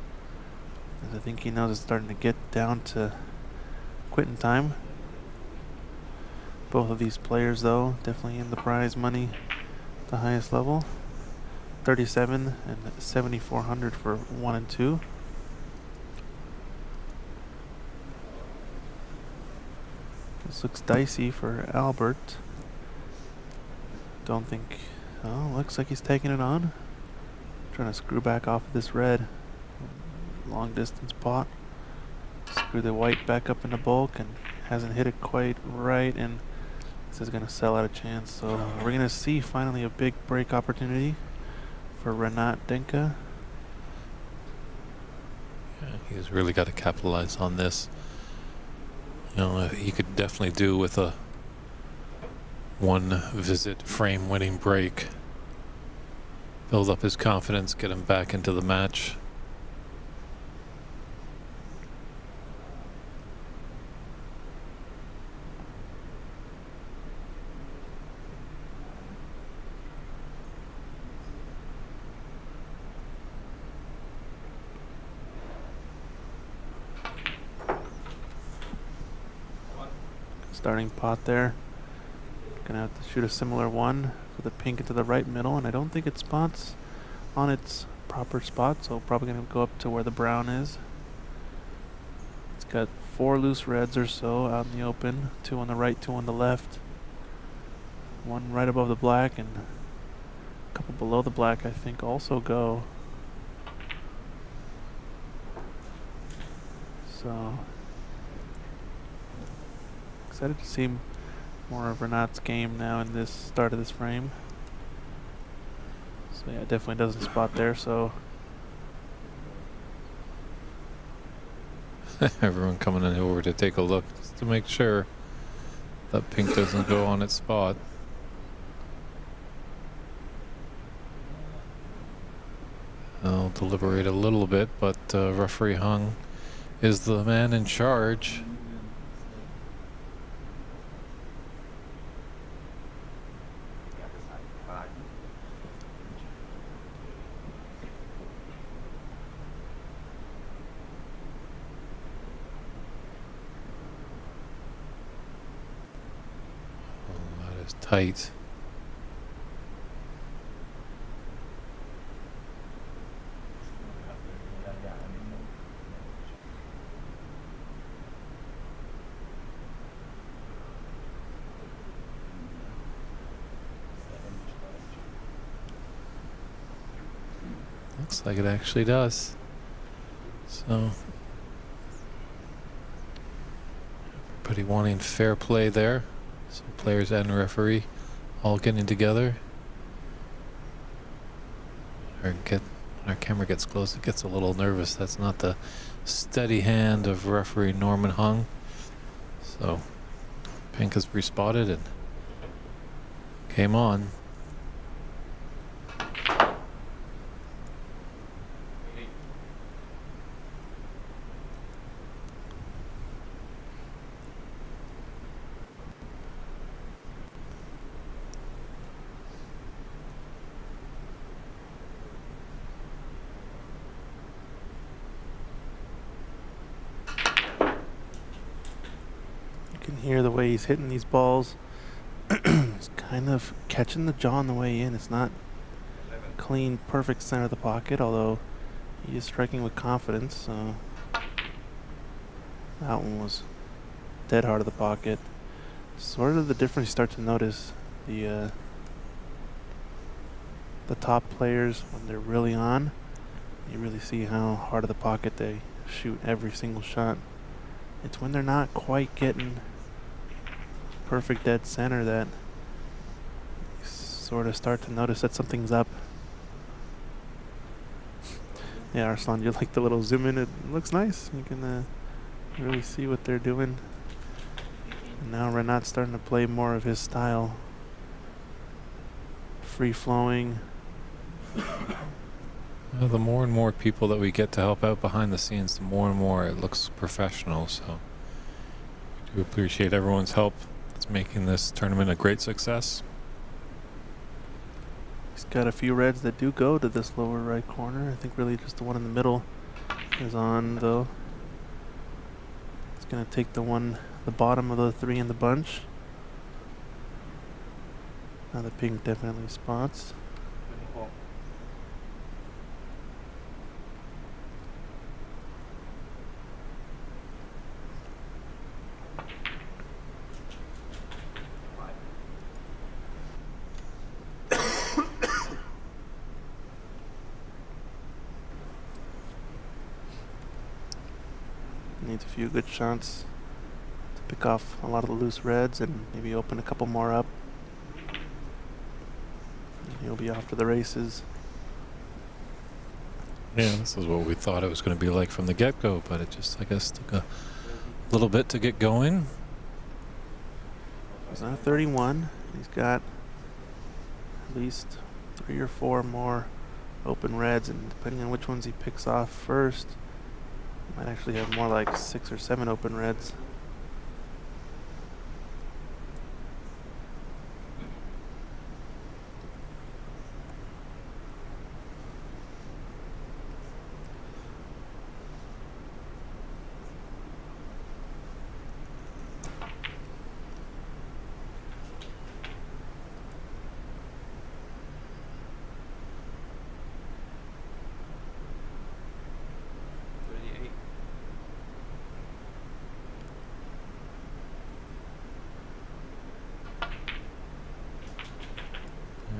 as I think he knows it's starting to get down to quitting time. Both of these players though definitely in the prize money at the highest level, 37 and 7,400 for 1 and 2. This looks dicey for Albert. Don't think... Oh, looks like he's taking it on. Trying to screw back off of this red. Long distance pot. Screw the white back up in the bulk and hasn't hit it quite right, and this is going to sell out a chance. So we're going to see finally a big break opportunity for Renat Denkha. Yeah, he's really got to capitalize on this. You know, he could definitely do with a 1 visit frame winning break. Build up his confidence, get him back into the match. Starting pot there. Gonna have to shoot a similar one for the pink into the right middle, and I don't think it spots on its proper spot, so probably gonna go up to where the brown is. It's got 4 loose reds or so out in the open, 2 on the right, 2 on the left. 1 right above the black, and a couple below the black I think also go. So excited to see more of Renat's game now in this start of this frame. So yeah, definitely doesn't spot there, so Everyone coming in over to take a look just to make sure that pink doesn't go on its spot. I'll deliberate a little bit, but referee Hung is the man in charge. Tight. Looks like it actually does. So everybody wanting fair play there. So players and referee all getting together. When our camera gets close, it gets a little nervous. That's not the steady hand of referee Norman Hung. So pink has respotted and came on. hear the way he's hitting these balls. He's kind of catching the jaw on the way in. It's not 11. clean, perfect center of the pocket, although he is striking with confidence. So that one was dead hard of the pocket. Sort of the difference you start to notice. The top players, when they're really on, you really see how hard of the pocket they shoot every single shot. It's when they're not quite getting perfect dead center that you sort of start to notice that something's up. Yeah, Arslan, you like the little zoom in? It looks nice. You can really see what they're doing. And now Renat's starting to play more of his style. Free flowing. Well, the more and more people that we get to help out behind the scenes, the more and more it looks professional. So we do appreciate everyone's help. It's making this tournament a great success. He's got a few reds that do go to this lower right corner. I think really just the one in the middle is on though. It's gonna take the bottom of the three in the bunch. Now the pink definitely spots. 24. Needs a few good shots to pick off a lot of the loose reds and maybe open a couple more up. And he'll be off to the races. Yeah, this is what we thought it was going to be like from the get-go, but it just, I guess, took a little bit to get going. He's on 31. He's got at least 3 or 4 more open reds, and depending on which ones he picks off first, might actually have more like 6 or 7 open reds.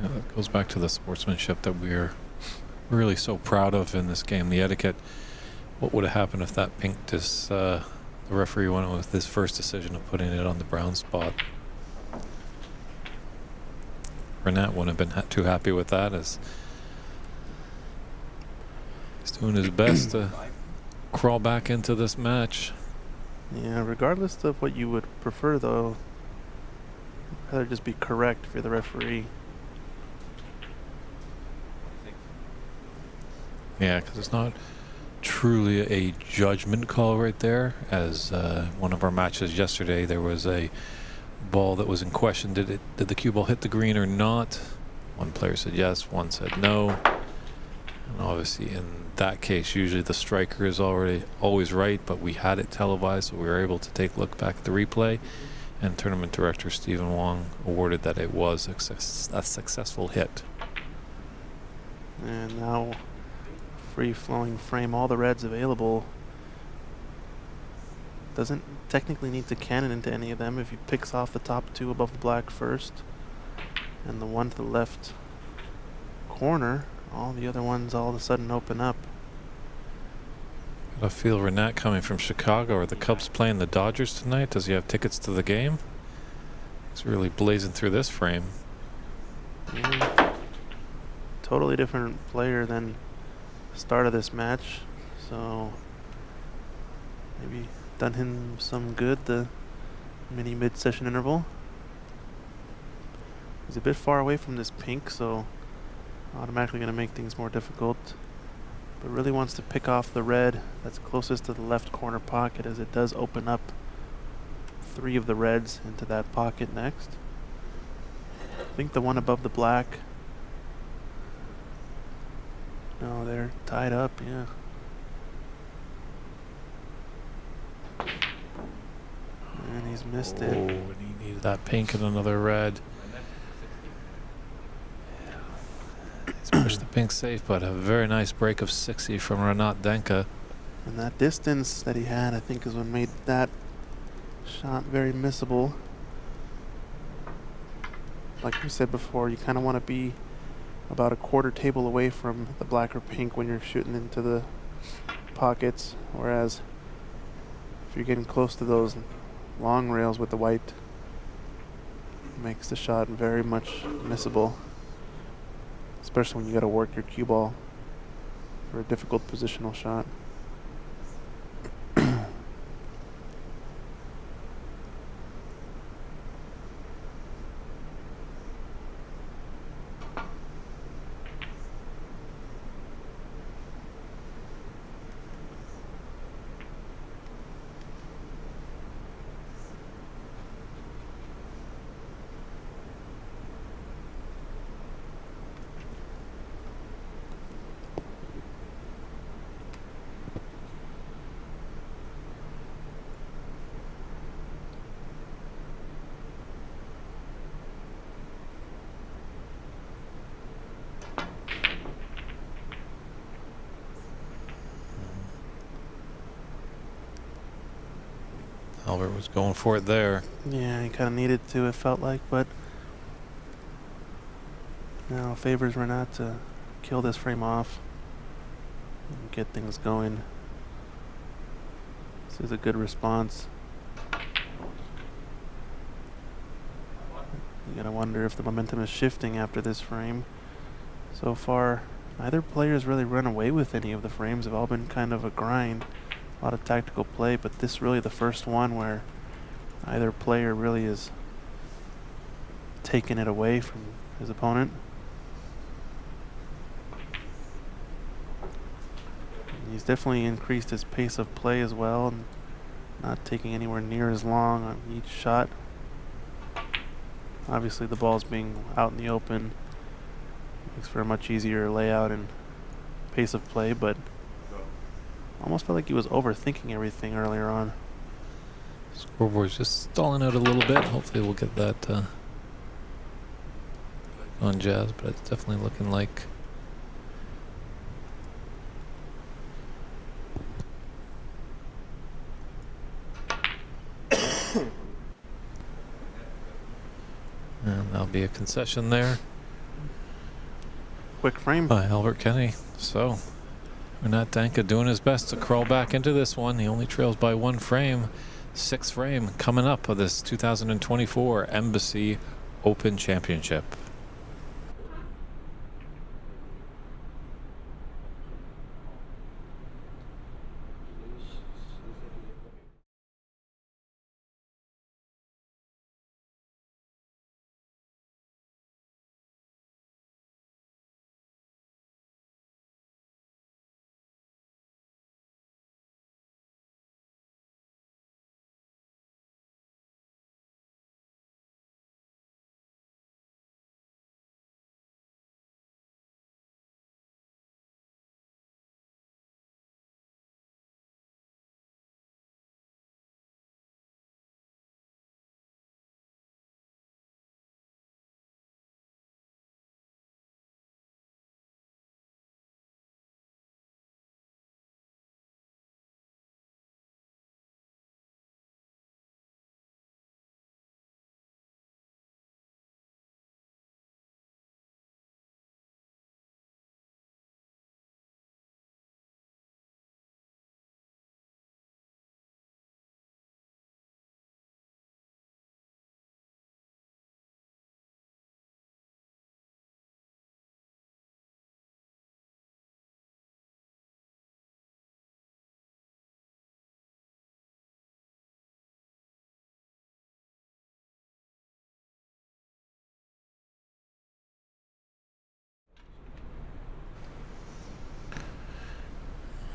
Yeah, that goes back to the sportsmanship that we're really so proud of in this game. The etiquette. What would have happened if that pink the referee went with his first decision of putting it on the brown spot? Renat wouldn't have been too happy with that, as he's doing his best to crawl back into this match. Yeah, regardless of what you would prefer though, I'd rather just be correct if you're the referee. Yeah, because it's not truly a judgment call right there. As one of our matches yesterday, there was a ball that was in question. Did the cue ball hit the green or not? One player said yes, one said no. And obviously in that case, usually the striker is always right, but we had it televised, so we were able to take a look back at the replay, and tournament director Stephen Wong awarded that it was a successful hit. And now free flowing frame, all the reds available. Doesn't technically need to cannon into any of them if he picks off the top 2 above the black first, and the one to the left corner, all the other ones all of a sudden open up. I feel Renat coming from Chicago. Are the Cubs playing the Dodgers tonight? Does he have tickets to the game? He's really blazing through this frame. Yeah. Totally different player than the start of this match, so maybe done him some good, the mini mid-session interval. He's a bit far away from this pink, so automatically going to make things more difficult, but really wants to pick off the red that's closest to the left corner pocket, as it does open up 3 of the reds into that pocket next. I think the one above the black. No, they're tied up, yeah. And he's missed Oh, it. and he needed that pink and another red. He's pushed the pink safe, but a very nice break of 60 from Renat Denkha. And that distance that he had, I think, is what made that shot very missable. Like we said before, you kind of want to be about a quarter table away from the black or pink when you're shooting into the pockets, whereas if you're getting close to those long rails with the white, it makes the shot very much missable, especially when you got to work your cue ball for a difficult positional shot. Albert was going for it there. Yeah, he kind of needed to, it felt like, but now favors Renat to kill this frame off and get things going. This is a good response. You gotta wonder if the momentum is shifting after this frame. So far, neither player's really run away with any of the frames. They've all been kind of a grind. A lot of tactical play, but this really the first one where either player really is taking it away from his opponent. And he's definitely increased his pace of play as well, and not taking anywhere near as long on each shot. Obviously the ball's being out in the open makes for a much easier layout and pace of play, but almost felt like he was overthinking everything earlier on. Scoreboard's just stalling out a little bit. Hopefully we'll get that on Jazz, but it's definitely looking like and that'll be a concession there Quick frame. by Albert Kennedy. So Renat Denkha doing his best to crawl back into this one. He only trails by one frame. Sixth frame coming up of this 2024 Embassy Open Championship.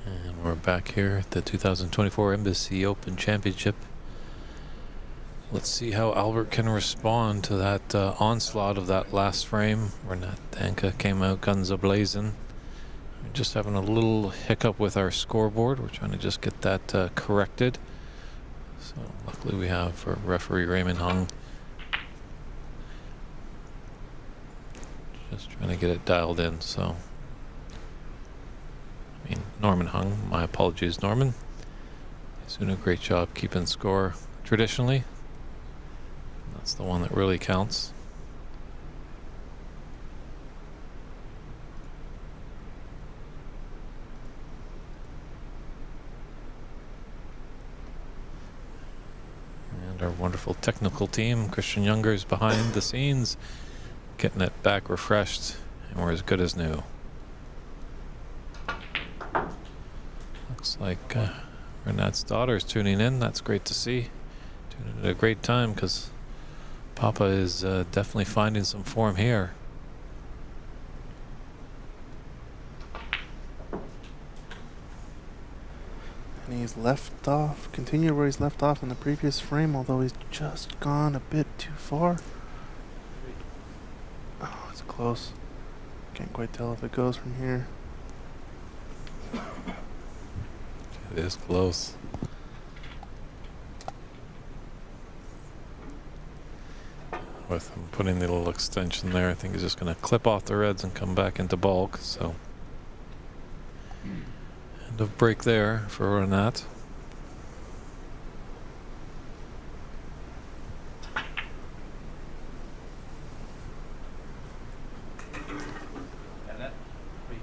And we're back here at the 2024 Embassy Open Championship. Let's see how Albert can respond to that onslaught of that last frame. Renat Denkha came out guns a-blazing. We're just having a little hiccup with our scoreboard. We're trying to just get that corrected. So luckily we have for referee Raymond Hung. Just trying to get it dialed in, so. I mean, Norman Hung. My apologies, Norman. He's doing a great job keeping score traditionally. That's the one that really counts. And our wonderful technical team, Christian Younger's behind the scenes, getting it back refreshed, and we're as good as new. Looks like Renat's daughter is tuning in. That's great to see. Tuning in at a great time because Papa is definitely finding some form here. And he's left off, continued where he's left off in the previous frame, although he's just gone a bit too far. Oh, it's close. Can't quite tell if it goes from here. It is close. With him putting the little extension there, I think he's just going to clip off the reds and come back into bulk. So, end of break there for Renat. Renat, 3.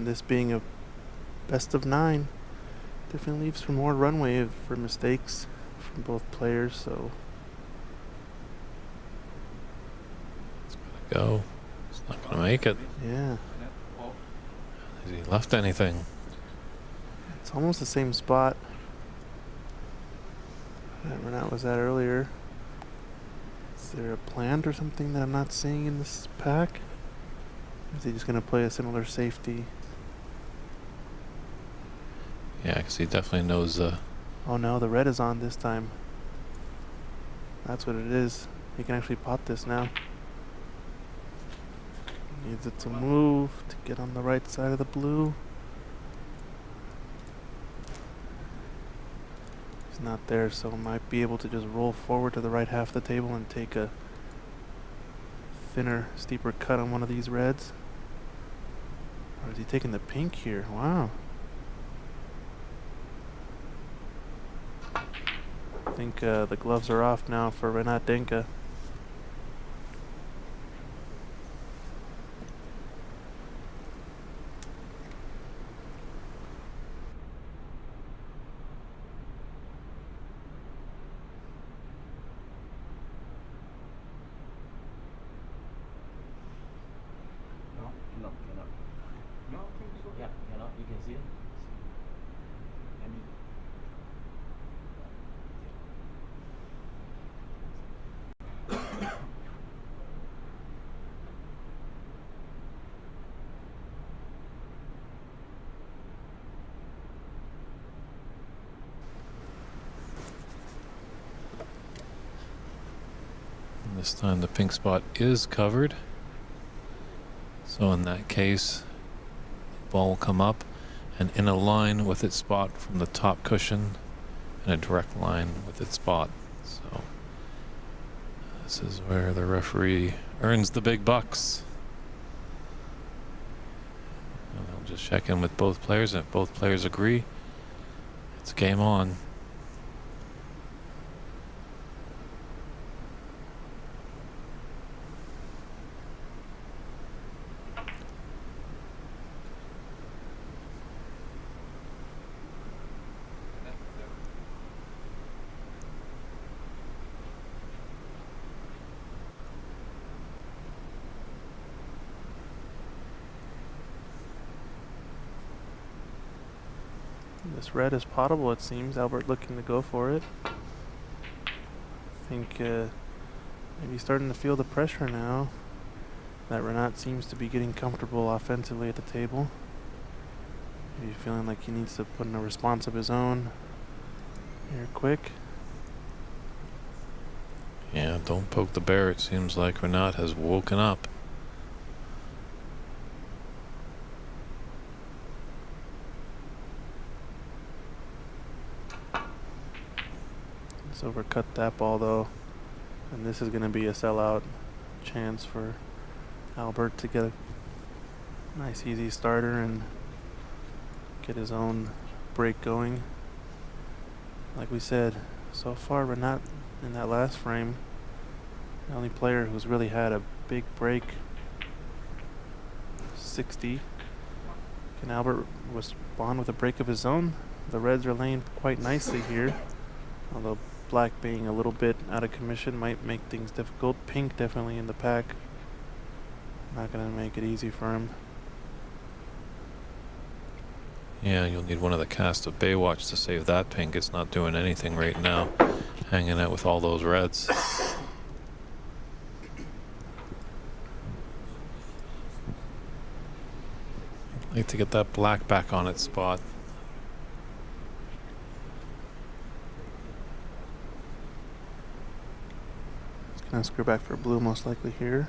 This being a best of 9 definitely leaves for more runway for mistakes from both players, so Go. He's not going to make it. yeah. Renat, 4. Has he left anything? It's almost the same spot that Renat was at earlier. Is there a plant or something that I'm not seeing in this pack? Or is he just going to play a similar safety? Yeah, because he definitely knows. Oh no, the red is on this time. That's what it is. He can actually pot this now. Needs it to move to get on the right side of the blue. He's not there, so might be able to just roll forward to the right half of the table and take a thinner, steeper cut on one of these reds. Or is he taking the pink here? Wow. I think the gloves are off now for Renat Denkha. No, cannot. No, I think so. Yeah, cannot. You can see it. I mean, And this time the pink spot is covered. So in that case, the ball will come up and in a line with its spot from the top cushion in a direct line with its spot. So this is where the referee earns the big bucks. And they'll just check in with both players, and if both players agree, it's game on. This red is potable, it seems. Albert looking to go for it. I think maybe starting to feel the pressure now that Renat seems to be getting comfortable offensively at the table. Maybe feeling like he needs to put in a response of his own here quick. Yeah, don't poke the bear. It seems like Renat has woken up. Let's overcut that ball though. And this is going to be a sellout chance for Albert to get a nice easy starter and get his own break going. Like we said, so far Renat in that last frame, the only player who's really had a big break. 60. Can Albert respond with a break of his own? The reds are laying quite nicely here, although black being a little bit out of commission might make things difficult. Pink definitely in the pack. Not going to make it easy for him. Yeah, you'll need one of the cast of Baywatch to save that pink. It's not doing anything right now, hanging out with all those reds. I'd like to get that black back on its spot. He's going to screw back for blue most likely here.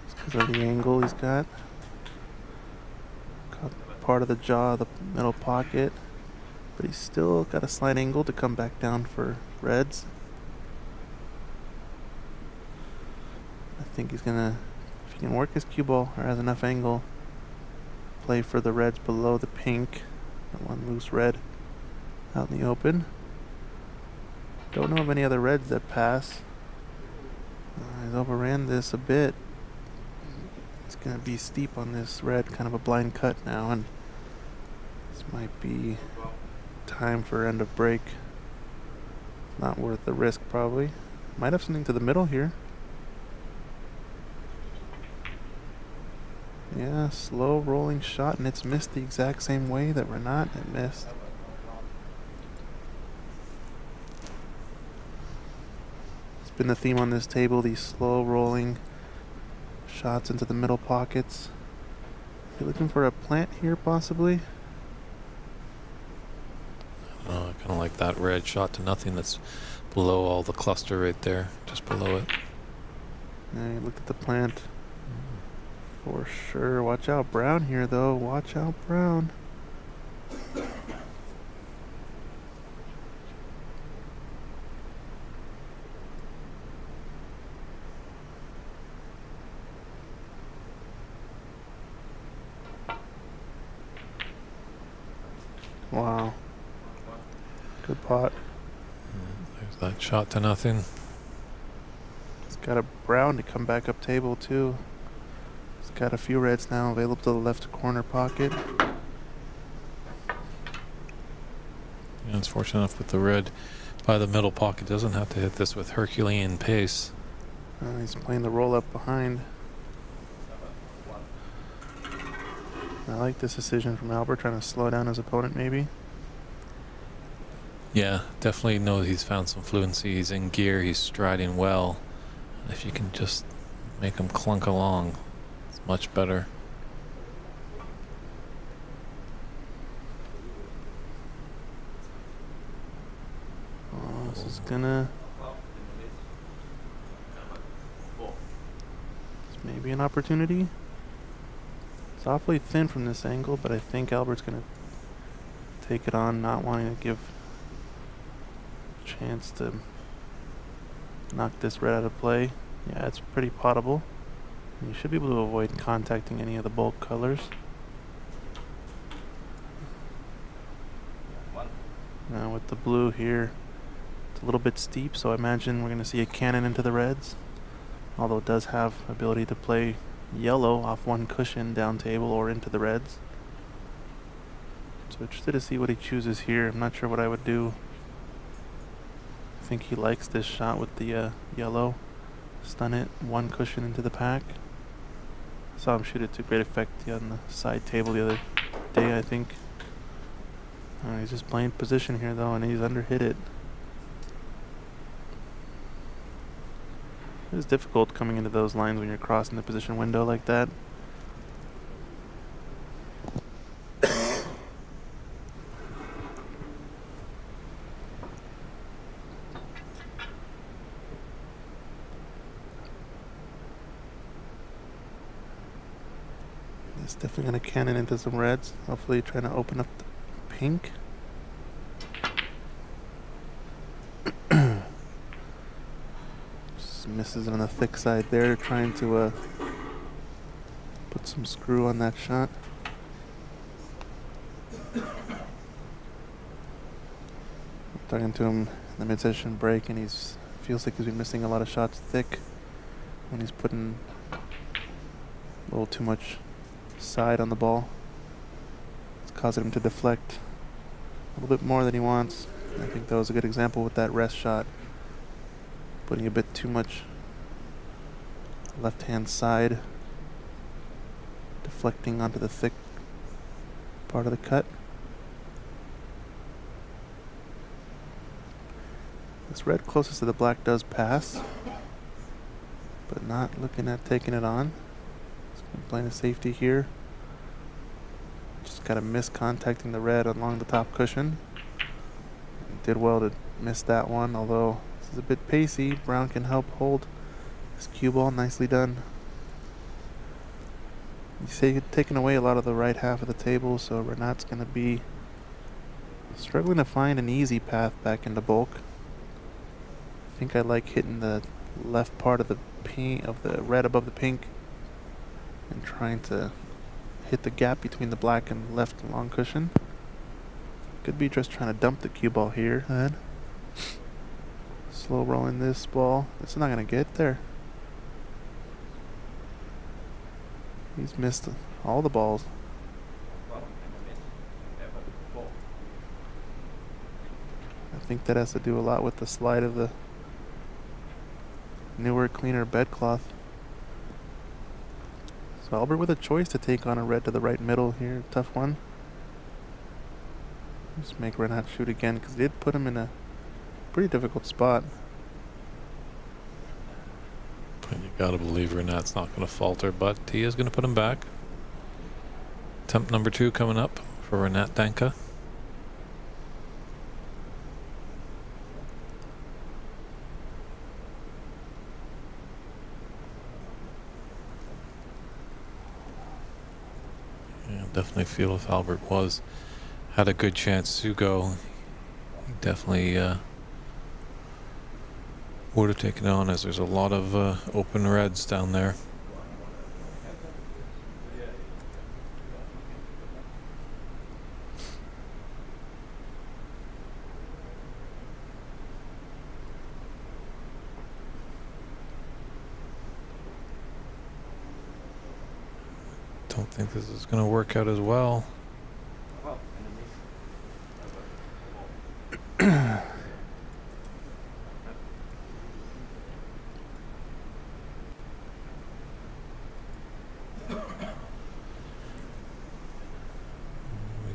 It's because of the angle he's got. Caught part of the jaw of the middle pocket, but he's still got a slight angle to come back down for reds. I think he's gonna, if he can work his cue ball or has enough angle, play for the reds below the pink. That one loose red out in the open. Don't know of any other reds that pass. He's overran this a bit. It's going to be steep on this red, kind of a blind cut now, and this might be time for end of break. Not worth the risk, probably. Might have something to the middle here. Yeah, slow rolling shot, and it's missed the exact same way that Renat had missed. It's been the theme on this table, these slow rolling shots into the middle pockets. You looking for a plant here, possibly? I kind of like that red shot to nothing that's below all the cluster right there, just below it. Yeah, you looked at the plant. For sure. Watch out, brown here, though. Watch out, brown. Wow. Good pot. There's that shot to nothing. It's got a brown to come back up table, too. It's got a few reds now available to the left corner pocket. Yeah, it's fortunate enough with the red by the middle pocket. Doesn't have to hit this with Herculean pace. He's playing the roll up behind. I like this decision from Albert, trying to slow down his opponent maybe. Yeah, definitely knows he's found some fluency. He's in gear. He's striding well. If you can just make him clunk along, it's much better. Oh, this is gonna... This may be an opportunity. It's awfully thin from this angle, but I think Albert's gonna take it on, not wanting to give a chance to knock this red out of play. Yeah, it's pretty potable. You should be able to avoid contacting any of the bulk colors. Now with the blue here, it's a little bit steep, so I imagine we're going to see a cannon into the reds. Although it does have ability to play yellow off one cushion down table or into the reds. So interested to see what he chooses here. I'm not sure what I would do. I think he likes this shot with the yellow. Stun it, one cushion into the pack. Saw him shoot it to great effect on the side table the other day, I think. He's just playing position here though, and he's underhit it. It's difficult coming into those lines when you're crossing the position window like that. He's definitely going to cannon into some reds. Hopefully trying to open up the pink. Just misses on the thick side there, trying to put some screw on that shot. Talking to him in the mid-session break, and feels like he's been missing a lot of shots thick when he's putting a little too much side on the ball. It's causing him to deflect a little bit more than he wants. I think that was a good example with that rest shot. Putting a bit too much left-hand side, deflecting onto the thick part of the cut. This red closest to the black does pass, but not looking at taking it on. Playing a safety here. Just got to miss contacting the red along the top cushion. Did well to miss that one, although this is a bit pacey. Brown can help hold this cue ball. Nicely done. You say you're taking away a lot of the right half of the table, so Renat's going to be struggling to find an easy path back into bulk. I think I like hitting the left part of the red above the pink and trying to hit the gap between the black and left long cushion. Could be just trying to dump the cue ball here then. Slow rolling this ball. It's not going to get there. He's missed all the balls. I think that has to do a lot with the slide of the newer, cleaner bedcloth. So Albert with a choice to take on a red to the right middle here. Tough one. Just make Renat shoot again, because it did put him in a pretty difficult spot. And you gotta believe Renat's not gonna falter, but he is gonna put him back. Attempt number 2 coming up for Renat Denkha. Definitely feel if Albert had a good chance to go, he definitely would have taken it on, as there's a lot of open reds down there. Don't think this is going to work out as well. We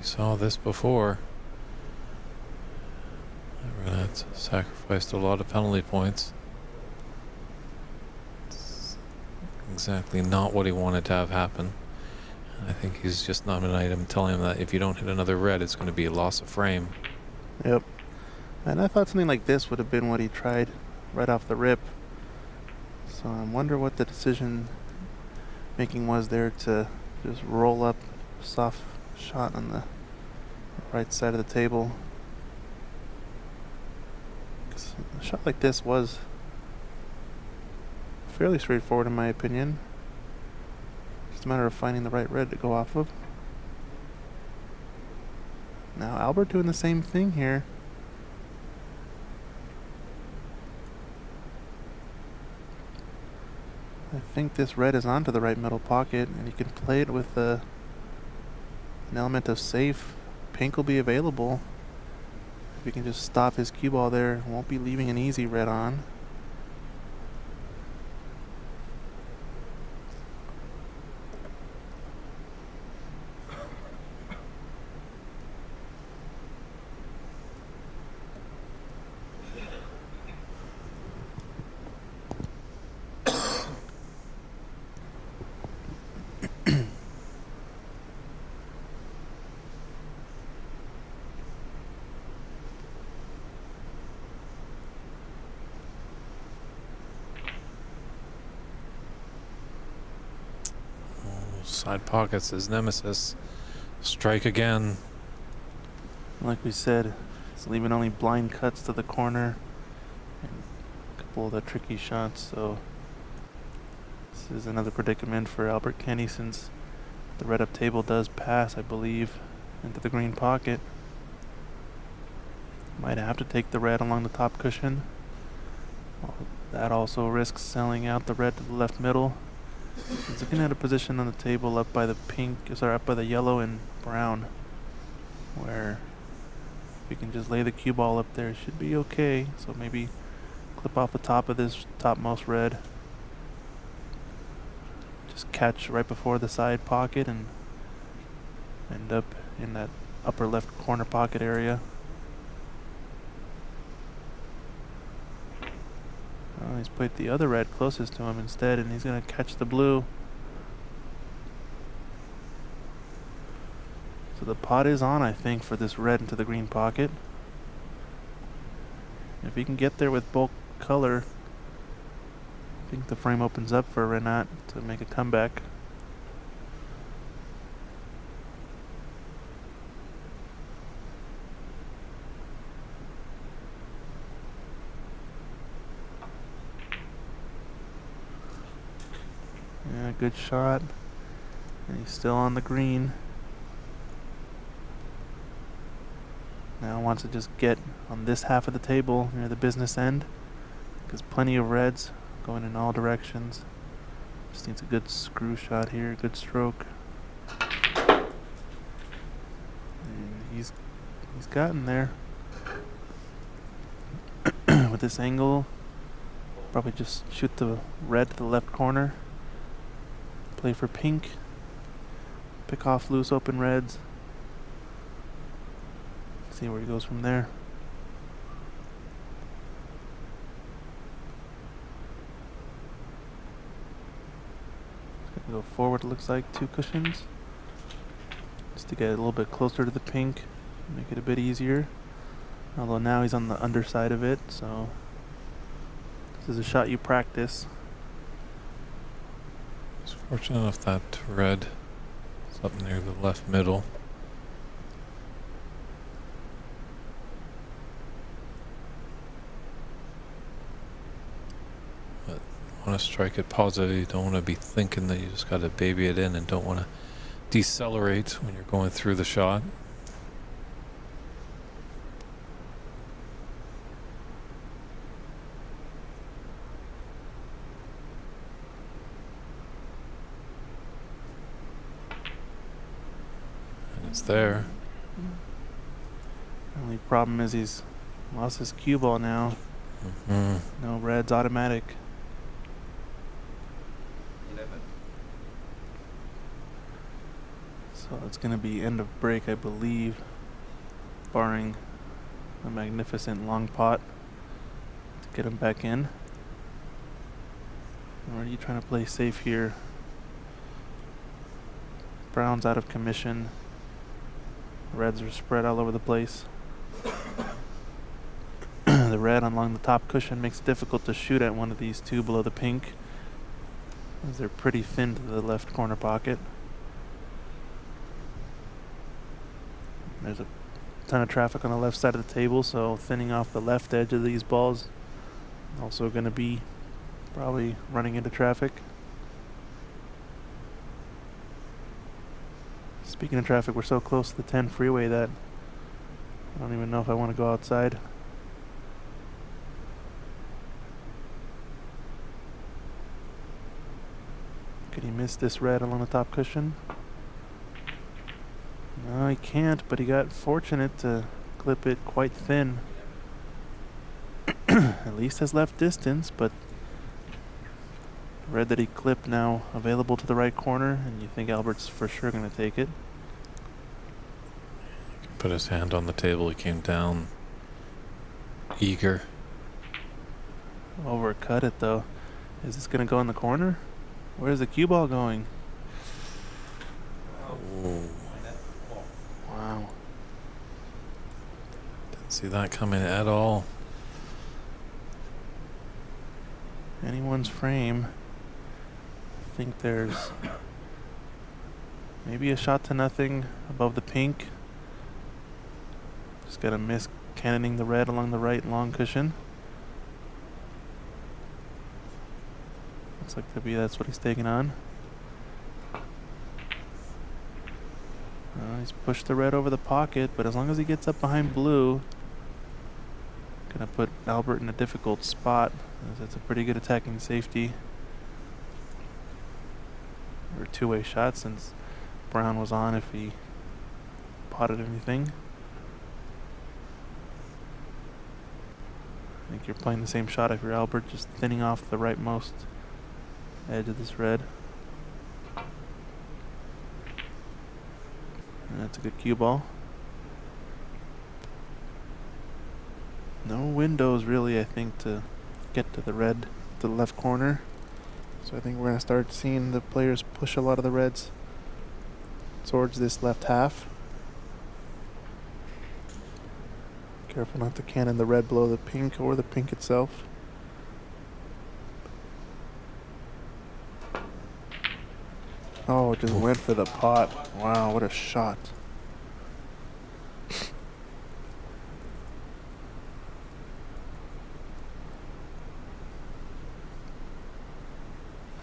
saw this before. Renat's sacrificed a lot of penalty points. It's exactly not what he wanted to have happen. I think he's just not an item telling him that if you don't hit another red, it's going to be a loss of frame. Yep. And I thought something like this would have been what he tried right off the rip. So I wonder what the decision making was there to just roll up soft shot on the right side of the table. 'Cause a shot like this was fairly straightforward in my opinion. Just a matter of finding the right red to go off of. Now Albert doing the same thing here. I think this red is onto the right middle pocket, and you can play it with an element of safe. Pink will be available. If you can just stop his cue ball there, won't be leaving an easy red on. Side pockets his nemesis. Strike again. Like we said, it's leaving only blind cuts to the corner and a couple of the tricky shots, so this is another predicament for Albert Kenny since the red up table does pass, I believe, into the green pocket. Might have to take the red along the top cushion. Well, that also risks selling out the red to the left middle. He's looking at a position on the table up by the up by the yellow and brown, where if we can just lay the cue ball up there, it should be okay. So maybe clip off the top of this topmost red. Just catch right before the side pocket and end up in that upper left corner pocket area. Oh, he's put the other red closest to him instead, and he's going to catch the blue. So the pot is on, I think, for this red into the green pocket. If he can get there with bulk color, I think the frame opens up for Renat to make a comeback. Yeah, good shot. And he's still on the green. Now wants to just get on this half of the table near the business end, because plenty of reds going in all directions. Just needs a good screw shot here, good stroke. And he's gotten there. With this angle, probably just shoot the red to the left corner. Play for pink. Pick off loose open reds. See where he goes from there. Go forward, it looks like 2 cushions. Just to get a little bit closer to the pink, make it a bit easier. Although now he's on the underside of it, so this is a shot you practice. It's fortunate enough that red is up near the left middle. But you want to strike it positive. You don't want to be thinking that you just got to baby it in, and don't want to decelerate when you're going through the shot. It's there. Only problem is he's lost his cue ball now. No reds automatic. 11. So it's going to be end of break, I believe, barring a magnificent long pot to get him back in. Or are you trying to play safe here? Brown's out of commission. Reds are spread all over the place. The red along the top cushion makes it difficult to shoot at one of these 2 below the pink, as they're pretty thin to the left corner pocket. There's a ton of traffic on the left side of the table, so thinning off the left edge of these balls also going to be probably running into traffic. Speaking of traffic, we're so close to the 10 freeway that I don't even know if I want to go outside. Could he miss this red along the top cushion? No, he can't, but he got fortunate to clip it quite thin. At least has left distance, but red that he clipped now available to the right corner, and you think Albert's for sure going to take it. Put his hand on the table. He came down eager. Overcut it though. Is this going to go in the corner? Where's the cue ball going? Oh, Wow. didn't see that coming at all. Anyone's frame. I think there's Maybe a shot to nothing above the pink. Just gotta miss cannoning the red along the right long cushion. Looks like that's what he's taking on. He's pushed the red over the pocket, but as long as he gets up behind blue, gonna put Albert in a difficult spot, as that's a pretty good attacking safety. Or a two-way shot since brown was on if he potted anything. I think you're playing the same shot if you're Albert, just thinning off the rightmost edge of this red. And that's a good cue ball. No windows really, I think, to get to the red, to the left corner. So I think we're going to start seeing the players push a lot of the reds towards this left half. Careful not to cannon the red below the pink or the pink itself. Oh, just went for the pot. Wow, what a shot.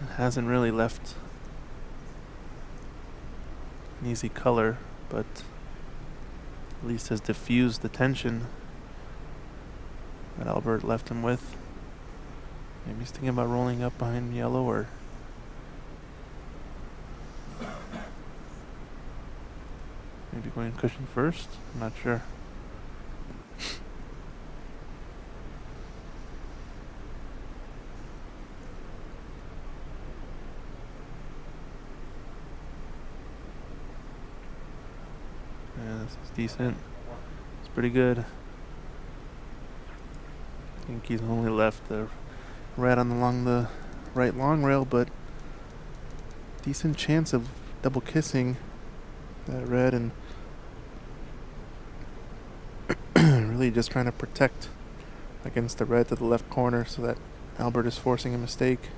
It hasn't really left an easy color, but at least has diffused the tension that Albert left him with. Maybe he's thinking about rolling up behind yellow, or maybe going cushion first. I'm not sure. Yeah, this is decent. It's pretty good. I think he's only left the red along the right long rail, but decent chance of double kissing that red, and really just trying to protect against the red to the left corner so that Albert is forcing a mistake.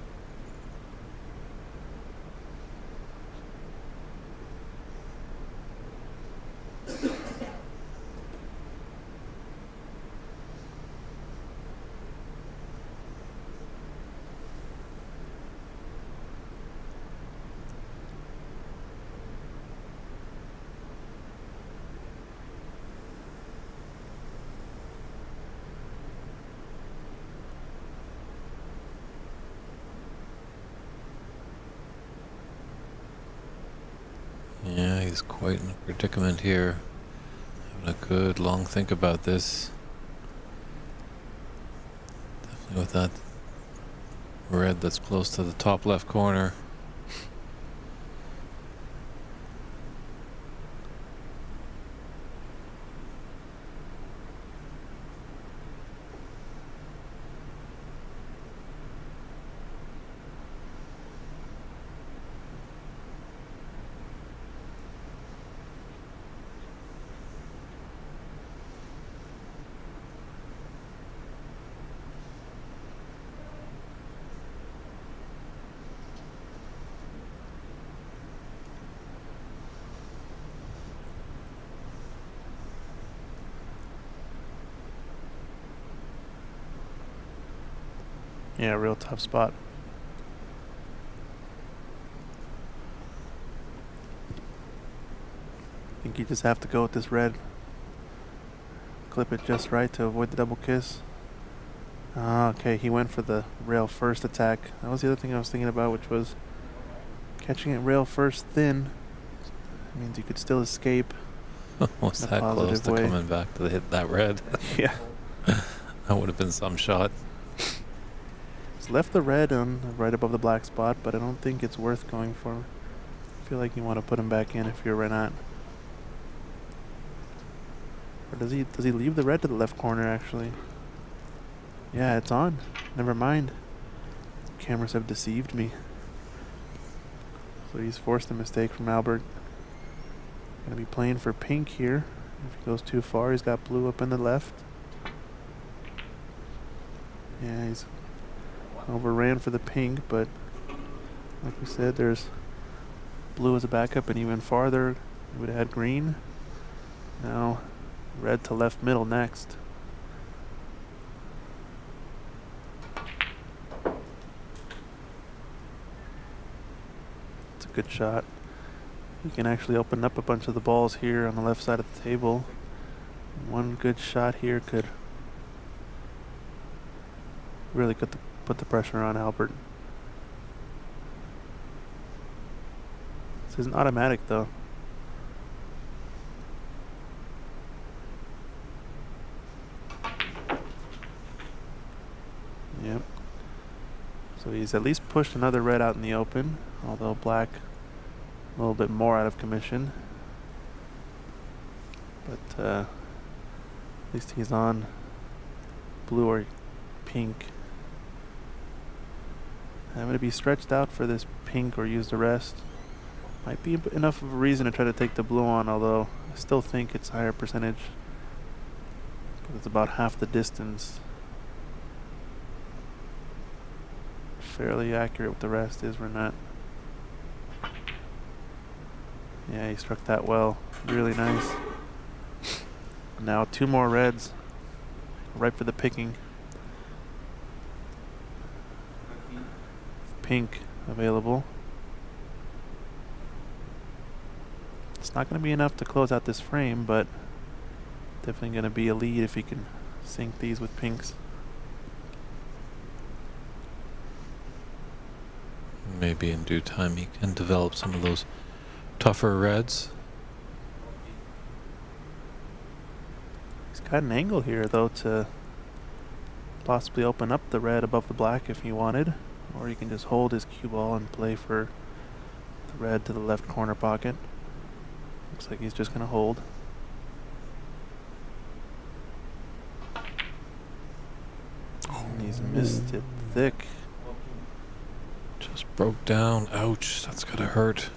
Yeah, he's quite in a predicament here. Having a good long think about this. Definitely with that red that's close to the top left corner. Yeah, real tough spot. I think you just have to go with this red. Clip it just right to avoid the double kiss. Okay, he went for the rail first attack. That was the other thing I was thinking about, which was catching it rail first thin means you could still escape. Was in a that close positive to way. coming back to hit that red? Yeah. That would have been some shot. He's left the red on right above the black spot, but I don't think it's worth going for. I feel like you want to put him back in if you're Renat. Or does he leave the red to the left corner actually? Yeah, it's on. Never mind. Cameras have deceived me. So he's forced a mistake from Albert. Gonna be playing for pink here. If he goes too far, he's got blue up in the left. Yeah, he's overran for the pink, but like we said, there's blue as a backup, and even farther we would add green. Now red to left middle next. It's a good shot. You can actually open up a bunch of the balls here on the left side of the table. One good shot here could really put the pressure on Albert. This isn't automatic though. Yep. So he's at least pushed another red out in the open, although black a little bit more out of commission. But at least he's on blue or pink. Having to be stretched out for this pink or use the rest might be enough of a reason to try to take the blue on, although I still think it's higher percentage. It's about half the distance. Fairly accurate with the rest is Renat. Yeah, he struck that well. Really nice. Now 2 more reds. Right for the picking. Pink available. It's not going to be enough to close out this frame, but definitely going to be a lead if he can sink these with pinks. Maybe in due time he can develop some of those tougher reds. He's got an angle here though to possibly open up the red above the black if he wanted, or he can just hold his cue ball and play for the red to the left corner pocket. Looks like he's just going to hold. And he's missed it thick. Just broke down. Ouch, that's gotta hurt.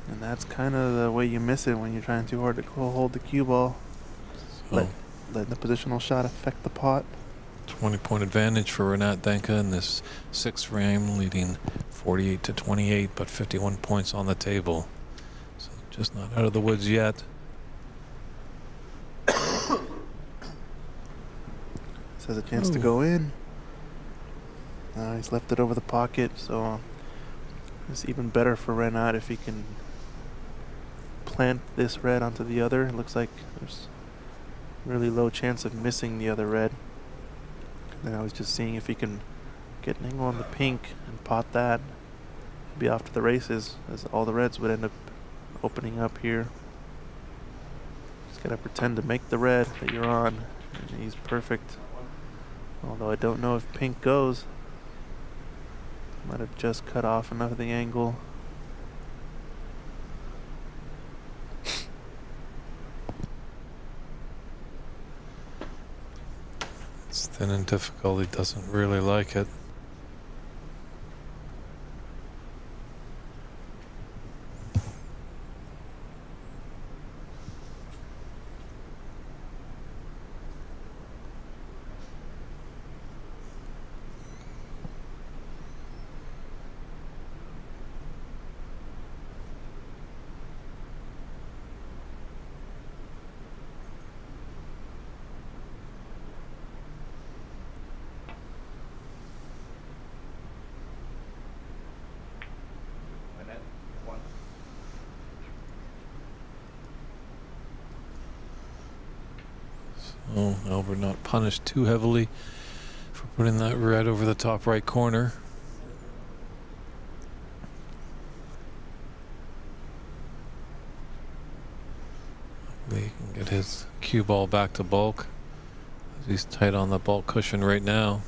And that's kind of the way you miss it when you're trying too hard to hold the cue ball. So Let the positional shot affect the pot. 20-point advantage for Renat Denkha in this 6th frame, leading 48-28, but 51 points on the table. So just not out of the woods yet. This has a chance to go in. He's left it over the pocket, so it's even better for Renat if he can plant this red onto the other. It looks like there's really low chance of missing the other red. And I was just seeing if he can get an angle on the pink and pot that. Be off to the races, as all the reds would end up opening up here. Just gotta pretend to make the red that you're on, and he's perfect. Although I don't know if pink goes. Might have just cut off enough of the angle. It's thin and difficult. He doesn't really like it. So Albert not punished too heavily for putting that red over the top right corner. He can get his cue ball back to bulk. He's tight on the bulk cushion right now.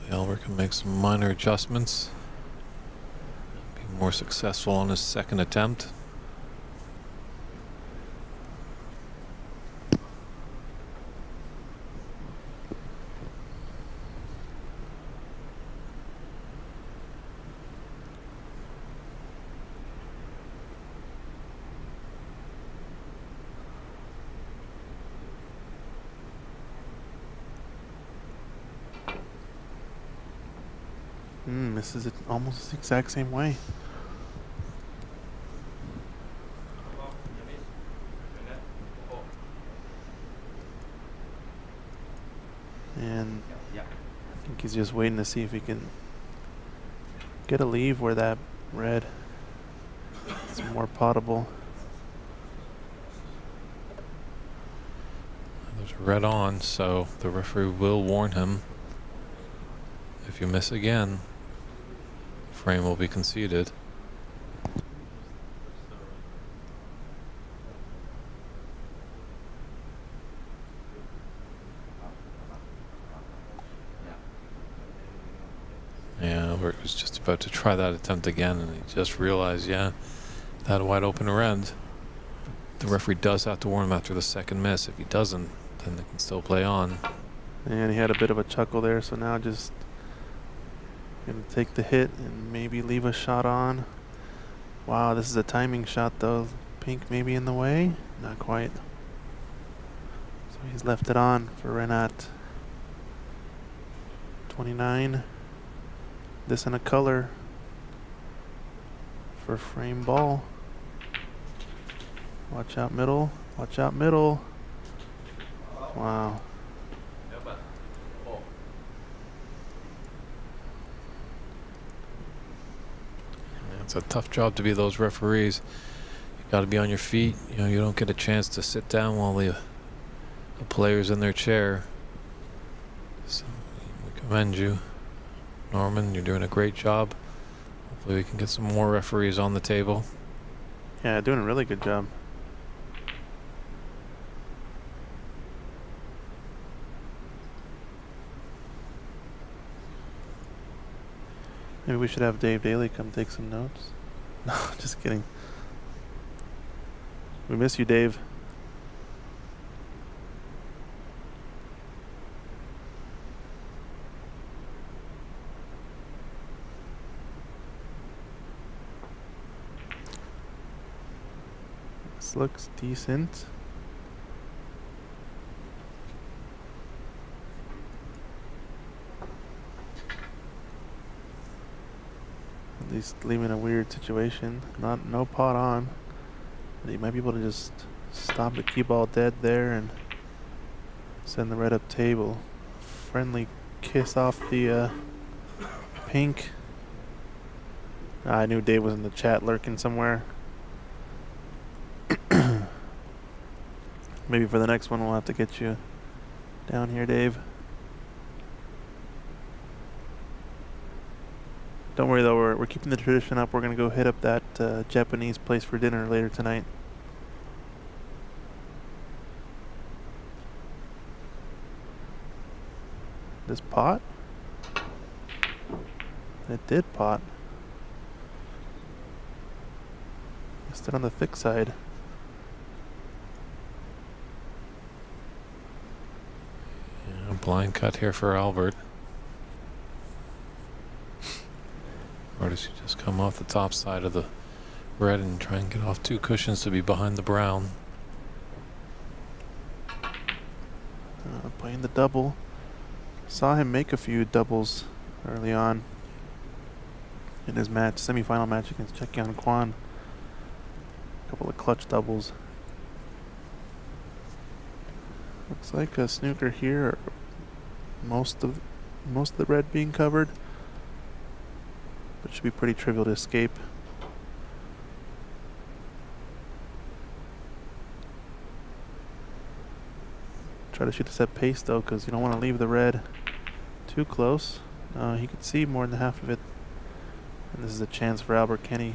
Albert can make some minor adjustments, be more successful on his 2nd attempt. Misses it almost the exact same way. And Yeah. I think he's just waiting to see if he can get a leave where that red is more potable. There's a red on, so the referee will warn him. If you miss again, frame will be conceded. Yeah, Albert was just about to try that attempt again, and he just realized, yeah, that wide open red. The referee does have to warn him after the second miss. If he doesn't, then they can still play on. And he had a bit of a chuckle there, so now just gonna take the hit and maybe leave a shot on. Wow, this is a timing shot though. Pink maybe in the way? Not quite. So he's left it on for Renat. 29. This in a color for frame ball. Watch out middle. Watch out middle. Wow. It's a tough job to be those referees. You got to be on your feet. You know, you don't get a chance to sit down while the player's in their chair. So we commend you, Norman. You're doing a great job. Hopefully we can get some more referees on the table. Yeah, doing a really good job. Maybe we should have Dave Daly come take some notes. No, just kidding. We miss you, Dave. This looks decent. At least leaving a weird situation. No pot on. But he might be able to just stop the cue ball dead there and send the red up table. Friendly kiss off the pink. I knew Dave was in the chat lurking somewhere. Maybe for the next one we'll have to get you down here, Dave. Don't worry though, we're keeping the tradition up. We're gonna go hit up that Japanese place for dinner later tonight. This pot? It did pot. Missed it on the thick side. Yeah, blind cut here for Albert. Or does he just come off the top side of the red and try and get off two cushions to be behind the brown? Playing the double. Saw him make a few doubles early on in his match, semifinal match against Chekian Kwan. A couple of clutch doubles. Looks like a snooker here. Most of the red being covered. But should be pretty trivial to escape. Try to shoot this at pace though, because you don't want to leave the red too close. He could see more than half of it. And this is a chance for Albert Kenny.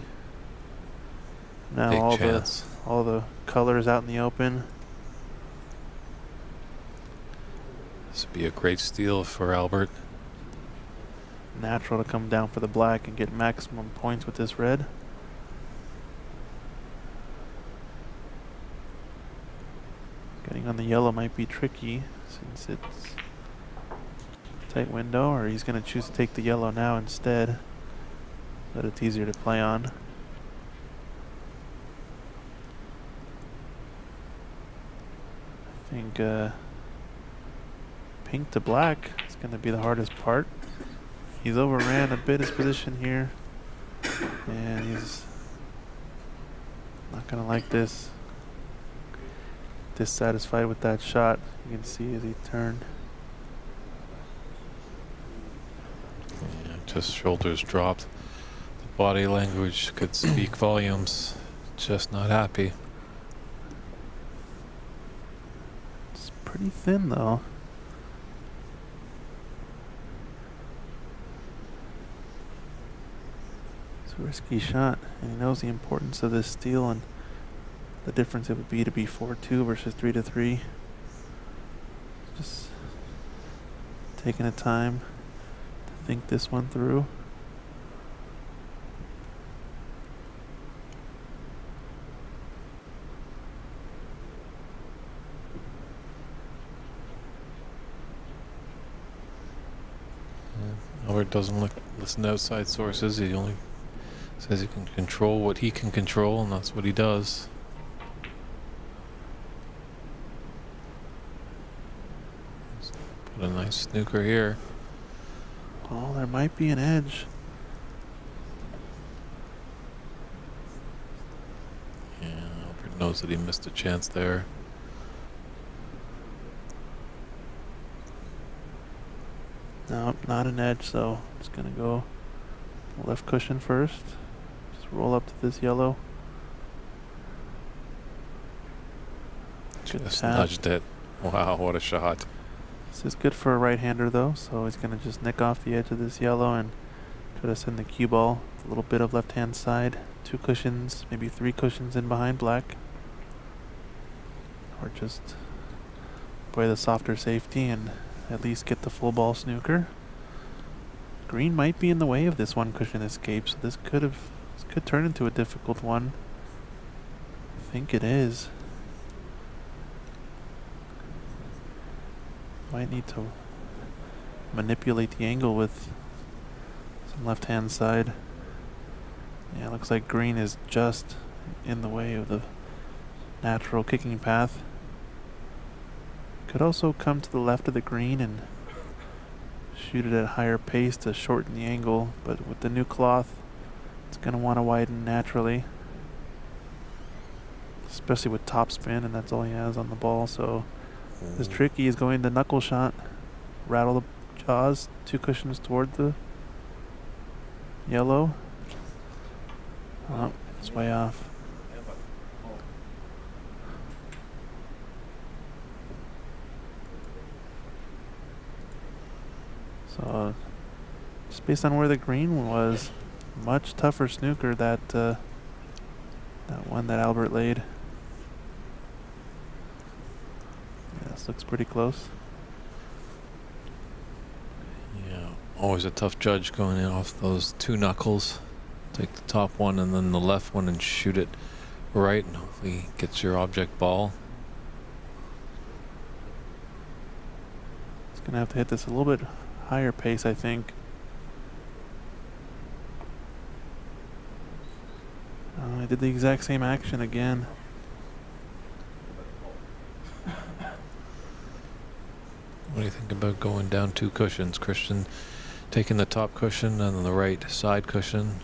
Now Big all the colors out in the open. This would be a great steal for Albert. Natural to come down for the black and get maximum points with this red. Getting on the yellow might be tricky since it's a tight window, or he's going to choose to take the yellow now instead, but it's easier to play on. I think pink to black is going to be the hardest part. He's overran a bit his position here. And he's not gonna like this. Dissatisfied with that shot. You can see as he turned. Yeah, just shoulders dropped. The body language could speak volumes. Just not happy. It's pretty thin though. It's a risky shot, and he knows the importance of this steal and the difference it would be to be 4-2 versus 3-3. Just taking a time to think this one through. Albert doesn't listen to outside sources. He only says he can control what he can control, and that's what he does. Put a nice snooker here. Oh, there might be an edge. Yeah, Albert knows that he missed a chance there. Nope, not an edge, so it's gonna go left cushion first. Just roll up to this yellow. Good Just tap. nudged it. Wow, what a shot. This is good for a right-hander though, so he's gonna just nick off the edge of this yellow and try to send the cue ball a little bit of left-hand side. 2 cushions, maybe 3 cushions in behind black. Or just play the softer safety and at least get the full ball snooker. Green might be in the way of this 1 cushion escape, so this could turn into a difficult one. I think it is. Might need to manipulate the angle with some left-hand side. Yeah, looks like green is just in the way of the natural kicking path. Could also come to the left of the green and shoot it at higher pace to shorten the angle, but with the new cloth, it's going to want to widen naturally. Especially with topspin, and that's all he has on the ball, so this tricky is going to knuckle shot, rattle the jaws, 2 cushions toward the yellow. Oh, it's way off. So, just based on where the green was, much tougher snooker that that one that Albert laid. Yeah, this looks pretty close. Yeah, always a tough judge going in off those 2 knuckles. Take the top one and then the left one and shoot it right, and hopefully gets your object ball. It's gonna have to hit this a little bit higher pace, I think. I did the exact same action again. What do you think about going down 2 cushions? Christian taking the top cushion and then the right side cushion.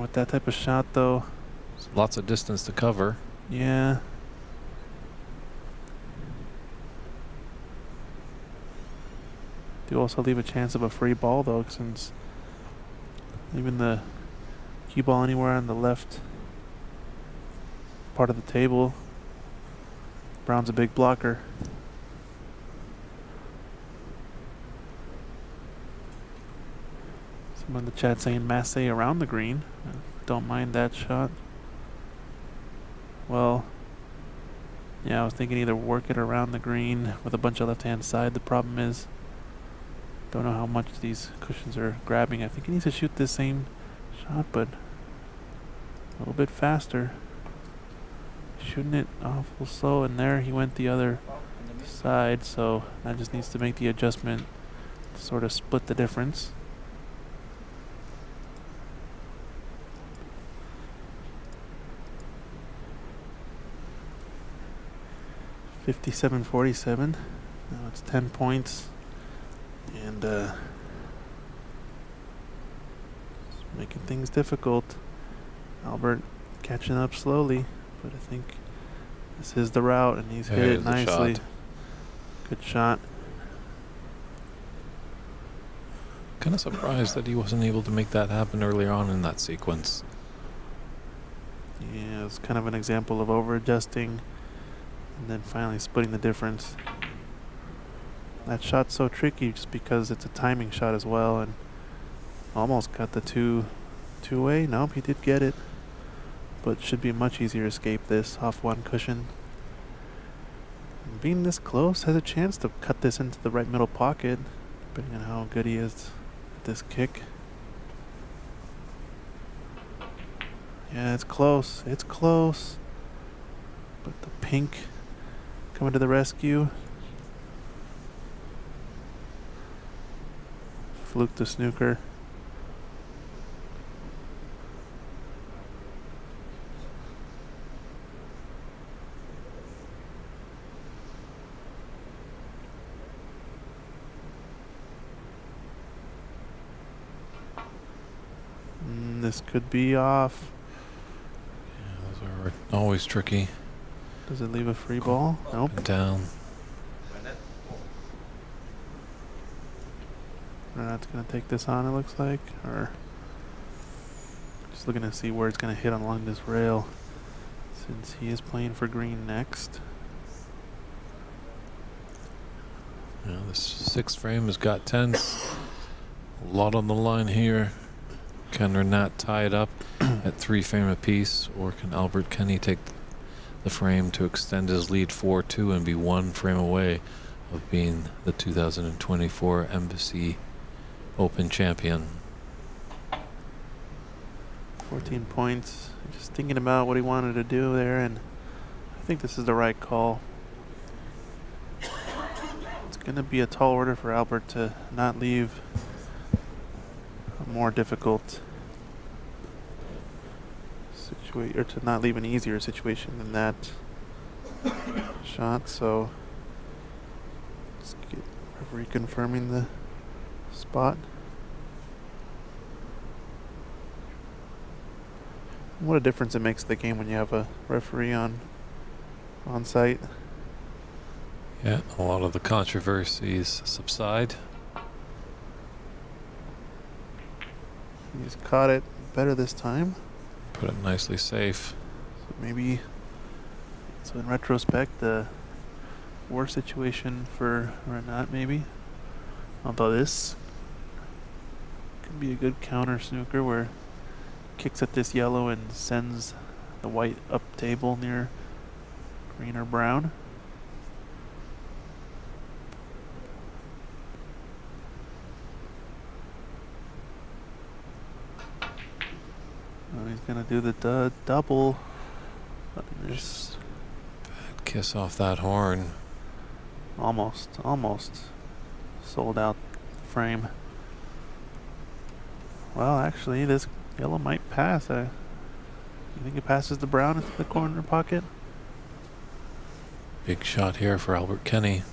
With that type of shot though, There's lots of distance to cover. yeah. Do also leave a chance of a free ball though, since leaving the cue ball anywhere on the left part of the table, Brown's a big blocker. Someone in the chat saying masse around the green. Don't mind that shot. Well, yeah, I was thinking either work it around the green with a bunch of left-hand side. The problem is, don't know how much these cushions are grabbing. I think he needs to shoot this same shot, but a little bit faster. Shooting it awful slow, and there he went the other side, so that just needs to make the adjustment to sort of split the difference. $57.47. Now it's 10 points, and making things difficult. Albert catching up slowly, but I think this is the route, and he's hit There's it the nicely. shot. Good shot. Kind of surprised that he wasn't able to make that happen earlier on in that sequence. Yeah, it's kind of an example of over-adjusting and then finally splitting the difference. That shot's so tricky just because it's a timing shot as well, and almost got the two-way. Nope, he did get it, but should be a much easier escape this off one cushion. And being this close has a chance to cut this into the right middle pocket, depending on how good he is at this kick. Yeah, it's close. It's close. But the pink coming to the rescue. Fluke to snooker. This could be off. Yeah, those are always tricky. Does it leave a free ball? Nope. And down. Renat's gonna take this on, it looks like, or just looking to see where it's gonna hit along this rail, since he is playing for green next. Yeah, the sixth frame has got tense. A lot on the line here. Can Renat tie it up at 3 frame apiece, or can Albert Kenny take the frame to extend his lead 4-2 and be 1 frame away of being the 2024 Embassy Open champion? 14 points. Just thinking about what he wanted to do there, and I think this is the right call. It's gonna be a tall order for Albert to not leave a more difficult situation, or to not leave an easier situation than that shot. So let's get reconfirming the spot. What a difference it makes to the game when you have a referee on site. Yeah, a lot of the controversies subside. He's caught it better this time. Put it nicely safe. So maybe, so in retrospect, the worst situation for Renat maybe. Although this could be a good counter snooker where kicks at this yellow and sends the white up table near green or brown. Oh, he's gonna do the double. Just Bad kiss off that horn. almost sold out frame. Well, actually, this yellow might pass. You think it passes the brown into the corner pocket? Big shot here for Albert Kenny.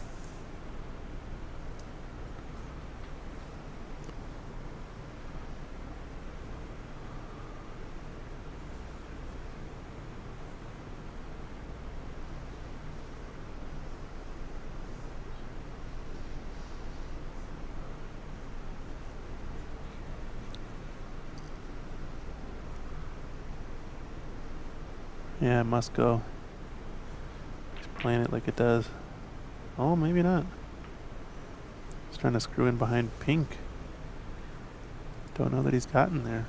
Yeah, it must go. He's playing it like it does. Oh, maybe not. He's trying to screw in behind pink. Don't know that he's gotten there.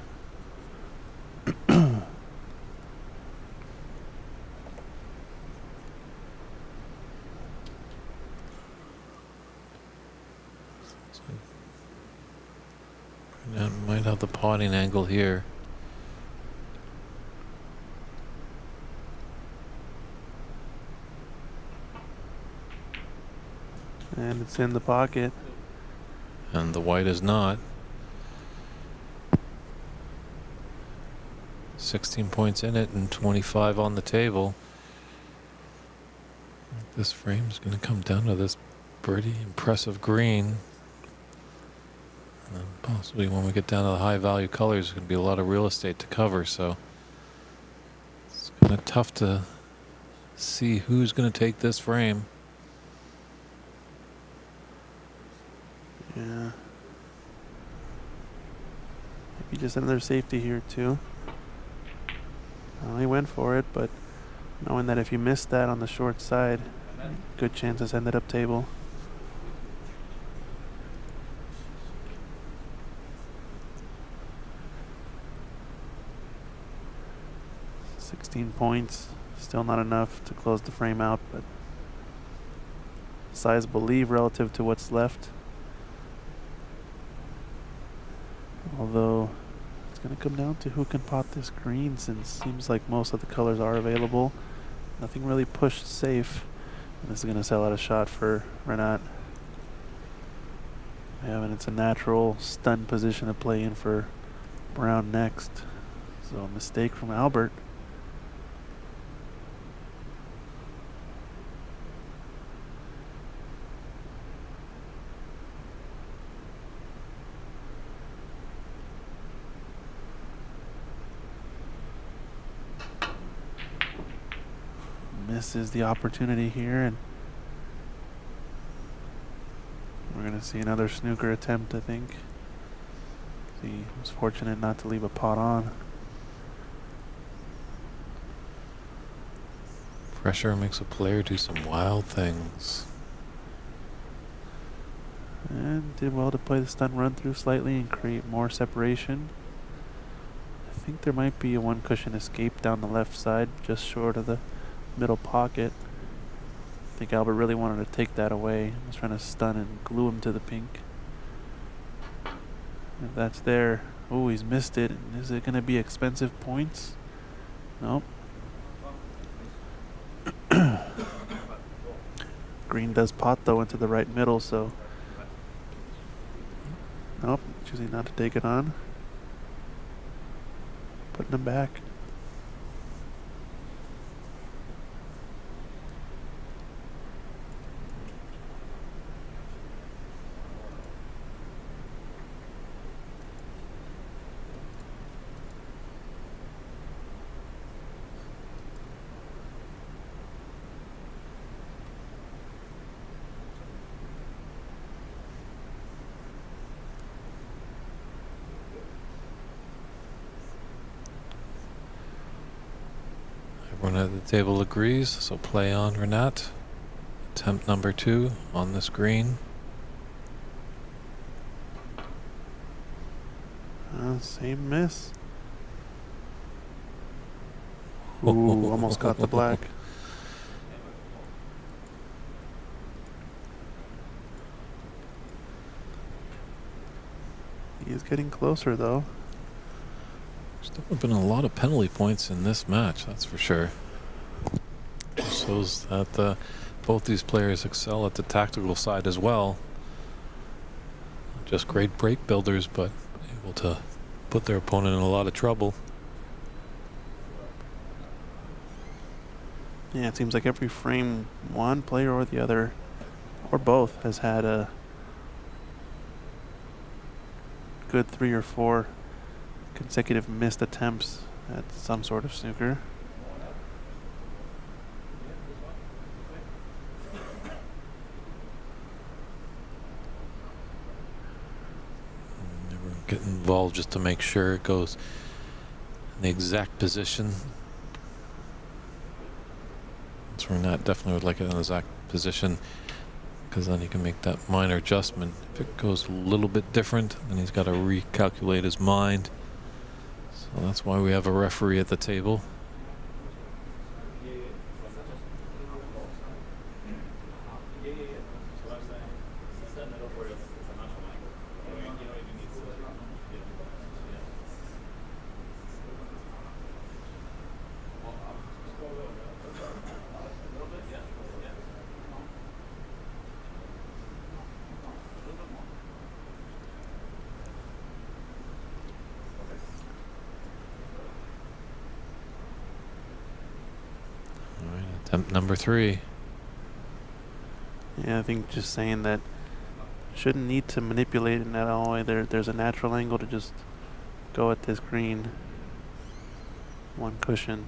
Renat might have the potting angle here. And it's in the pocket. And the white is not. 16 points in it and 25 on the table. This frame is going to come down to this pretty impressive green. And then possibly when we get down to the high value colors, there's going to be a lot of real estate to cover, so it's kind of tough to see who's going to take this frame. Yeah. Maybe just another safety here too. Well, he went for it, but knowing that if you missed that on the short side, good chances ended up table. Points, still not enough to close the frame out, but sizable lead relative to what's left. Although it's going to come down to who can pot this green, since it seems like most of the colors are available. Nothing really pushed safe, and this is going to sell out a shot for Renat. Yeah, and it's a natural stun position to play in for brown next. So a mistake from Albert. Misses the opportunity here, and we're going to see another snooker attempt, I think. He was fortunate not to leave a pot on. Pressure makes a player do some wild things. And did well to play the stun run through slightly and create more separation. I think there might be a one cushion escape down the left side, just short of the middle pocket. I think Albert really wanted to take that away. He was trying to stun and glue him to the pink. If that's there, oh, he's missed it. Is it going to be expensive points? Nope. Green does pot though into the right middle, so nope, choosing not to take it on. Putting him back. Everyone at the table agrees, so play on Renat. Attempt number 2 on this green. Same miss. Ooh, almost got the black. He is getting closer though. There's definitely been a lot of penalty points in this match, that's for sure. It shows that both these players excel at the tactical side as well. Not just great break builders, but able to put their opponent in a lot of trouble. Yeah, it seems like every frame, one player or the other, or both, has had a good 3 or 4 consecutive missed attempts at some sort of snooker. Never get involved just to make sure it goes in the exact position. So Renat definitely would like it in the exact position, because then he can make that minor adjustment. If it goes a little bit different, then he's got to recalculate his mind. So that's why we have a referee at the table. Attempt number 3. Yeah, I think just saying that Shouldn't need to manipulate it at all. There's a natural angle to just go at this green. One cushion.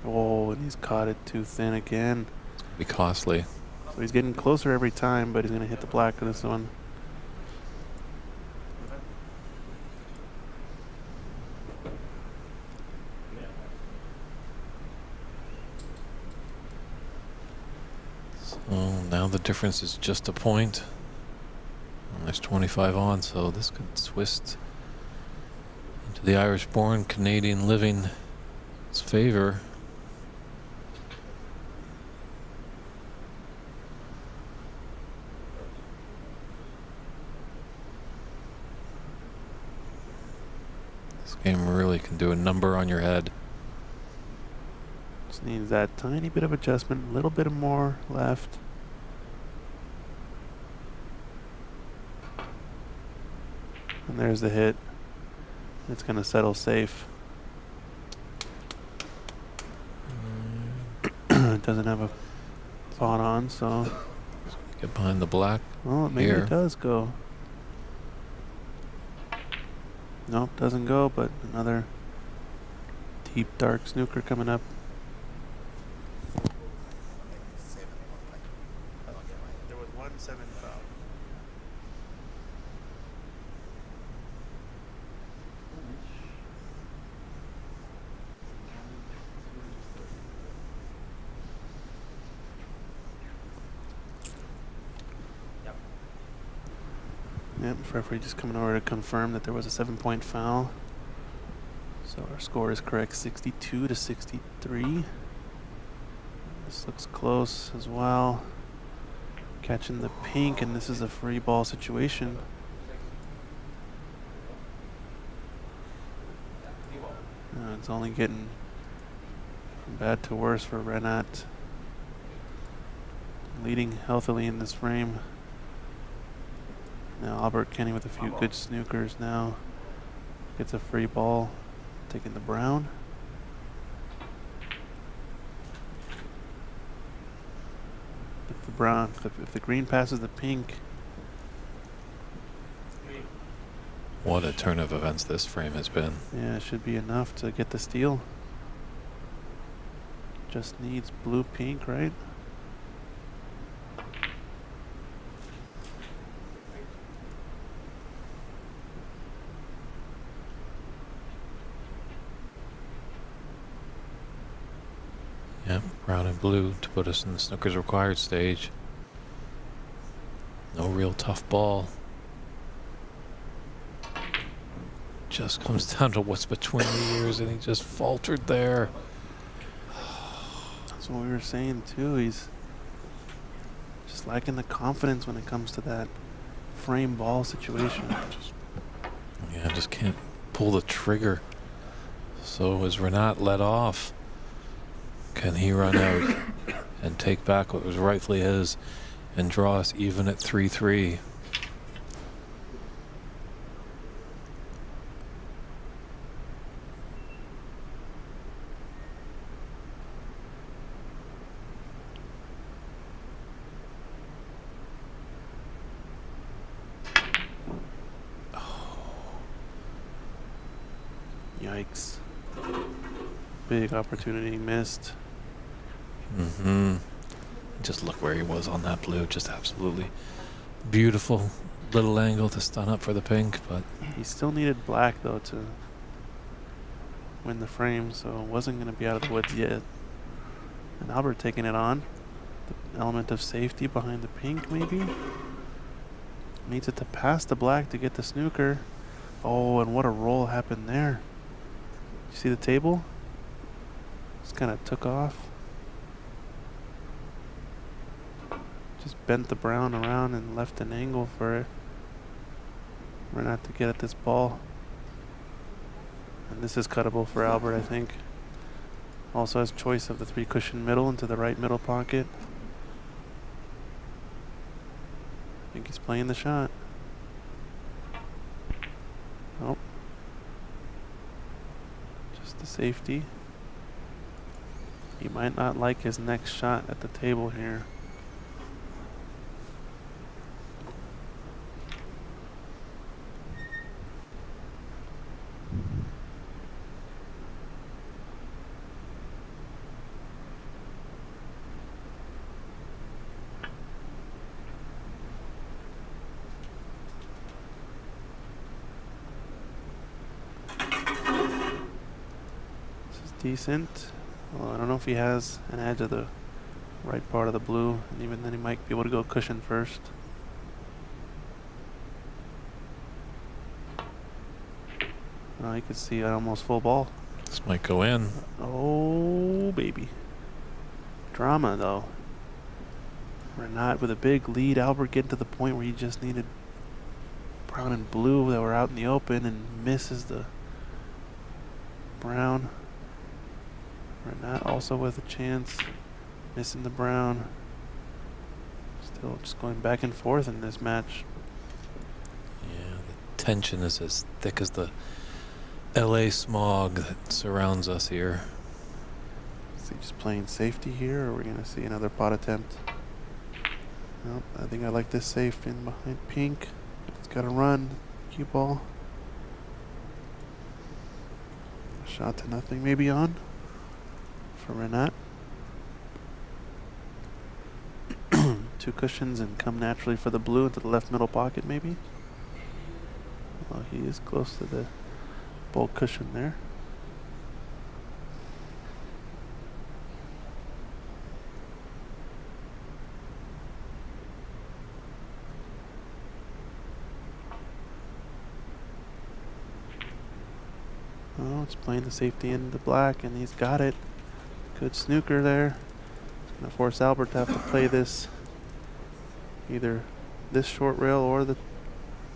Oh, and he's caught it too thin again. Be costly. So he's getting closer every time, but he's going to hit the black with this one. So now the difference is just a point. And there's 25 on, so this could twist into the Irish-born Canadian living's favor. This game really can do a number on your head. Just needs that tiny bit of adjustment, a little bit more left. And there's the hit. It's going to settle safe. It doesn't have a thought on, so. Get behind the black. Well, maybe here. it does go. Nope, doesn't go, but another deep dark snooker coming up. There was 1-7 foul. Yep, referee just coming over to confirm that there was a 7-point foul. So our score is correct, 62 to 63. This looks close as well. Catching the pink, and this is a free ball situation. It's only getting from bad to worse for Renat. Leading healthily in this frame. Now Albert Kenny with a few good snookers now. Gets a free ball, taking the brown. If the brown, if the green passes the pink. What a turn of events this frame has been. Yeah, it should be enough to get the steal. Just needs blue pink, right? Yep, brown and blue to put us in the snooker's required stage. No real tough ball. Just comes down to what's between the ears, and he just faltered there. That's what we were saying too. He's just lacking the confidence when it comes to that frame ball situation. Yeah, just can't pull the trigger. So as Renat let off, can he run out and take back what was rightfully his and draw us even at 3-3? Yikes. Big opportunity missed. Just look where he was on that blue. Just absolutely beautiful little angle to stun up for the pink, but He still needed black though to win the frame, so it wasn't going to be out of the woods yet. And Albert taking it on. The element of safety behind the pink maybe. Needs it to pass the black to get the snooker. Oh, and what a roll happened there. You see the table? Just kind of took off. Just bent the brown around and left an angle for it. Renat to get at this ball. And this is cuttable for Albert, I think. Also has choice of the 3 cushion middle into the right middle pocket. I think he's playing the shot. Nope. Just the safety. He might not like his next shot at the table here. decent. Well, I don't know if he has an edge of the right part of the blue, and even then he might be able to go cushion first. Oh, you can see I almost full ball. This might go in. Oh, baby. Drama, though. Renat with a big lead. Albert getting to the point where he just needed brown and blue that were out in the open and misses the brown. Renat also with a chance. Missing the brown. Still just going back and forth in this match. Yeah, the tension is as thick as the LA smog that surrounds us here. Is he just playing safety here, or are we going to see another pot attempt? Nope, I think I like this safe in behind pink. It's got to run. Cue ball. Shot to nothing maybe on for Renat. Two cushions and come naturally for the blue into the left middle pocket maybe. Well, he is close to the bulk cushion there. Oh, it's playing the safety into black, and he's got it. Good snooker there. It's going to force Albert to have to play this, either this short rail or the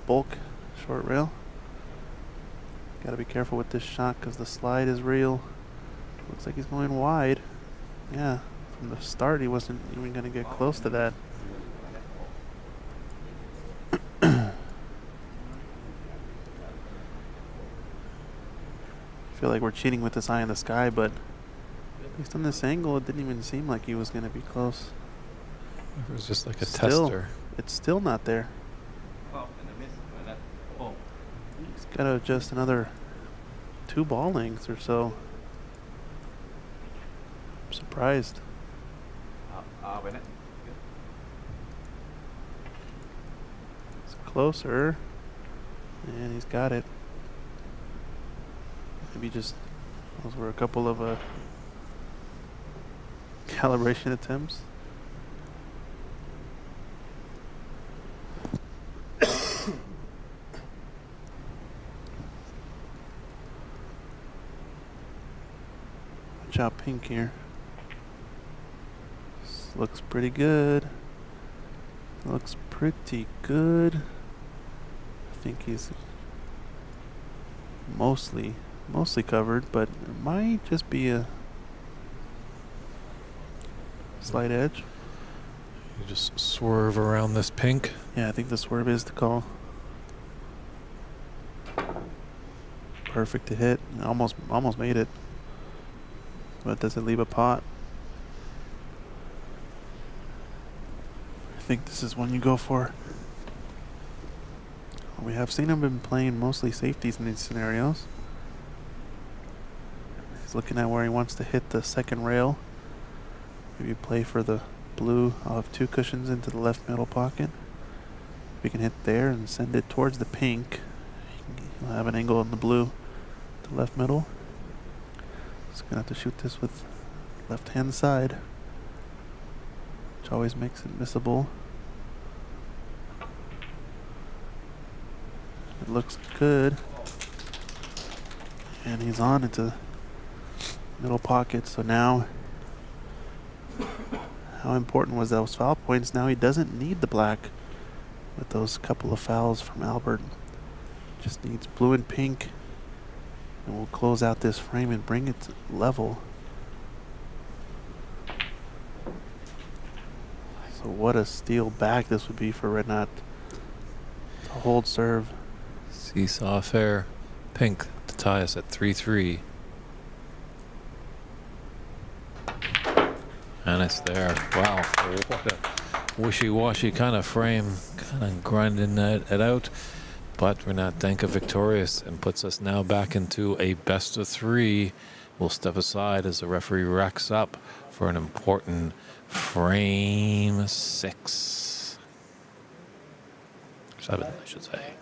bulk short rail. Got to be careful with this shot because the slide is real. Looks like he's going wide. Yeah, from the start he wasn't even going to get close to that. I feel like we're cheating with this eye in the sky, but based on this angle, it didn't even seem like he was going to be close. It was just like a Still, tester. it's still not there. He's got to adjust another 2 ball lengths or so. I'm surprised. It's closer, and he's got it. Maybe just those were a couple of calibration attempts. Watch out, pink here. This looks pretty good. Looks pretty good. I think he's mostly covered, but it might just be a slight edge. You just swerve around this pink. Yeah, I think the swerve is the call. Perfect to hit. Almost made it. But does it leave a pot? I think this is one you go for. We have seen him been playing mostly safeties in these scenarios. He's looking at where he wants to hit the second rail. Maybe play for the blue. I'll have 2 cushions into the left middle pocket. We can hit there and send it towards the pink. He'll have an angle in the blue to left middle. Just gonna have to shoot this with left hand side, which always makes it missable. It looks good. And he's on into middle pocket, so now how important was those foul points? Now he doesn't need the black with those couple of fouls from Albert. Just needs blue and pink, and we'll close out this frame and bring it level. So what a steal back this would be for Renat to hold serve. Seesaw affair. Pink to tie us at 3-3. And it's there. Wow, what a wishy-washy kind of frame. Kind of grinding it out. But Renat Denkha victorious and puts us now back into a best of 3. We'll step aside as the referee racks up for an important frame 6. 7, I should say.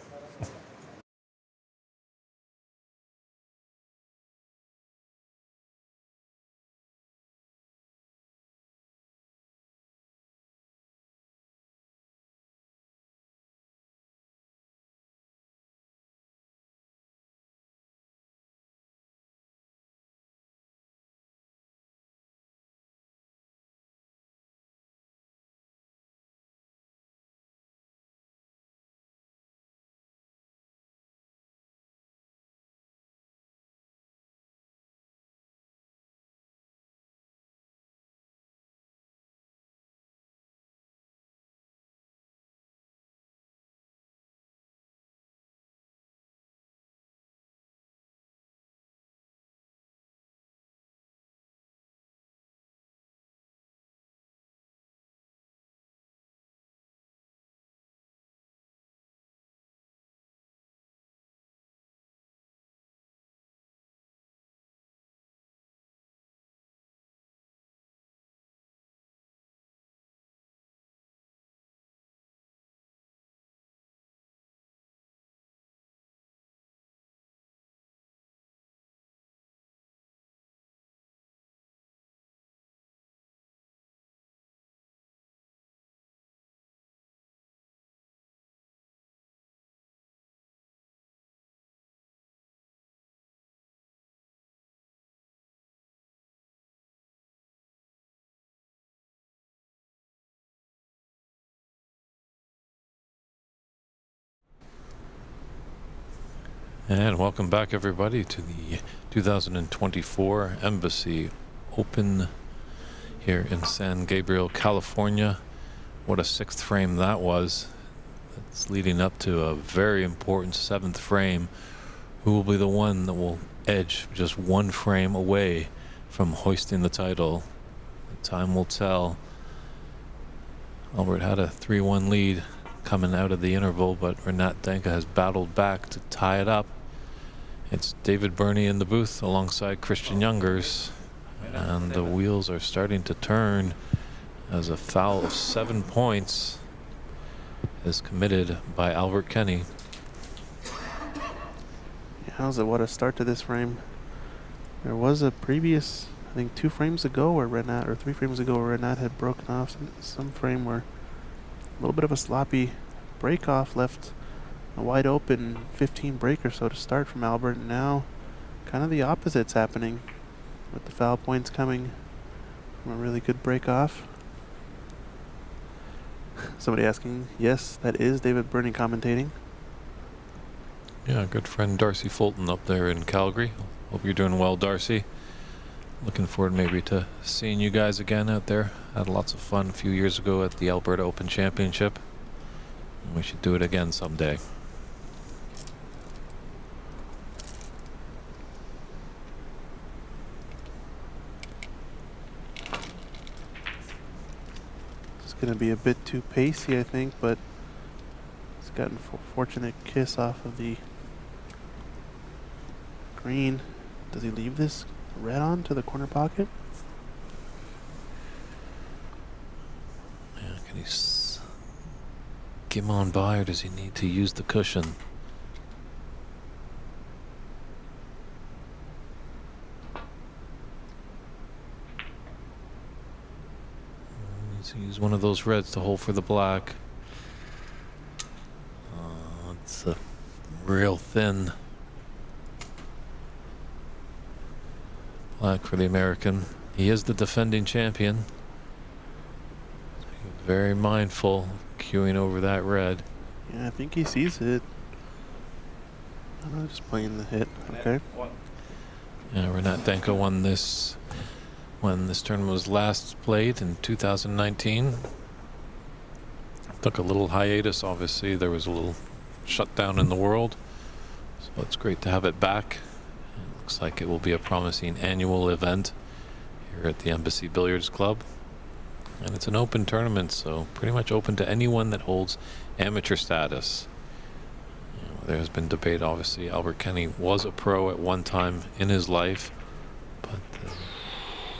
And welcome back, everybody, to the 2024 Embassy Open here in San Gabriel, California. What a sixth frame that was. It's leading up to a very important seventh frame. Who will be the one that will edge just one frame away from hoisting the title? The time will tell. Albert had a 3-1 lead coming out of the interval, but Renat Denkha has battled back to tie it up. It's David Burney in the booth alongside Christian Youngers, and the wheels are starting to turn as a foul of 7 points is committed by Albert Kenny. Yeah, how's it? What a start to this frame. There was a previous, I think 2 frames ago where Renat, or 3 frames ago where Renat had broken off some frame where a little bit of a sloppy break off left a wide open 15 break or so to start from Albert. Now kind of the opposite's happening with the foul points coming from a really good break off. Somebody asking, yes, that is David Burney commentating. Yeah, good friend Darcy Fulton up there in Calgary. Hope you're doing well, Darcy. Looking forward maybe to seeing you guys again out there. Had lots of fun a few years ago at the Alberta Open Championship. And we should do it again someday. It's going to be a bit too pacey, I think, but it's gotten a fortunate kiss off of the green. Does he leave this red on to the corner pocket? Yeah, can he get him on by, or does he need to use the cushion? Needs to use one of those reds to hold for the black. It's a real thin black for the American. He is the defending champion. Very mindful of queuing over that red. Yeah, I think he sees it. I don't know, just playing the hit. Okay. Yeah, Renat Denkha won this when this tournament was last played in 2019. Took a little hiatus, obviously. There was a little shutdown in the world. So it's great to have it back. It looks like it will be a promising annual event here at the Embassy Billiards Club. And it's an open tournament, so pretty much open to anyone that holds amateur status. There has been debate, obviously. Albert Kenny was a pro at one time in his life, but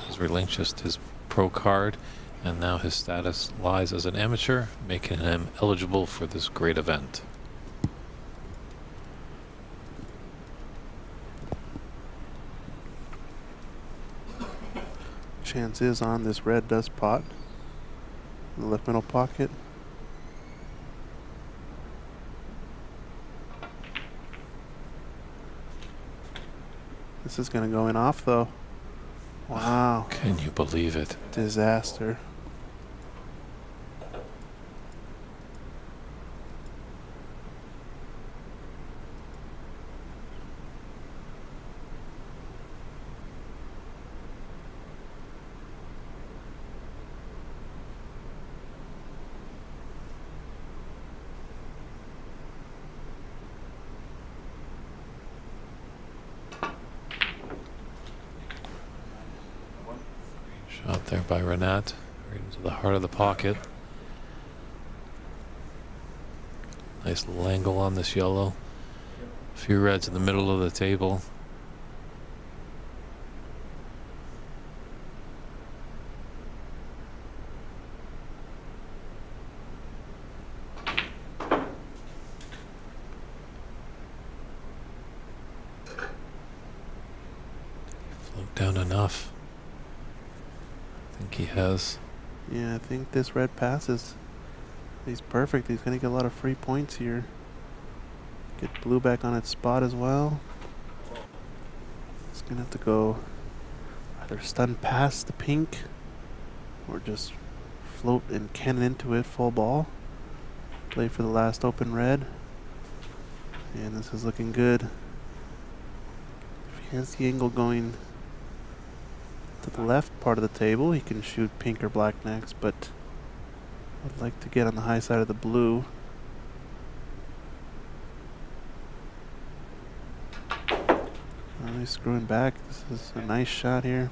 has relinquished his pro card, and now his status lies as an amateur, making him eligible for this great event. Chance is on this red does pot in the left middle pocket. This is going to go in off though. Wow. Can you believe it? Disaster. Shot there by Renat, right into the heart of the pocket. Nice little angle on this yellow. A few reds in the middle of the table. Float down enough. I think he has. Yeah, I think this red passes. He's perfect. He's going to get a lot of free points here. Get blue back on its spot as well. It's going to have to go either stun past the pink or just float and cannon into it full ball. Play for the last open red. And this is looking good. Has the angle going to the left part of the table. He can shoot pink or black next, but I'd like to get on the high side of the blue. He's screwing back. This is a nice shot here.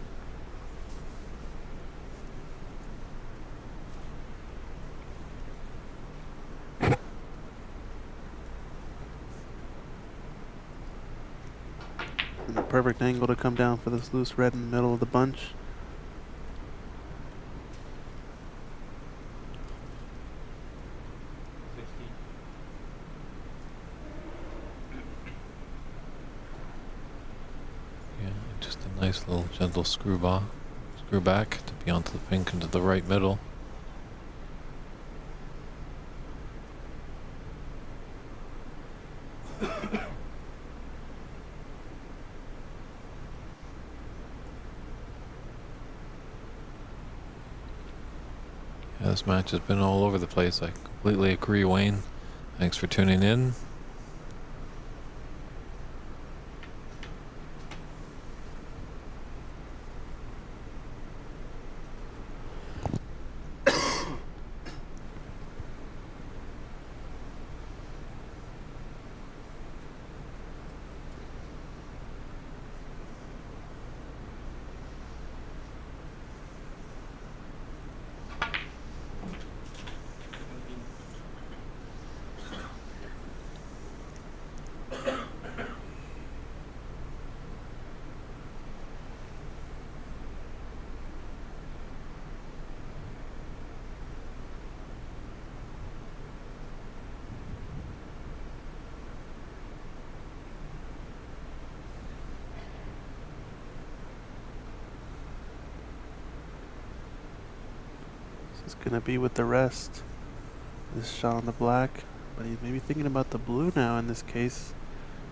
And a perfect angle to come down for this loose red in the middle of the bunch. Yeah, just a nice little gentle screw back to be onto the pink into the right middle. Yeah, this match has been all over the place. I completely agree, Wayne. Thanks for tuning in. This is gonna be with the rest. This shot on the black, but he may be thinking about the blue now in this case,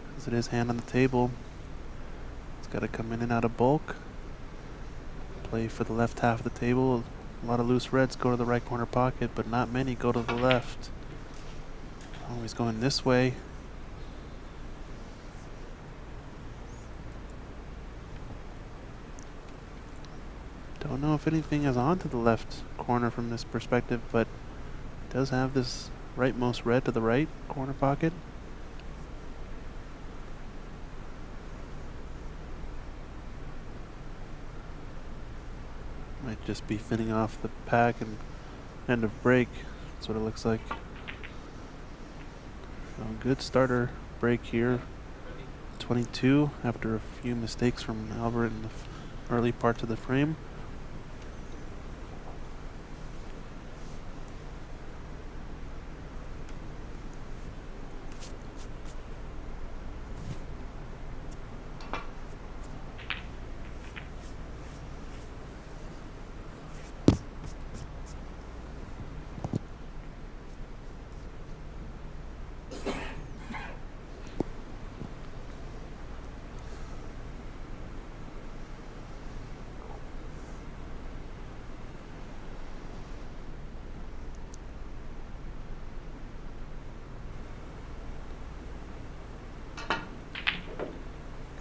because it is hand on the table. It's got to come in and out of bulk. Play for the left half of the table. A lot of loose reds go to the right corner pocket, but not many go to the left. Oh, he's going this way. Don't know if anything is on to the left corner from this perspective, but it does have this rightmost red to the right corner pocket. Might just be thinning off the pack and end of break. That's what it looks like. So good starter break here. 22 after a few mistakes from Albert in the early parts of the frame.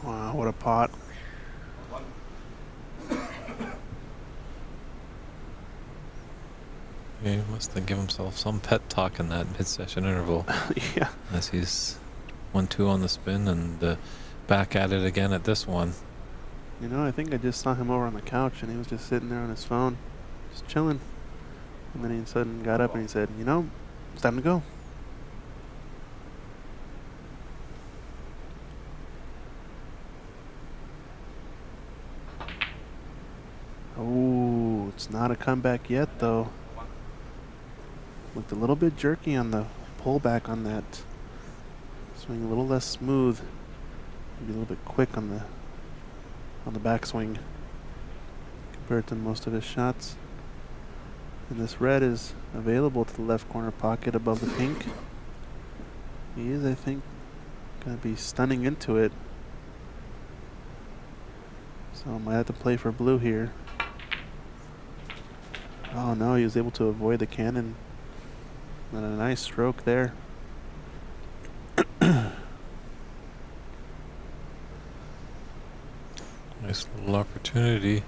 Wow, what a pot. He must have given himself some pet talk in that mid-session interval. Yeah. As he's 1-2 on the spin and back at it again at this one. You know, I think I just saw him over on the couch and he was just sitting there on his phone, just chilling. And then he suddenly got up and he said, you know, it's time to go. Oh, it's not a comeback yet though. Looked a little bit jerky on the pullback on that. Swing a little less smooth. Maybe a little bit quick on the backswing compared to most of his shots. And this red is available to the left corner pocket above the pink. He is, I think, going to be stunning into it. So I might have to play for blue here. Oh no, he was able to avoid the cannon. And a nice stroke there. Nice little opportunity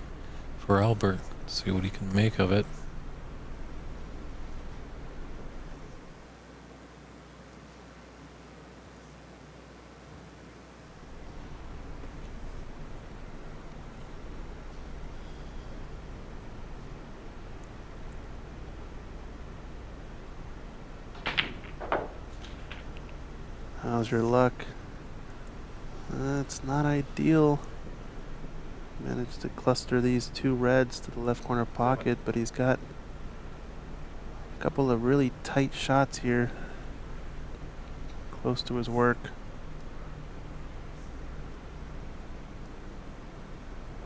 for Albert. See what he can make of it. How's your luck? It's not ideal. Managed to cluster these two reds to the left corner pocket, but he's got a couple of really tight shots here. Close to his work.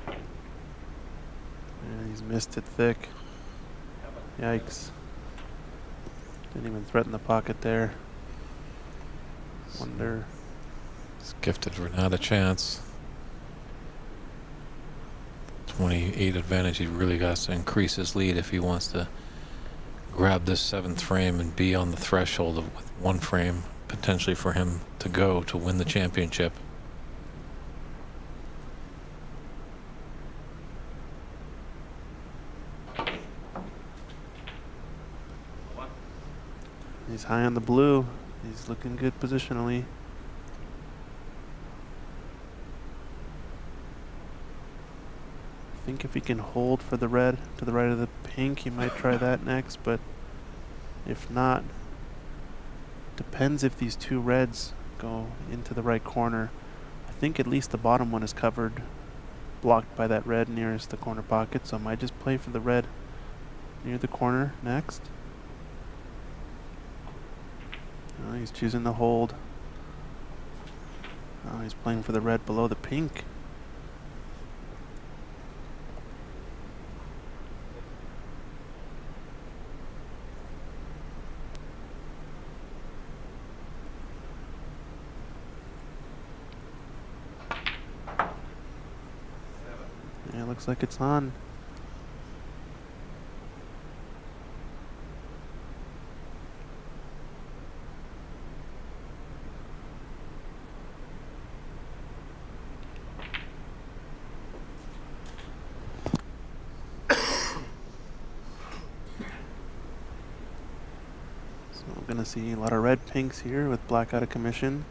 And he's missed it thick. Yikes. Didn't even threaten the pocket there. Wonder. He's gifted Renat a chance. 28 advantage. He really has to increase his lead if he wants to grab this 7th frame and be on the threshold of with 1 frame potentially for him to go to win the championship. He's high on the blue. He's looking good positionally. I think if he can hold for the red to the right of the pink, he might try that next, but if not, depends if these two reds go into the right corner. I think at least the bottom one is covered, blocked by that red nearest the corner pocket, so I might just play for the red near the corner next. Oh, he's choosing to hold. Oh, he's playing for the red below the pink. Yeah, looks like it's on. So I'm gonna see a lot of red pinks here with black out of commission.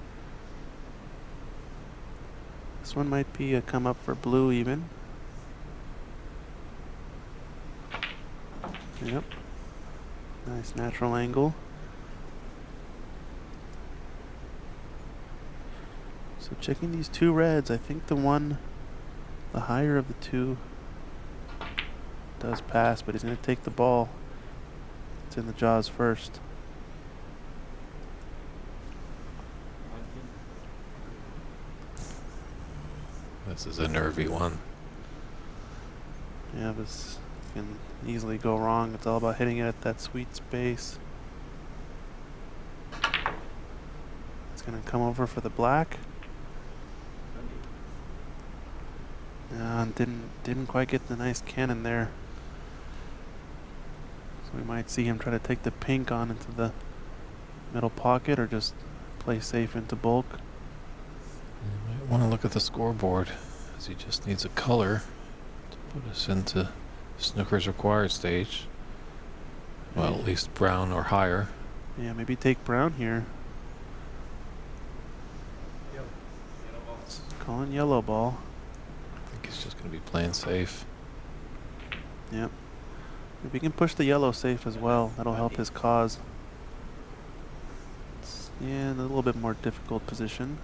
This one might be a come up for blue even. Yep. Nice natural angle. So checking these two reds, I think the higher of the two does pass, but he's going to take the ball. It's in the jaws first. This is a nervy one. Yeah, this can easily go wrong. It's all about hitting it at that sweet space. It's going to come over for the black. And didn't quite get the nice cannon there. So we might see him try to take the pink on into the middle pocket or just play safe into bulk. You might want to look at the scoreboard, as he just needs a color to put us into Snooker's required stage. Well, at least brown or higher. Yeah, maybe take brown here. Calling yellow ball. I think he's just going to be playing safe. Yep. If we can push the yellow safe as well, that'll help his cause. Yeah, in a little bit more difficult position.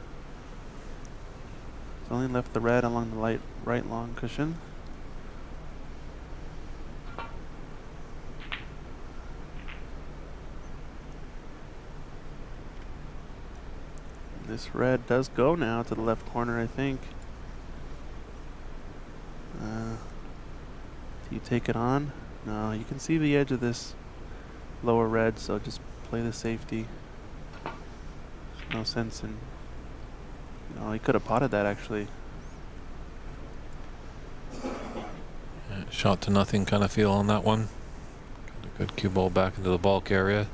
He's only left the red along the right long cushion. This red does go now to the left corner, I think. Do you take it on? No, you can see the edge of this lower red, so just play the safety. There's no sense in... No, he could have potted that actually. Yeah, shot to nothing kind of feel on that one. Got a good cue ball back into the bulk area.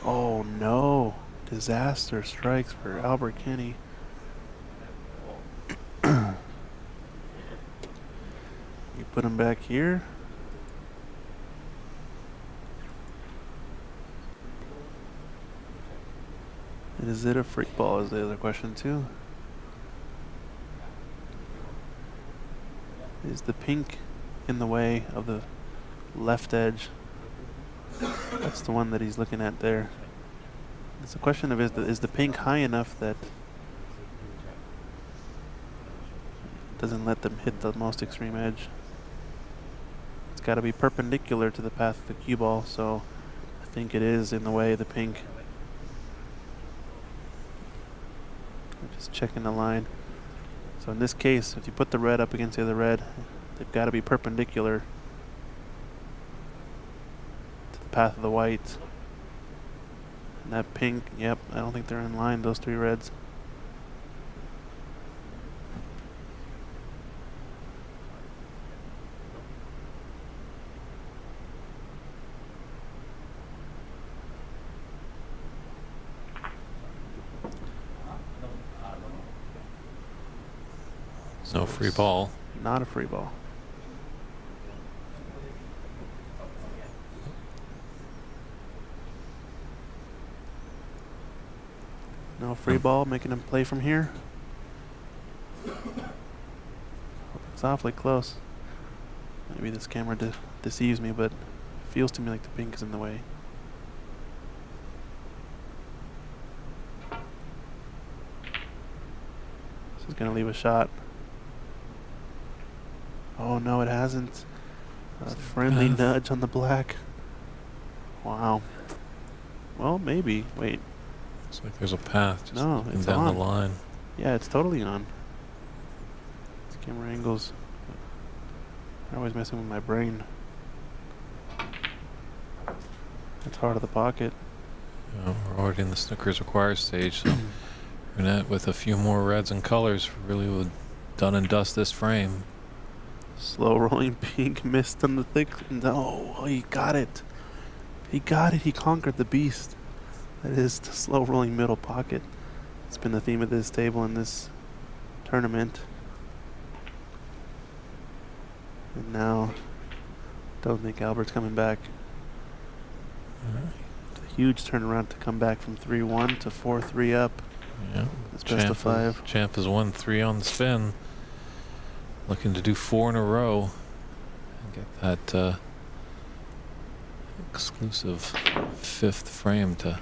Oh no! disaster strikes for Albert Kenny. You put him back here. And is it a free ball is the other question too. Is the pink in the way of the left edge? That's the one that he's looking at there. It's a question of is the pink high enough that doesn't let them hit the most extreme edge. It's got to be perpendicular to the path of the cue ball, so I think it is in the way of the pink. I'm just checking the line. So in this case, if you put the red up against the other red, they've got to be perpendicular to the path of the white. And that pink, yep, I don't think they're in line, those three reds. No free ball. Not a free ball. No free ball, making him play from here. It's awfully close. Maybe this camera deceives me, but it feels to me like the pink is in the way. This is gonna leave a shot. Oh no, it hasn't. A friendly nudge on the black. Wow. Well, maybe. Wait. Looks like there's a path just No, looking it's down on. the line. Yeah, it's totally on. These camera angles are always messing with my brain. It's hard of the pocket. We're already in the Snooker's required stage, so Renat with a few more reds and colors really would done and dust this frame. Slow rolling pink missed on the thick. No, oh, he got it. He got it. He conquered the beast. That is the slow rolling middle pocket. It's been the theme of this table in this tournament. And now, don't think Albert's coming back. It's a huge turnaround to come back from 3-1 to 4-3 up. Yeah. It's best of 5. Champ has won 3 on the spin. Looking to do 4 in a row and get that exclusive 5th frame to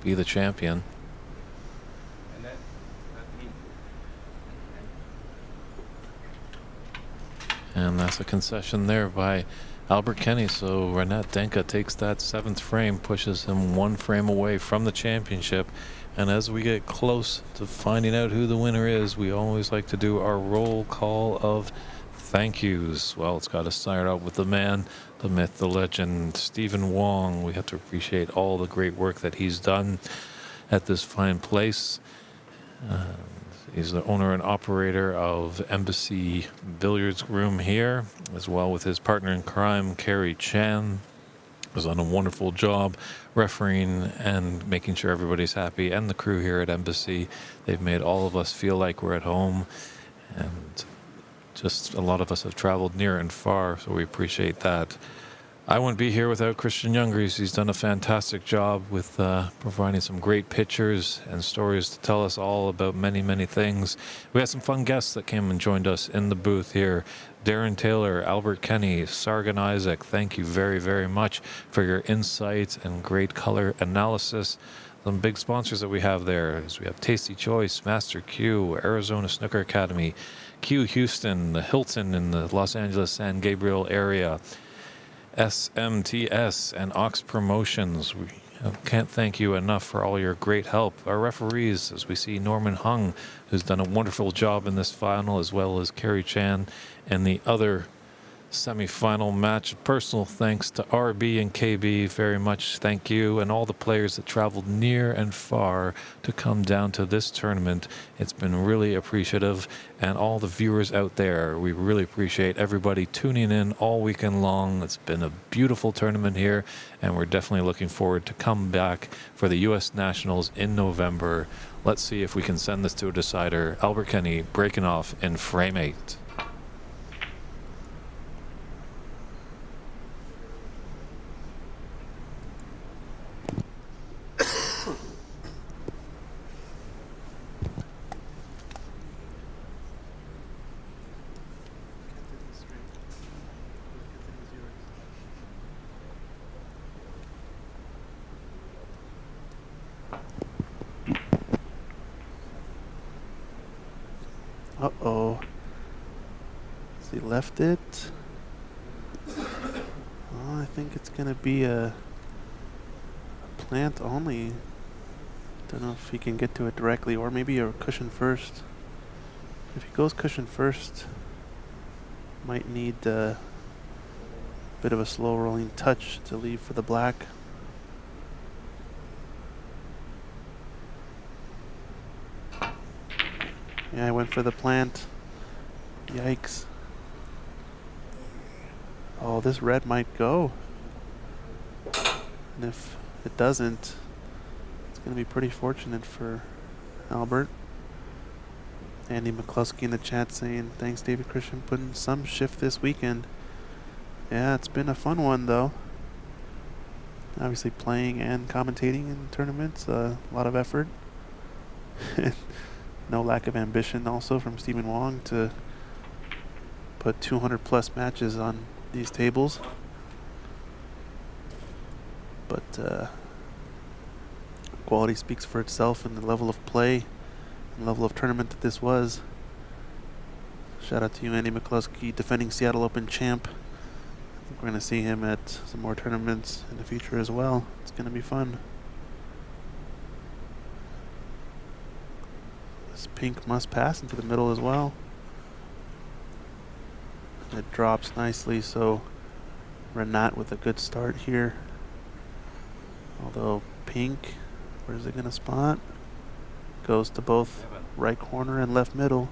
be the champion. And that's a concession there by Albert Kenny. So Renat Denkha takes that 7th frame, pushes him 1 frame away from the championship. And as we get close to finding out who the winner is, we always like to do our roll call of thank yous. Well, it's got to start out with the man, the myth, the legend, Stephen Wong. We have to appreciate all the great work that he's done at this fine place. He's the owner and operator of Embassy Billiards Room here, as well with his partner in crime, Carrie Chan. Has done a wonderful job refereeing and making sure everybody's happy, and the crew here at Embassy. They've made all of us feel like we're at home, and just a lot of us have traveled near and far, so we appreciate that. I wouldn't be here without Christian Youngries. He's done a fantastic job with providing some great pictures and stories to tell us all about many, many things. We had some fun guests that came and joined us in the booth here. Darren Taylor, Albert Kenny, Sargon Isaac, thank you very, very much for your insights and great color analysis. Some big sponsors that we have there is we have Tasty Choice, Master Q, Arizona Snooker Academy, Q Houston, the Hilton in the Los Angeles San Gabriel area, SMTS, and Ox Promotions. We can't thank you enough for all your great help. Our referees, as we see Norman Hung, who's done a wonderful job in this final, as well as Carrie Chan and the other Semi-final match. Personal thanks to RB and KB. Very much thank you, and all the players that traveled near and far to come down to this tournament. It's been really appreciative, and all the viewers out there, we really appreciate everybody tuning in all weekend long. It's been a beautiful tournament here, and we're definitely looking forward to come back for the U.S. Nationals in November. Let's see if we can send this to a decider. Albert Kenny breaking off in frame 8. Uh-oh. Has he left it? Oh, I think it's going to be a plant only. Don't know if he can get to it directly, or maybe a cushion first. If he goes cushion first, might need a bit of a slow rolling touch to leave for the black. Yeah, I went for the plant. Yikes. Oh, this red might go. And if it doesn't, it's going to be pretty fortunate for Albert. Andy McCluskey in the chat saying, thanks David Christian, putting some shift this weekend. Yeah, it's been a fun one though. Obviously playing and commentating in tournaments, a lot of effort. No lack of ambition also from Stephen Wong to put 200 plus matches on these tables. But quality speaks for itself, and the level of play and level of tournament that this was. Shout out to you, Andy McCluskey, defending Seattle Open champ. I think we're going to see him at some more tournaments in the future as well. It's going to be fun. This pink must pass into the middle as well. It drops nicely, so Renat with a good start here. Although pink, where is it going to spot? Goes to both right corner and left middle.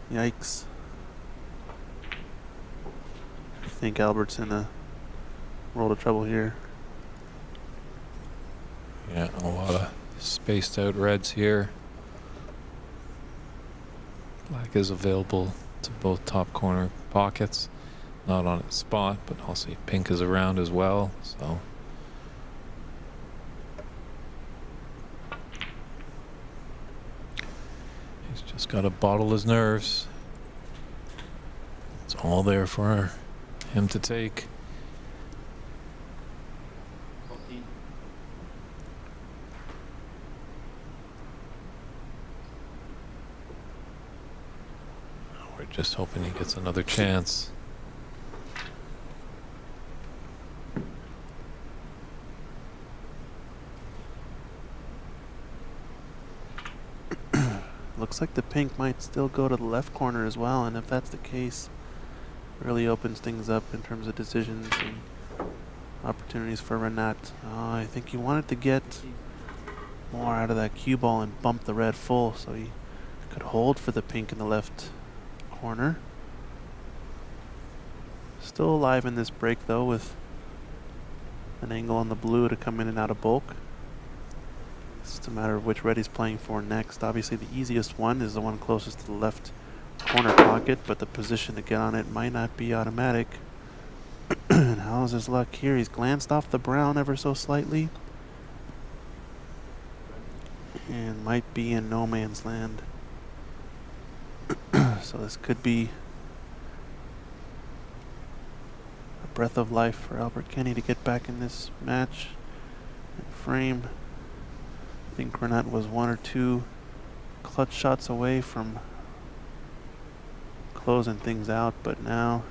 Yikes. I think Albert's in a world of trouble here. Yeah, a lot of spaced out reds here. Black is available to both top corner pockets. Not on its spot, but also pink is around as well, so. He's just got to bottle his nerves. It's all there for him to take. 14. We're just hoping he gets another chance. Looks like the pink might still go to the left corner as well, and if that's the case, really opens things up in terms of decisions and opportunities for Renat. I think he wanted to get more out of that cue ball and bump the red full, so he could hold for the pink in the left corner. Still alive in this break though, with an angle on the blue to come in and out of bulk. It's just a matter of which red he's playing for next. Obviously the easiest one is the one closest to the left corner pocket, but the position to get on it might not be automatic. And how's his luck here? He's glanced off the brown ever so slightly and might be in no man's land. So this could be a breath of life for Albert Kenny to get back in this match and frame. I think Renat was one or two clutch shots away from closing things out, but now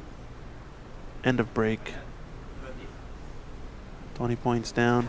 end of break. 20 points down.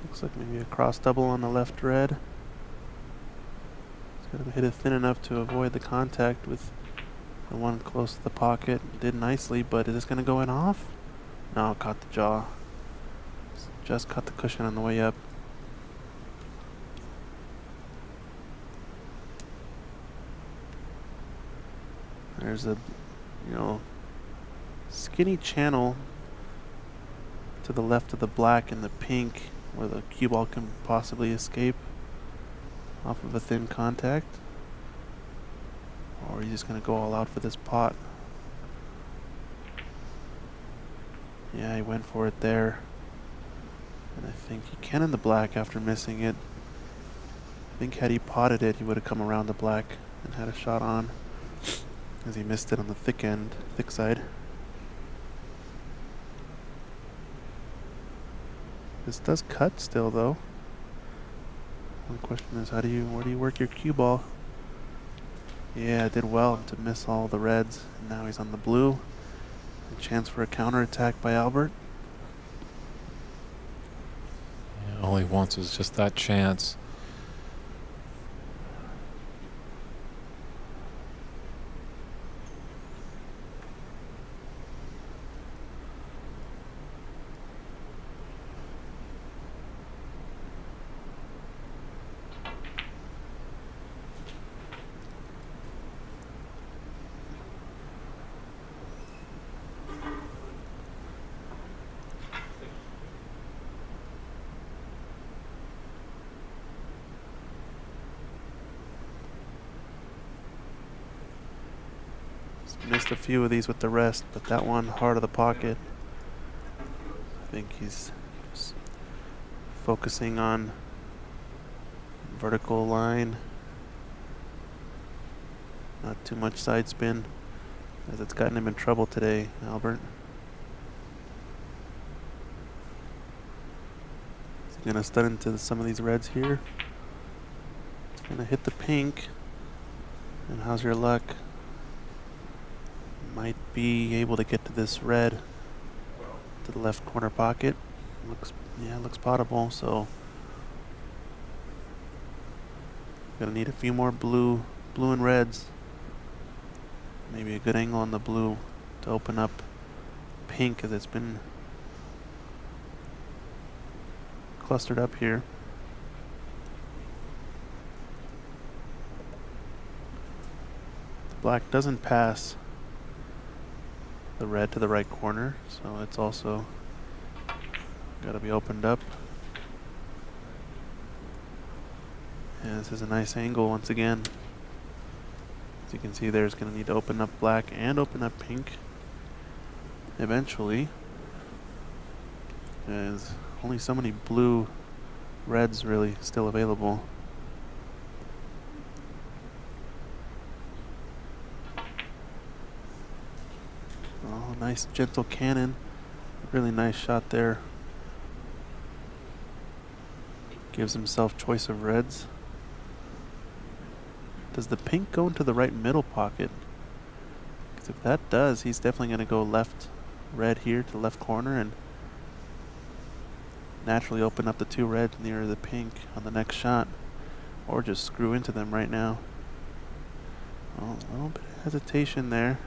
Looks like maybe a cross double on the left red. He's got to hit it thin enough to avoid the contact with the one close to the pocket. Did nicely, but is this going to go in off? No, caught the jaw. Just caught the cushion on the way up. There's a, skinny channel to the left of the black and the pink where the cue ball can possibly escape off of a thin contact. Or he's just going to go all out for this pot. Yeah, he went for it there. And I think he can in the black after missing it. I think had he potted it, he would have come around the black and had a shot on, as he missed it on the thick side. This does cut still though. One question is, where do you work your cue ball? Yeah, did well to miss all the reds. And now he's on the blue. A chance for a counterattack by Albert. Yeah, all he wants is just that chance. Missed a few of these with the rest, but that one hard of the pocket. I think he's just focusing on vertical line. Not too much side spin, as it's gotten him in trouble today, Albert. Is he gonna stun into some of these reds here? He's gonna hit the pink. And how's your luck? Might be able to get to this red to the left corner pocket. Looks potable, so gonna need a few more blue and reds. Maybe a good angle on the blue to open up pink, as it's been clustered up here. The black doesn't pass the red to the right corner, so it's also got to be opened up. And this is a nice angle once again. As you can see, there's going to need to open up black and open up pink eventually. There's only so many blue reds really still available. Oh, nice gentle cannon. Really nice shot there. Gives himself choice of reds. Does the pink go into the right middle pocket? Because if that does, he's definitely going to go left red here to the left corner and naturally open up the two reds near the pink on the next shot. Or just screw into them right now. Oh, a little bit of hesitation there.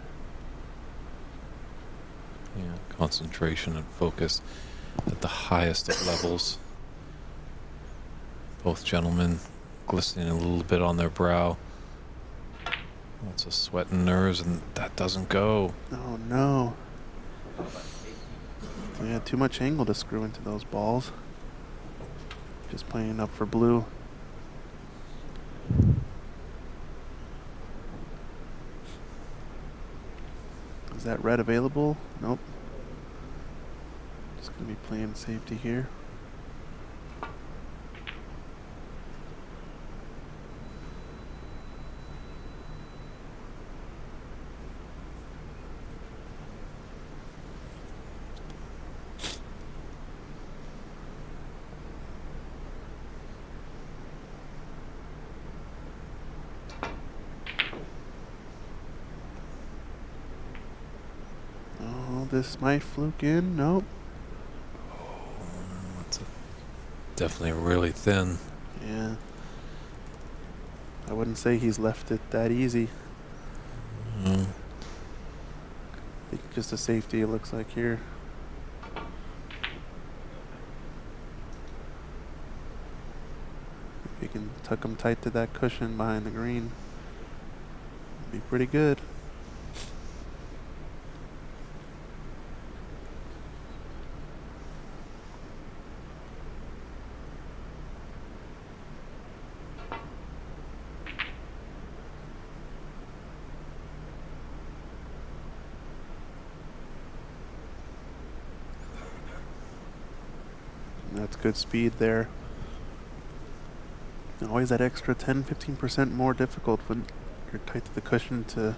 Yeah, concentration and focus at the highest of levels. Both gentlemen glistening a little bit on their brow. Lots of sweat and nerves, and that doesn't go. Oh no. Yeah, too much angle to screw into those balls. Just playing up for blue. Is that red available? Nope. Just gonna be playing safety here. This might fluke in. Nope. What's it? Definitely really thin. Yeah. I wouldn't say he's left it that easy. Mm. I think just a safety it looks like here. If you can tuck him tight to that cushion behind the green, it'd be pretty good. That's good speed there. And always that extra 10-15% more difficult when you're tight to the cushion to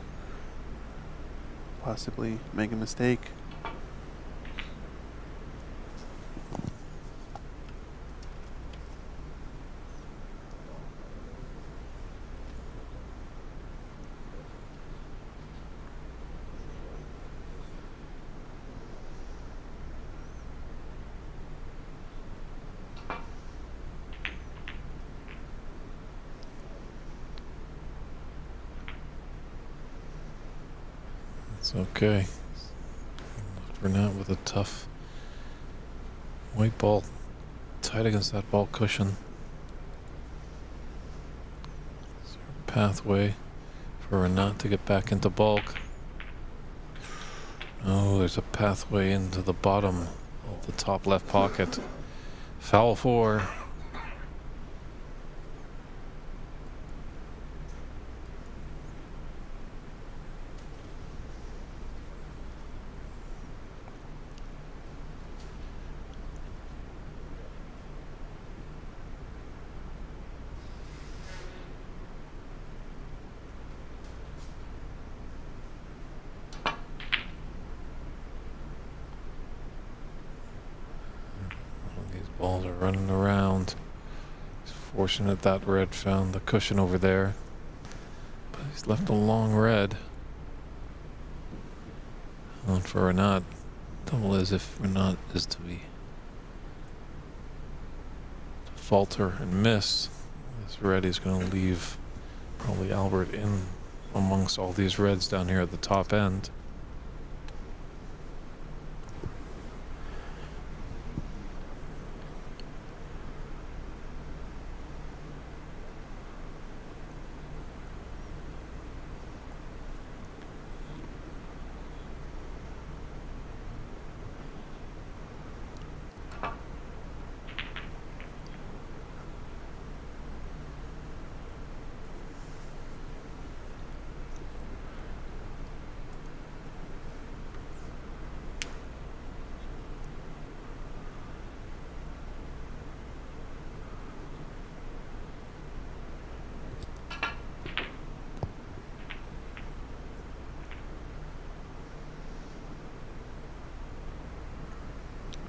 possibly make a mistake. It's okay. Renat with a tough white ball tight against that ball cushion. Is there a pathway for Renat to get back into bulk? Oh, there's a pathway into the bottom of the top left pocket. Foul 4. Balls are running around. He's fortunate that red found the cushion over there. But he's left a long red. And for Renat, double is if Renat is to falter and miss. This red is going to leave probably Albert in amongst all these reds down here at the top end.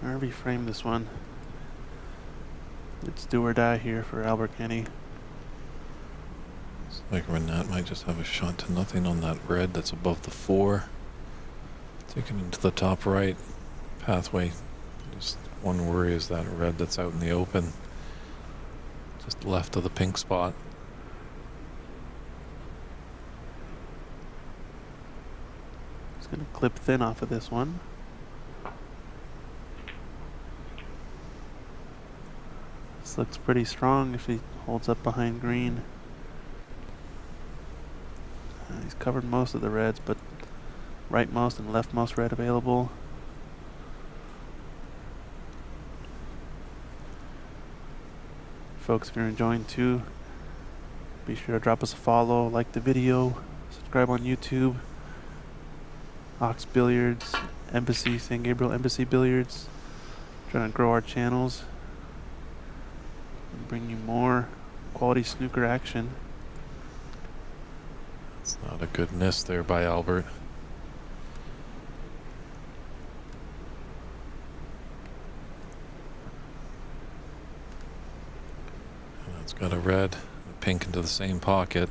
I'll reframe this one. It's do or die here for Albert Kenny. It's like Renat might just have a shot to nothing on that red that's above the 4. Taken into the top right pathway. Just one worry is that red that's out in the open. Just left of the pink spot. He's going to clip thin off of this one. This looks pretty strong if he holds up behind green. He's covered most of the reds, but rightmost and leftmost red available. Folks, if you're enjoying too, be sure to drop us a follow, like the video, subscribe on YouTube. Ox Billiards, Embassy, San Gabriel Embassy Billiards. Trying to grow our channels and bring you more quality snooker action. It's not a good miss there by Albert. And it's got a red, a pink into the same pocket.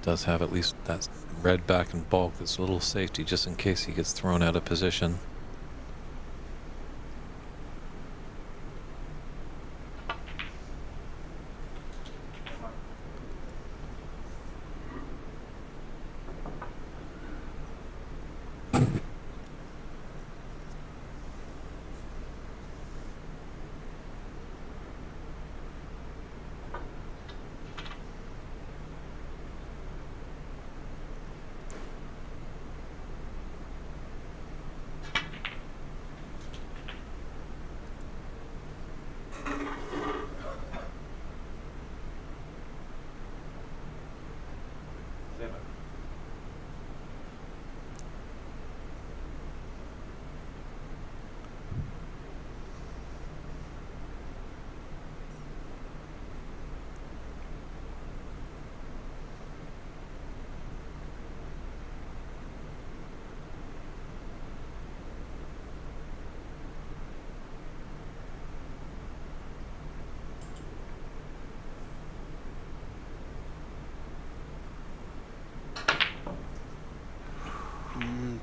Does have at least that red back in bulk. That's a little safety just in case he gets thrown out of position.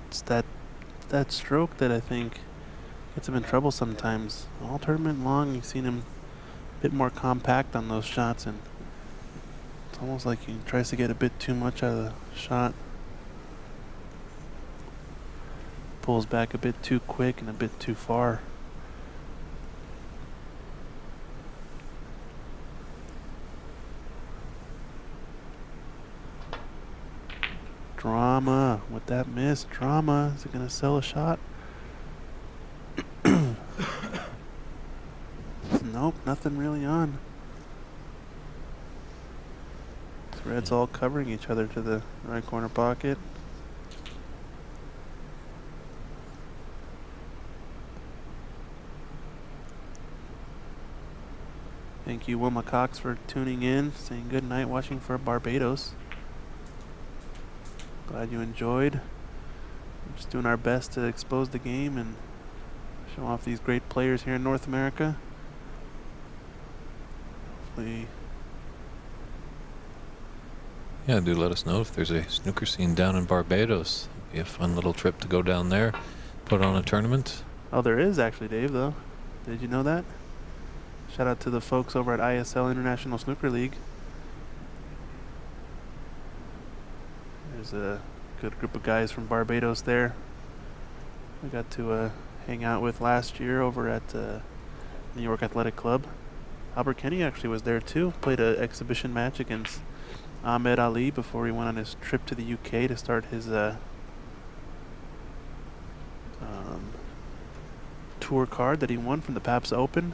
It's that stroke that I think gets him in trouble sometimes. All tournament long, you've seen him a bit more compact on those shots, and it's almost like he tries to get a bit too much out of the shot. Pulls back a bit too quick and a bit too far. Drama with that miss. Drama. Is it going to sell a shot? Nope, nothing really on. Red's all covering each other to the right corner pocket. Thank you, Wilma Cox, for tuning in, saying good night, watching for Barbados. Glad you enjoyed. We're just doing our best to expose the game and show off these great players here in North America. Hopefully. Yeah, do let us know if there's a snooker scene down in Barbados. It'd be a fun little trip to go down there, put on a tournament. Oh, there is actually, Dave, though. Did you know that? Shout out to the folks over at ISL International Snooker League. There's a good group of guys from Barbados there. We got to hang out with last year over at New York Athletic Club. Albert Kenny actually was there too. Played an exhibition match against Ahmed Ali before he went on his trip to the UK to start his tour card that he won from the Paps Open.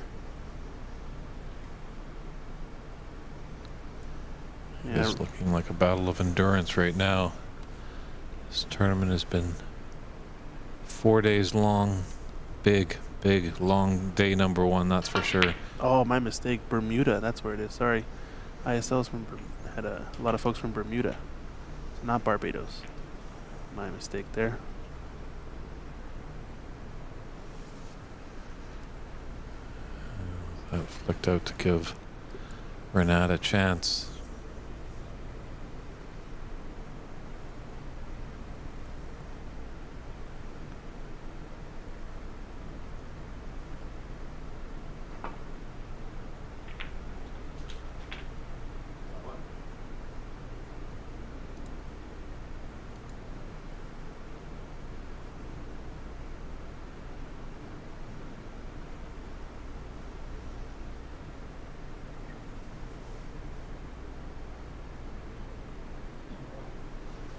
Yeah. It's looking like a battle of endurance right now. This tournament has been 4 days long. Big, long day number one, that's for sure. Oh, my mistake. Bermuda, that's where it is. Sorry. ISL's from had a lot of folks from Bermuda, so not Barbados. My mistake there. That flicked out to give Renat a chance.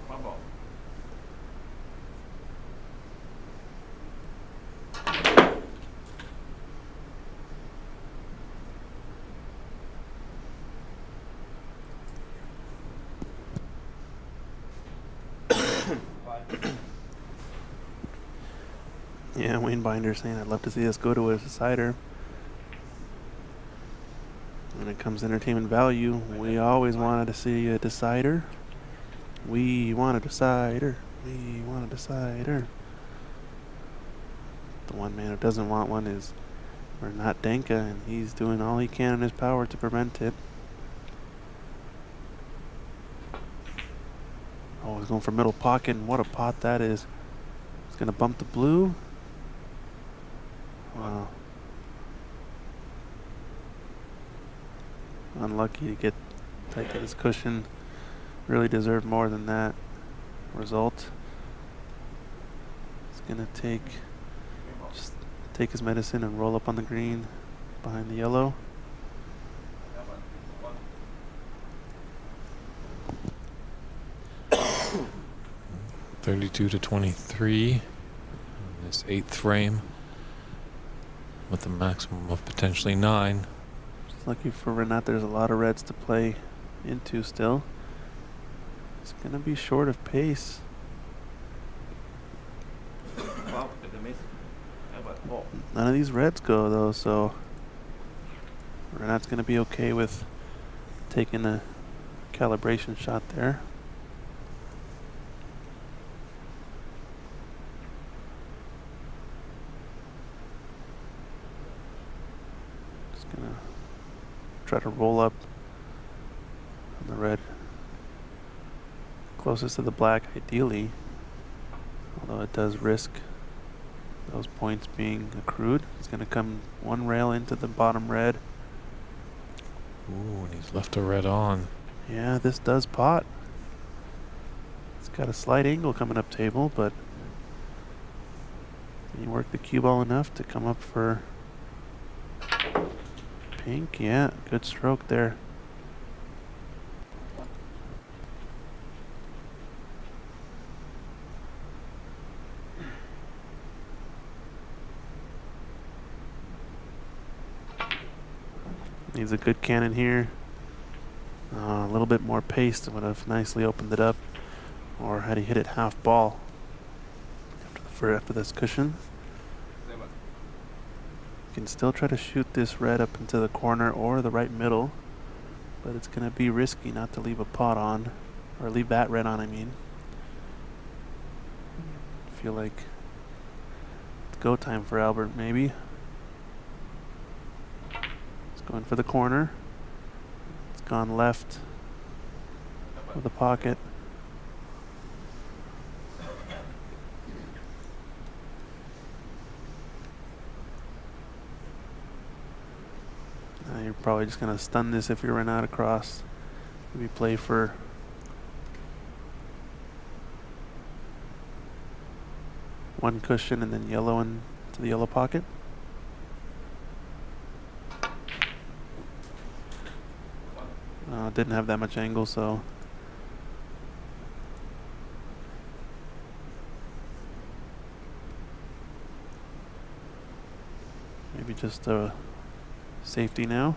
Bubble. Yeah, Wayne Binder saying I'd love to see us go to a decider. When it comes to entertainment value, we always wanted to see a decider. We want a decider. We want a decider. The one man who doesn't want one is Renat Denkha, and he's doing all he can in his power to prevent it. Oh, he's going for middle pocket, and what a pot that is. He's going to bump the blue. Wow. Unlucky to get his cushion. Really deserved more than that result. He's going to just take his medicine and roll up on the green behind the yellow. 32-23 in this 8th frame with a maximum of potentially 9. Just lucky for Renat, there's a lot of reds to play into still. It's going to be short of pace. Wow, at the miss. How about four? None of these reds go though, so Renat's going to be okay with taking a calibration shot there. Just going to try to roll up on the red closest to the black ideally. Although it does risk those points being accrued. He's going to come one rail into the bottom red. Ooh, and he's left a red on. Yeah, this does pot. It's got a slight angle coming up table, but you work the cue ball enough to come up for pink. Yeah, good stroke there. Needs a good cannon here. A little bit more pace would have nicely opened it up, or had he hit it half ball after this cushion. You can still try to shoot this red up into the corner or the right middle, but it's going to be risky not to leave a pot on, or leave that red on, I mean. I feel like it's go time for Albert, maybe. Going for the corner. It's gone left of the pocket. You're probably just going to stun this if you run out across. Maybe play for one cushion and then yellow into the yellow pocket. Didn't have that much angle, so maybe just a safety now.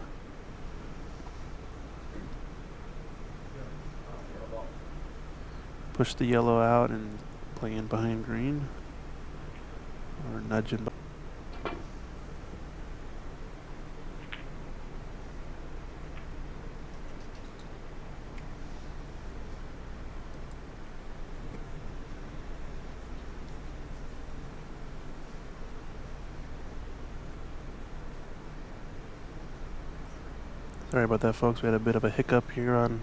Push the yellow out and play in behind green, or nudge in. Sorry about that, folks. We had a bit of a hiccup here on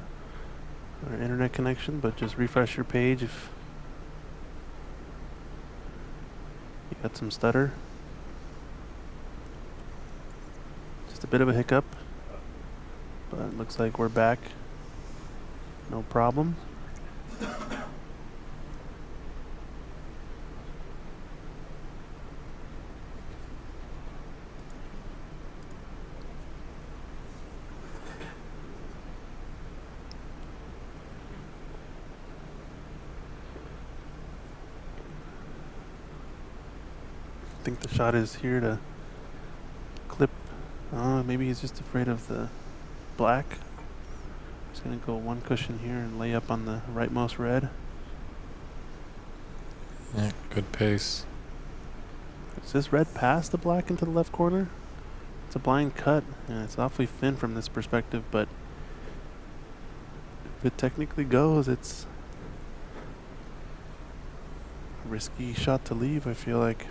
our internet connection, but just refresh your page if you got some stutter. Just a bit of a hiccup, but it looks like we're back. No problem. I think the shot is here to clip. Maybe he's just afraid of the black. He's going to go one cushion here and lay up on the rightmost red. Yeah, good pace. Is this red past the black into the left corner? It's a blind cut, and it's awfully thin from this perspective, but if it technically goes, it's a risky shot to leave, I feel like.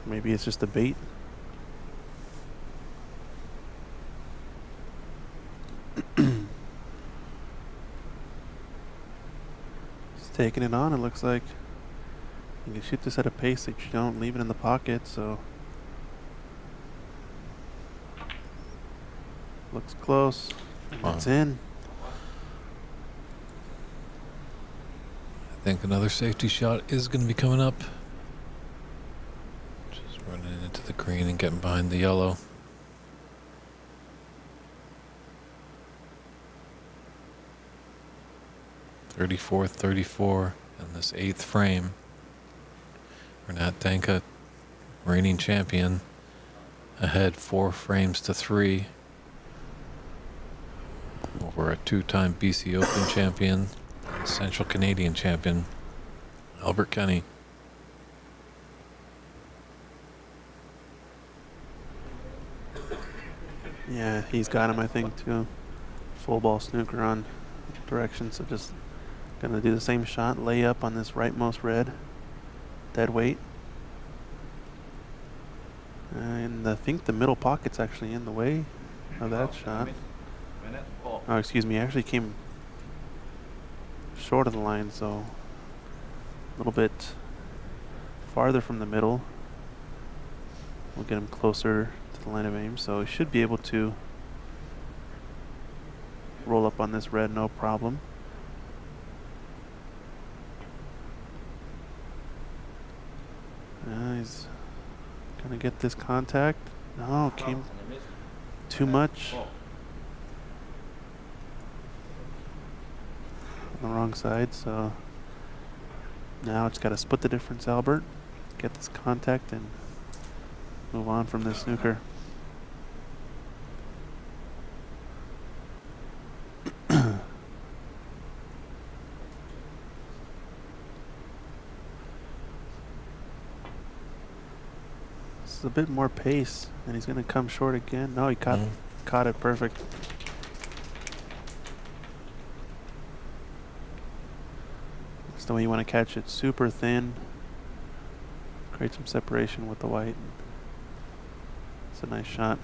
Maybe it's just a bait. He's taking it on. It looks like you can shoot this at a pace that you don't leave it in the pocket, so looks close. Wow. It's in. I think another safety shot is going to be coming up. Running into the green and getting behind the yellow. .34-34 in this 8th frame. Renat Denkha, reigning champion, ahead 4 frames to 3 over a 2-time BC Open champion, and Central Canadian champion, Albert Kenny. Yeah, he's got him, I think, too. Full ball snooker on direction, so just gonna do the same shot, lay up on this rightmost red, dead weight. And I think the middle pocket's actually in the way of that shot. Oh, excuse me, actually came short of the line, so a little bit farther from the middle. We'll get him closer to the line of aim, so he should be able to roll up on this red, no problem. He's gonna get this contact. No, came too much. On the wrong side, so now it's got to split the difference, Albert. Get this contact and move on from this snooker. This is a bit more pace, and he's going to come short again. No, he caught it perfect. That's the way you want to catch it. Super thin. Create some separation with the white. It's a nice shot.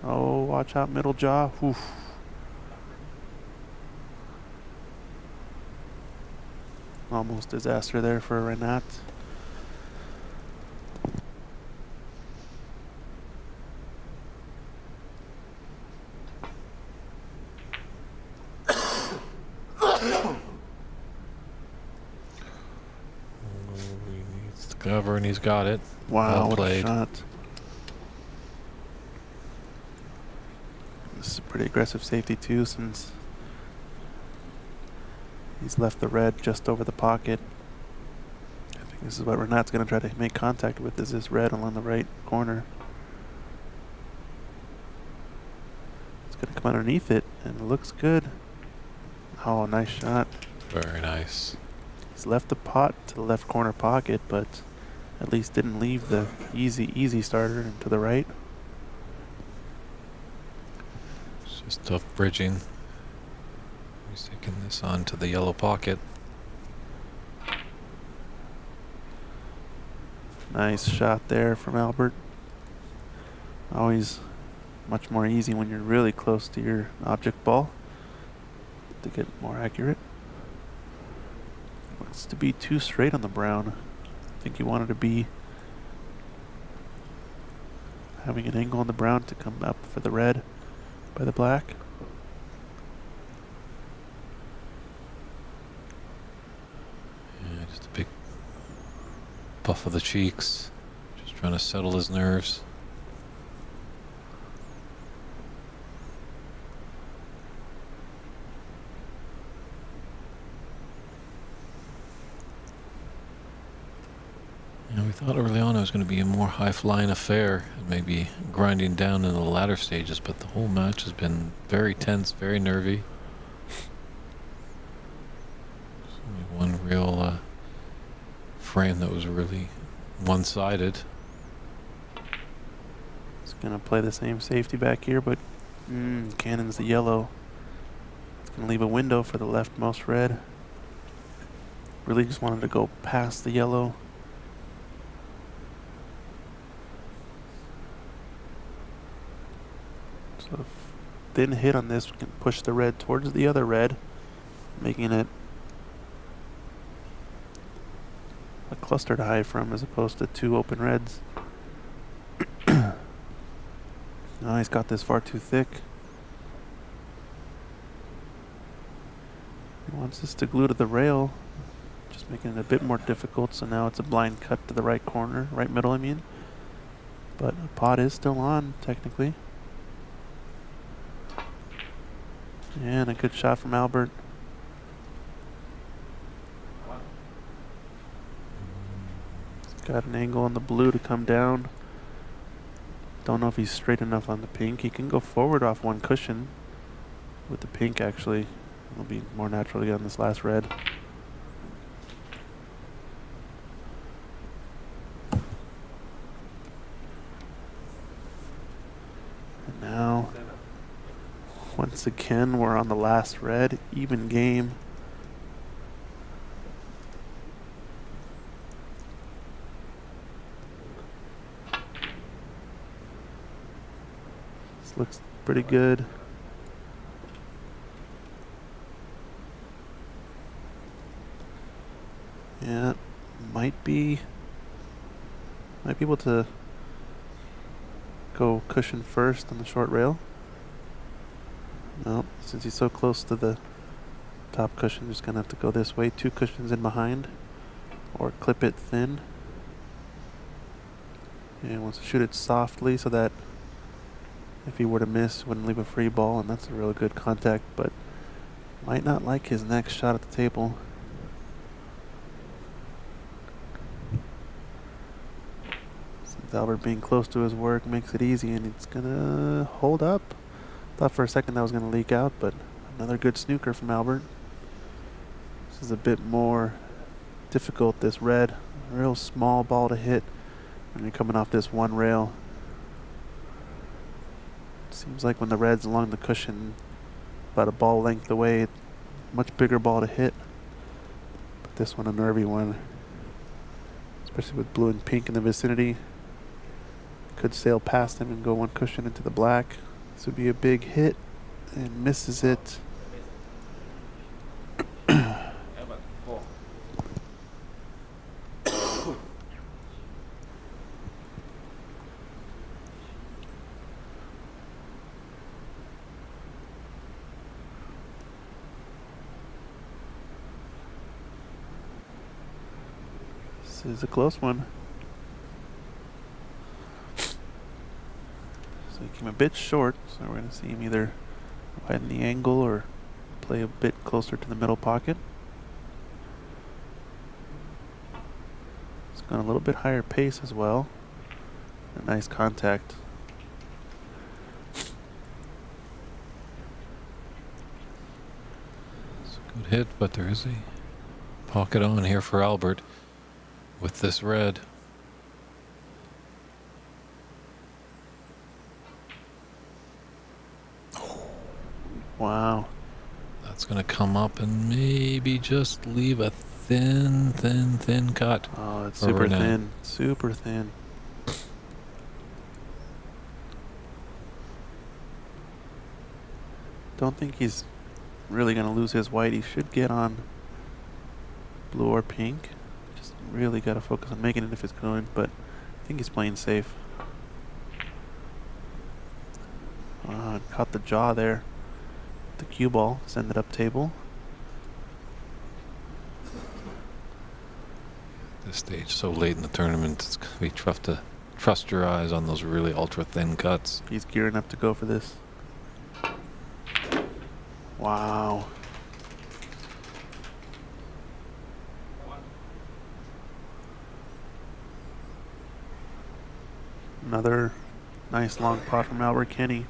Oh, watch out, middle jaw. Oof. Almost disaster there for Renat. He needs to cover, and he's got it. Wow, Well what a played. shot. This is a pretty aggressive safety too, since he's left the red just over the pocket. I think this is what Renat's going to try to make contact with, is this red along the right corner. It's going to come underneath it, and it looks good. Oh, nice shot. Very nice. He's left the pot to the left corner pocket, but at least didn't leave the easy starter to the right. It's just tough bridging. He's taking this on to the yellow pocket. Nice shot there from Albert. Always much more easy when you're really close to your object ball to get more accurate. Looks to be too straight on the brown. I think you wanted to be having an angle on the brown to come up for the red by the black. Yeah, just a big puff of the cheeks. Just trying to settle his nerves. You know, we thought early on it was going to be a more high-flying affair, and maybe grinding down in the latter stages, but the whole match has been very tense, very nervy. There's only one real frame that was really one-sided. It's gonna play the same safety back here, but cannon's the yellow. It's gonna leave a window for the leftmost red. Really just wanted to go past the yellow. So thin hit on this can push the red towards the other red, making it a cluster to hide from as opposed to two open reds. Oh, he's got this far too thick. He wants this to glue to the rail, just making it a bit more difficult. So now it's a blind cut to the right corner, right middle, I mean. But the pot is still on, technically. And a good shot from Albert. He's got an angle on the blue to come down. Don't know if he's straight enough on the pink. He can go forward off one cushion with the pink, actually. It'll be more natural to get on this last red. And now, once again, we're on the last red. Even game. Looks pretty good. Yeah, might be able to go cushion first on the short rail. No, since he's so close to the top cushion, just gonna have to go this way. 2 cushions in behind, or clip it thin. And wants to shoot it softly so that if he were to miss, wouldn't leave a free ball, and that's a real good contact, but might not like his next shot at the table. Since Albert being close to his work makes it easy, and it's gonna hold up. Thought for a second that was gonna leak out, but another good snooker from Albert. This is a bit more difficult, this red. A real small ball to hit when you're coming off this one rail. Seems like when the red's along the cushion, about a ball length away, much bigger ball to hit. But this one a nervy one, especially with blue and pink in the vicinity. Could sail past him and go 1 cushion into the black. This would be a big hit, and misses it. Albert, 4. This is a close one. So he came a bit short, so we're going to see him either widen the angle or play a bit closer to the middle pocket. It's gone a little bit higher pace as well. A nice contact. It's a good hit, but there is a pocket on here for Albert with this red. Wow. That's going to come up and maybe just leave a thin cut. Oh, it's for super Renat. thin. Super thin. Don't think he's really going to lose his white. He should get on blue or pink. Just really got to focus on making it if it's going, but I think he's playing safe. Caught the jaw there. The cue ball, send it up table. This stage, so late in the tournament, it's going to be tough to trust your eyes on those really ultra thin cuts. He's gearing up to go for this. Wow. Another nice long pot from Albert Kenny.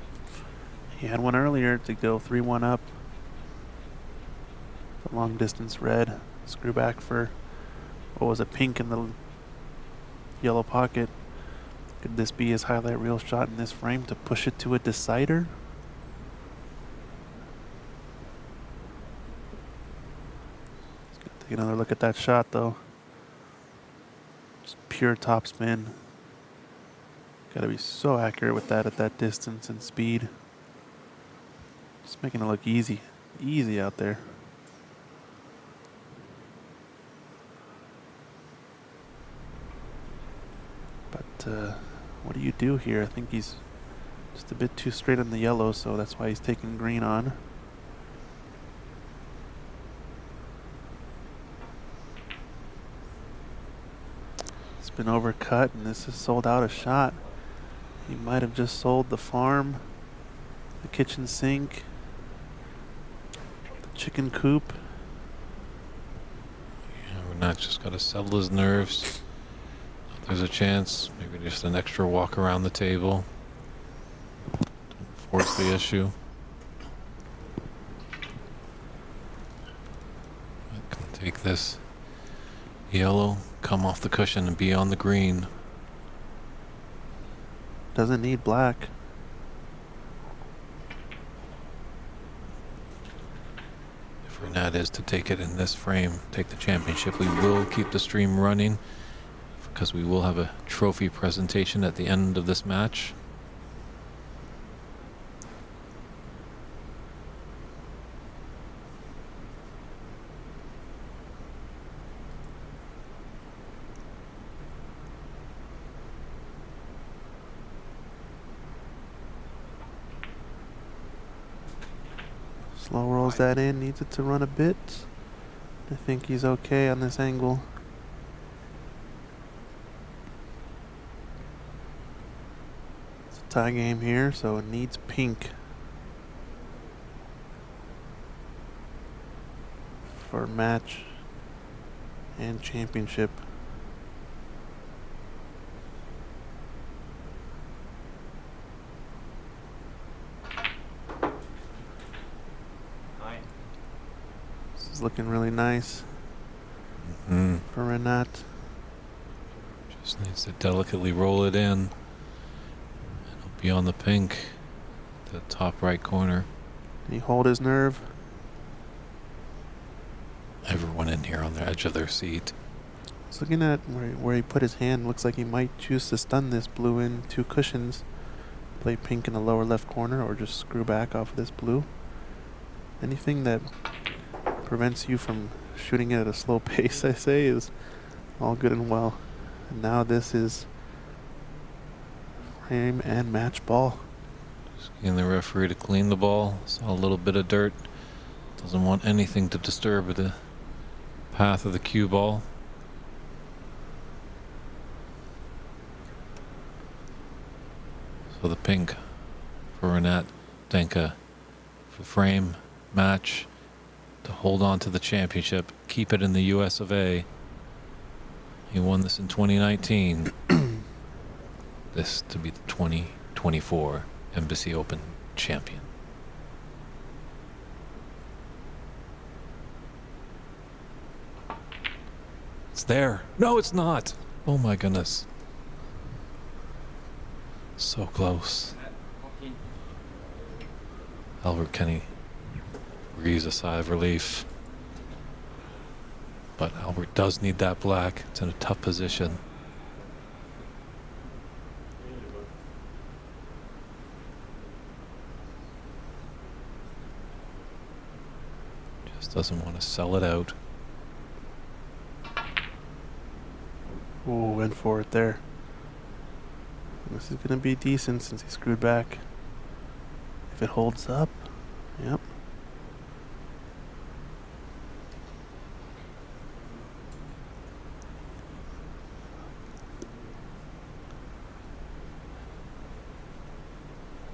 He had one earlier to go 3-1 up. The long distance red. Screw back for, what was it, pink in the yellow pocket. Could this be his highlight reel shot in this frame to push it to a decider? Let's take another look at that shot though. Just pure topspin. Gotta be so accurate with that at that distance and speed. Just making it look easy. Easy out there. But what do you do here? I think he's just a bit too straight on the yellow, so that's why he's taking green on. It's been overcut, and this has sold out a shot. He might have just sold the farm, the kitchen sink, the chicken coop. Yeah, Renat just got to settle his nerves. There's a chance, maybe just an extra walk around the table. Don't force the issue. I can take this yellow, come off the cushion and be on the green. Doesn't need black. If Renat is to take it in this frame, take the championship, we will keep the stream running because we will have a trophy presentation at the end of this match. Slow rolls that in, needs it to run a bit. I think he's okay on this angle. It's a tie game here, so it needs pink for match and championship. This is looking really nice Mm. for Renat. Just needs to delicately roll it in. And it'll be on the pink, the top right corner. Can he hold his nerve? Everyone in here on the edge of their seat. Just looking at where he put his hand, looks like he might choose to stun this blue in 2 cushions. Play pink in the lower left corner or just screw back off of this blue. Anything that prevents you from shooting it at a slow pace, I say, is all good and well. And now this is frame and match ball. Just getting the referee to clean the ball. Saw a little bit of dirt. Doesn't want anything to disturb the path of the cue ball. So the pink for Renat, Denkha for frame, match, to hold on to the championship, keep it in the US of A. He won this in 2019. This to be the 2024 Embassy Open champion. It's there. No, it's not. Oh my goodness. So close. Albert Kenny breathes a sigh of relief. But Albert does need that black. It's in a tough position. Just doesn't want to sell it out. Oh, went for it there. This is going to be decent since he screwed back. If it holds up, yep.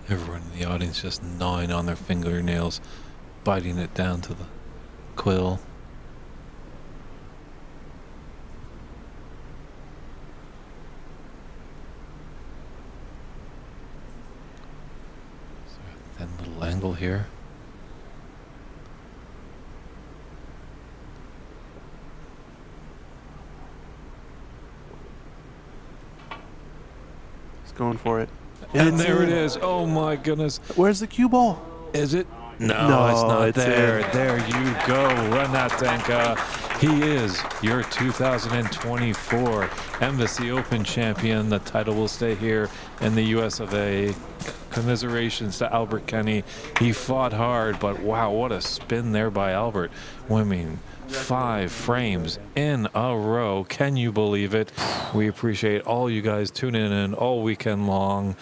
Everyone in the audience just gnawing on their fingernails, biting it down to the quill. Is there a thin little angle here? He's going for it. And it's there it in. is. Oh my goodness. Where's the cue ball? Is it? No, No, it's not it's there. in. There you go. Renat Denkha. He is your 2024 Embassy Open champion. The title will stay here in the US of A. Commiserations to Albert Kenny. He fought hard, but wow, what a spin there by Albert. I mean, 5 frames in a row. Can you believe it? We appreciate all you guys tuning in all weekend long.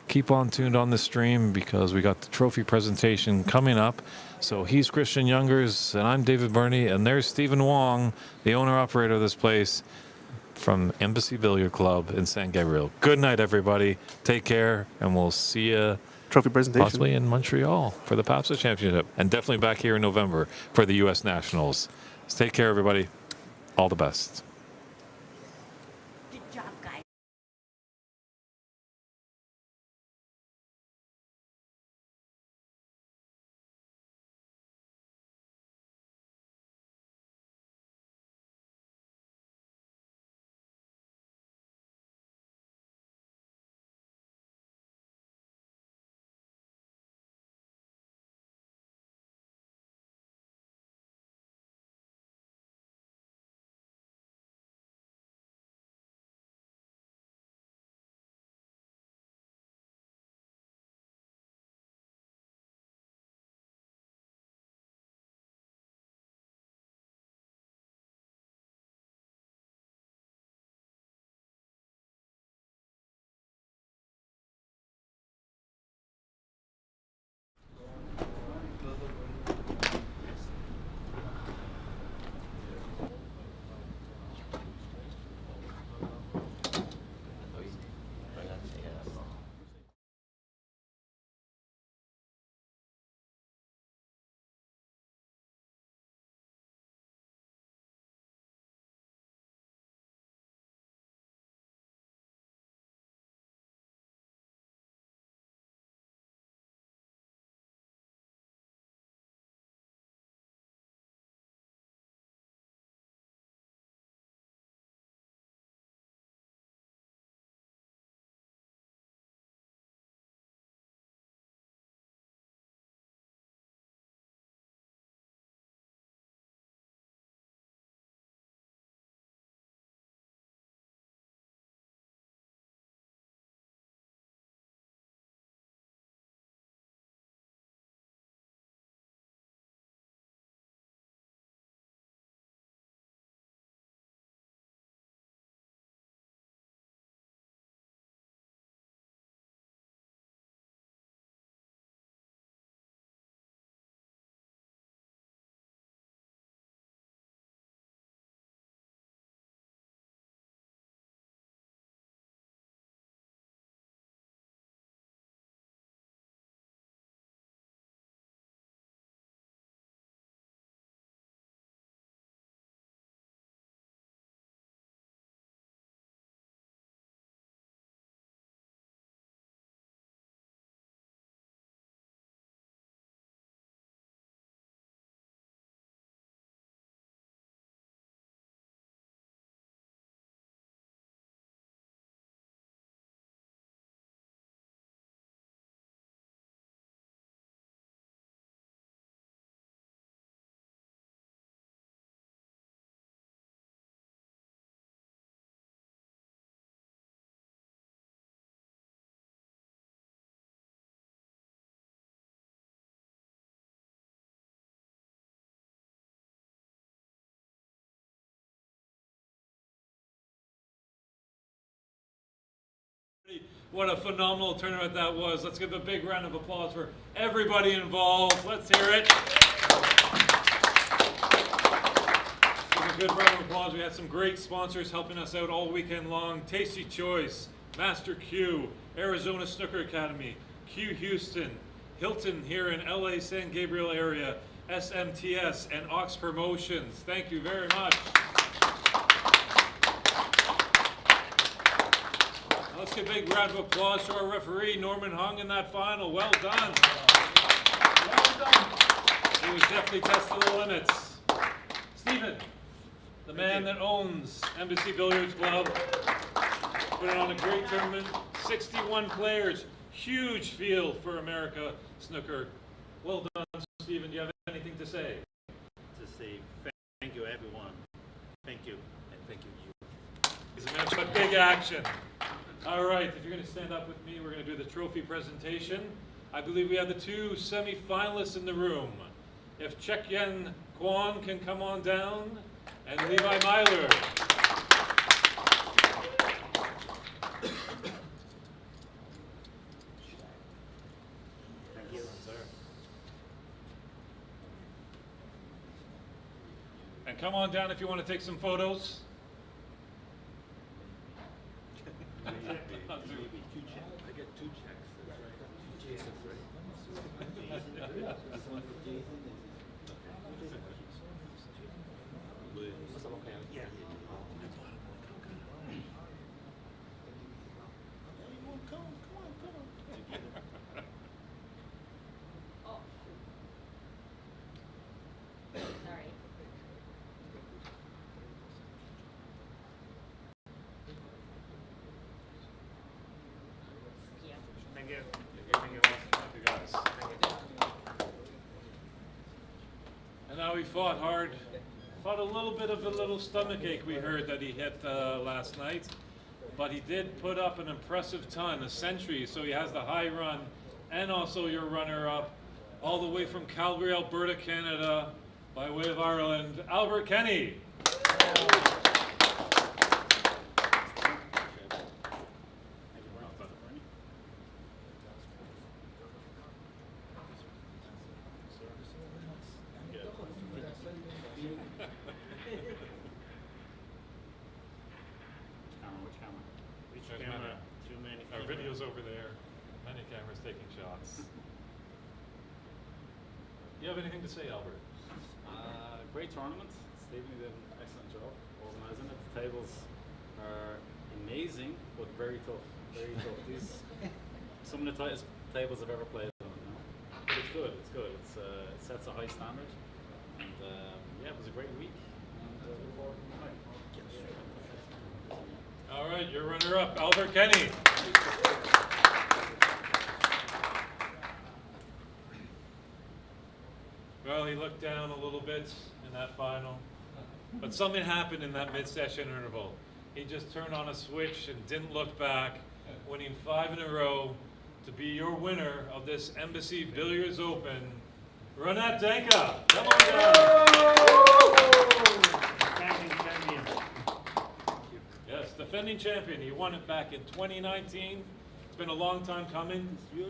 Keep on tuned on the stream because we got the trophy presentation coming up. So he's Christian Youngers, and I'm David Burney, and there's Stephen Wong, the owner-operator of this place from Embassy Billiard Club in San Gabriel. Good night, everybody. Take care, and we'll see you Trophy presentation. possibly in Montreal for the PAPSA Championship, and definitely back here in November for the U.S. Nationals. So take care, everybody. All the best. What a phenomenal tournament that was. Let's give a big round of applause for everybody involved. Let's hear it. Give a good round of applause. We had some great sponsors helping us out all weekend long. Tasty Choice, Master Q, Arizona Snooker Academy, Q Houston, Hilton here in LA San Gabriel area, SMTS, and Ox Promotions. Thank you very much. Let's give a big round of applause to our referee, Norman Hung, in that final. Well done. Well done. He was definitely testing the limits. Stephen, the man that owns Embassy Billiards Club, put on a great tournament. 61 players, huge field for America Snooker. Well done, Stephen. Do you have anything to say? To say thank you, everyone. Thank you, and thank you. It's a match of big action. All right, if you're going to stand up with me, we're going to do the trophy presentation. I believe we have the two semi-finalists in the room. If Chek Yen Kwon can come on down, and Levi Myler. Thank you, sir. And come on down if you want to take some photos. I get 2 checks. Jason's right. This one for Jason. What's up, okay? Yeah. Come on. Sorry. Yeah. Thank you. Thank you guys. And now he fought hard. Fought a little bit of a little stomach ache we heard that he hit last night. But he did put up an impressive ton, a century, so he has the high run and also your runner-up all the way from Calgary, Alberta, Canada, by way of Ireland, Albert Kenny. Which There's camera? many. Too many. Our cameras. video's over there. Many cameras taking shots. You have anything to say, Albert? Great tournament. Stephen did an excellent job organizing it. The tables are amazing, but very tough. Very tough. These some of the tightest tables I've ever played on. You know? But it's good. It's good. It sets a high standard. And yeah, it was a great week. And look forward to tonight. All right, your runner-up, Albert Kenny. Well, he looked down a little bit in that final, but something happened in that mid-session interval. He just turned on a switch and didn't look back, winning 5 in a row to be your winner of this Embassy Billiards Open, Renat Denkha. Come on down. Defending champion. Yes, defending champion. He won it back in 2019. It's been a long time coming. Yes.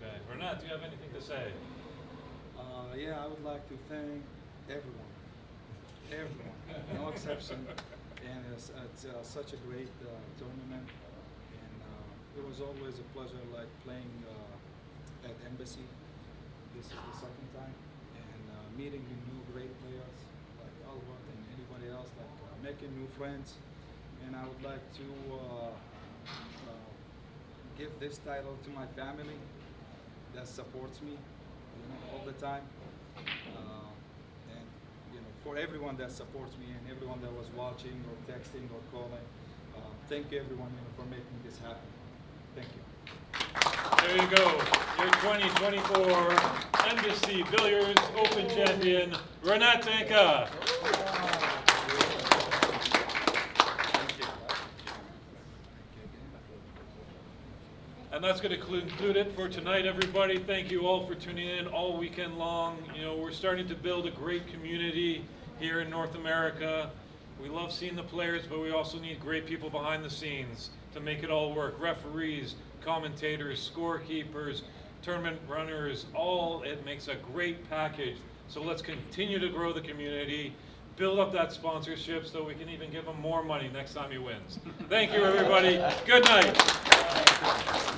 Okay, Renat, do you have anything to say? Yeah, I would like to thank everyone, no exception. And it's such a great tournament, and it was always a pleasure, like playing at Embassy. This is the second time, and meeting the new great players like Albert and anybody else, like making new friends. And I would like to give this title to my family that supports me, all the time. And for everyone that supports me and everyone that was watching or texting or calling, thank you everyone for making this happen. Thank you. There you go, your 2024 Embassy Billiards Open champion, Renat Denkha. And that's going to conclude it for tonight, everybody. Thank you all for tuning in all weekend long. You know, we're starting to build a great community here in North America. We love seeing the players, but we also need great people behind the scenes to make it all work. Referees, commentators, scorekeepers, tournament runners, all it makes a great package. So let's continue to grow the community, build up that sponsorship so we can even give him more money next time he wins. Thank you, everybody. Good night.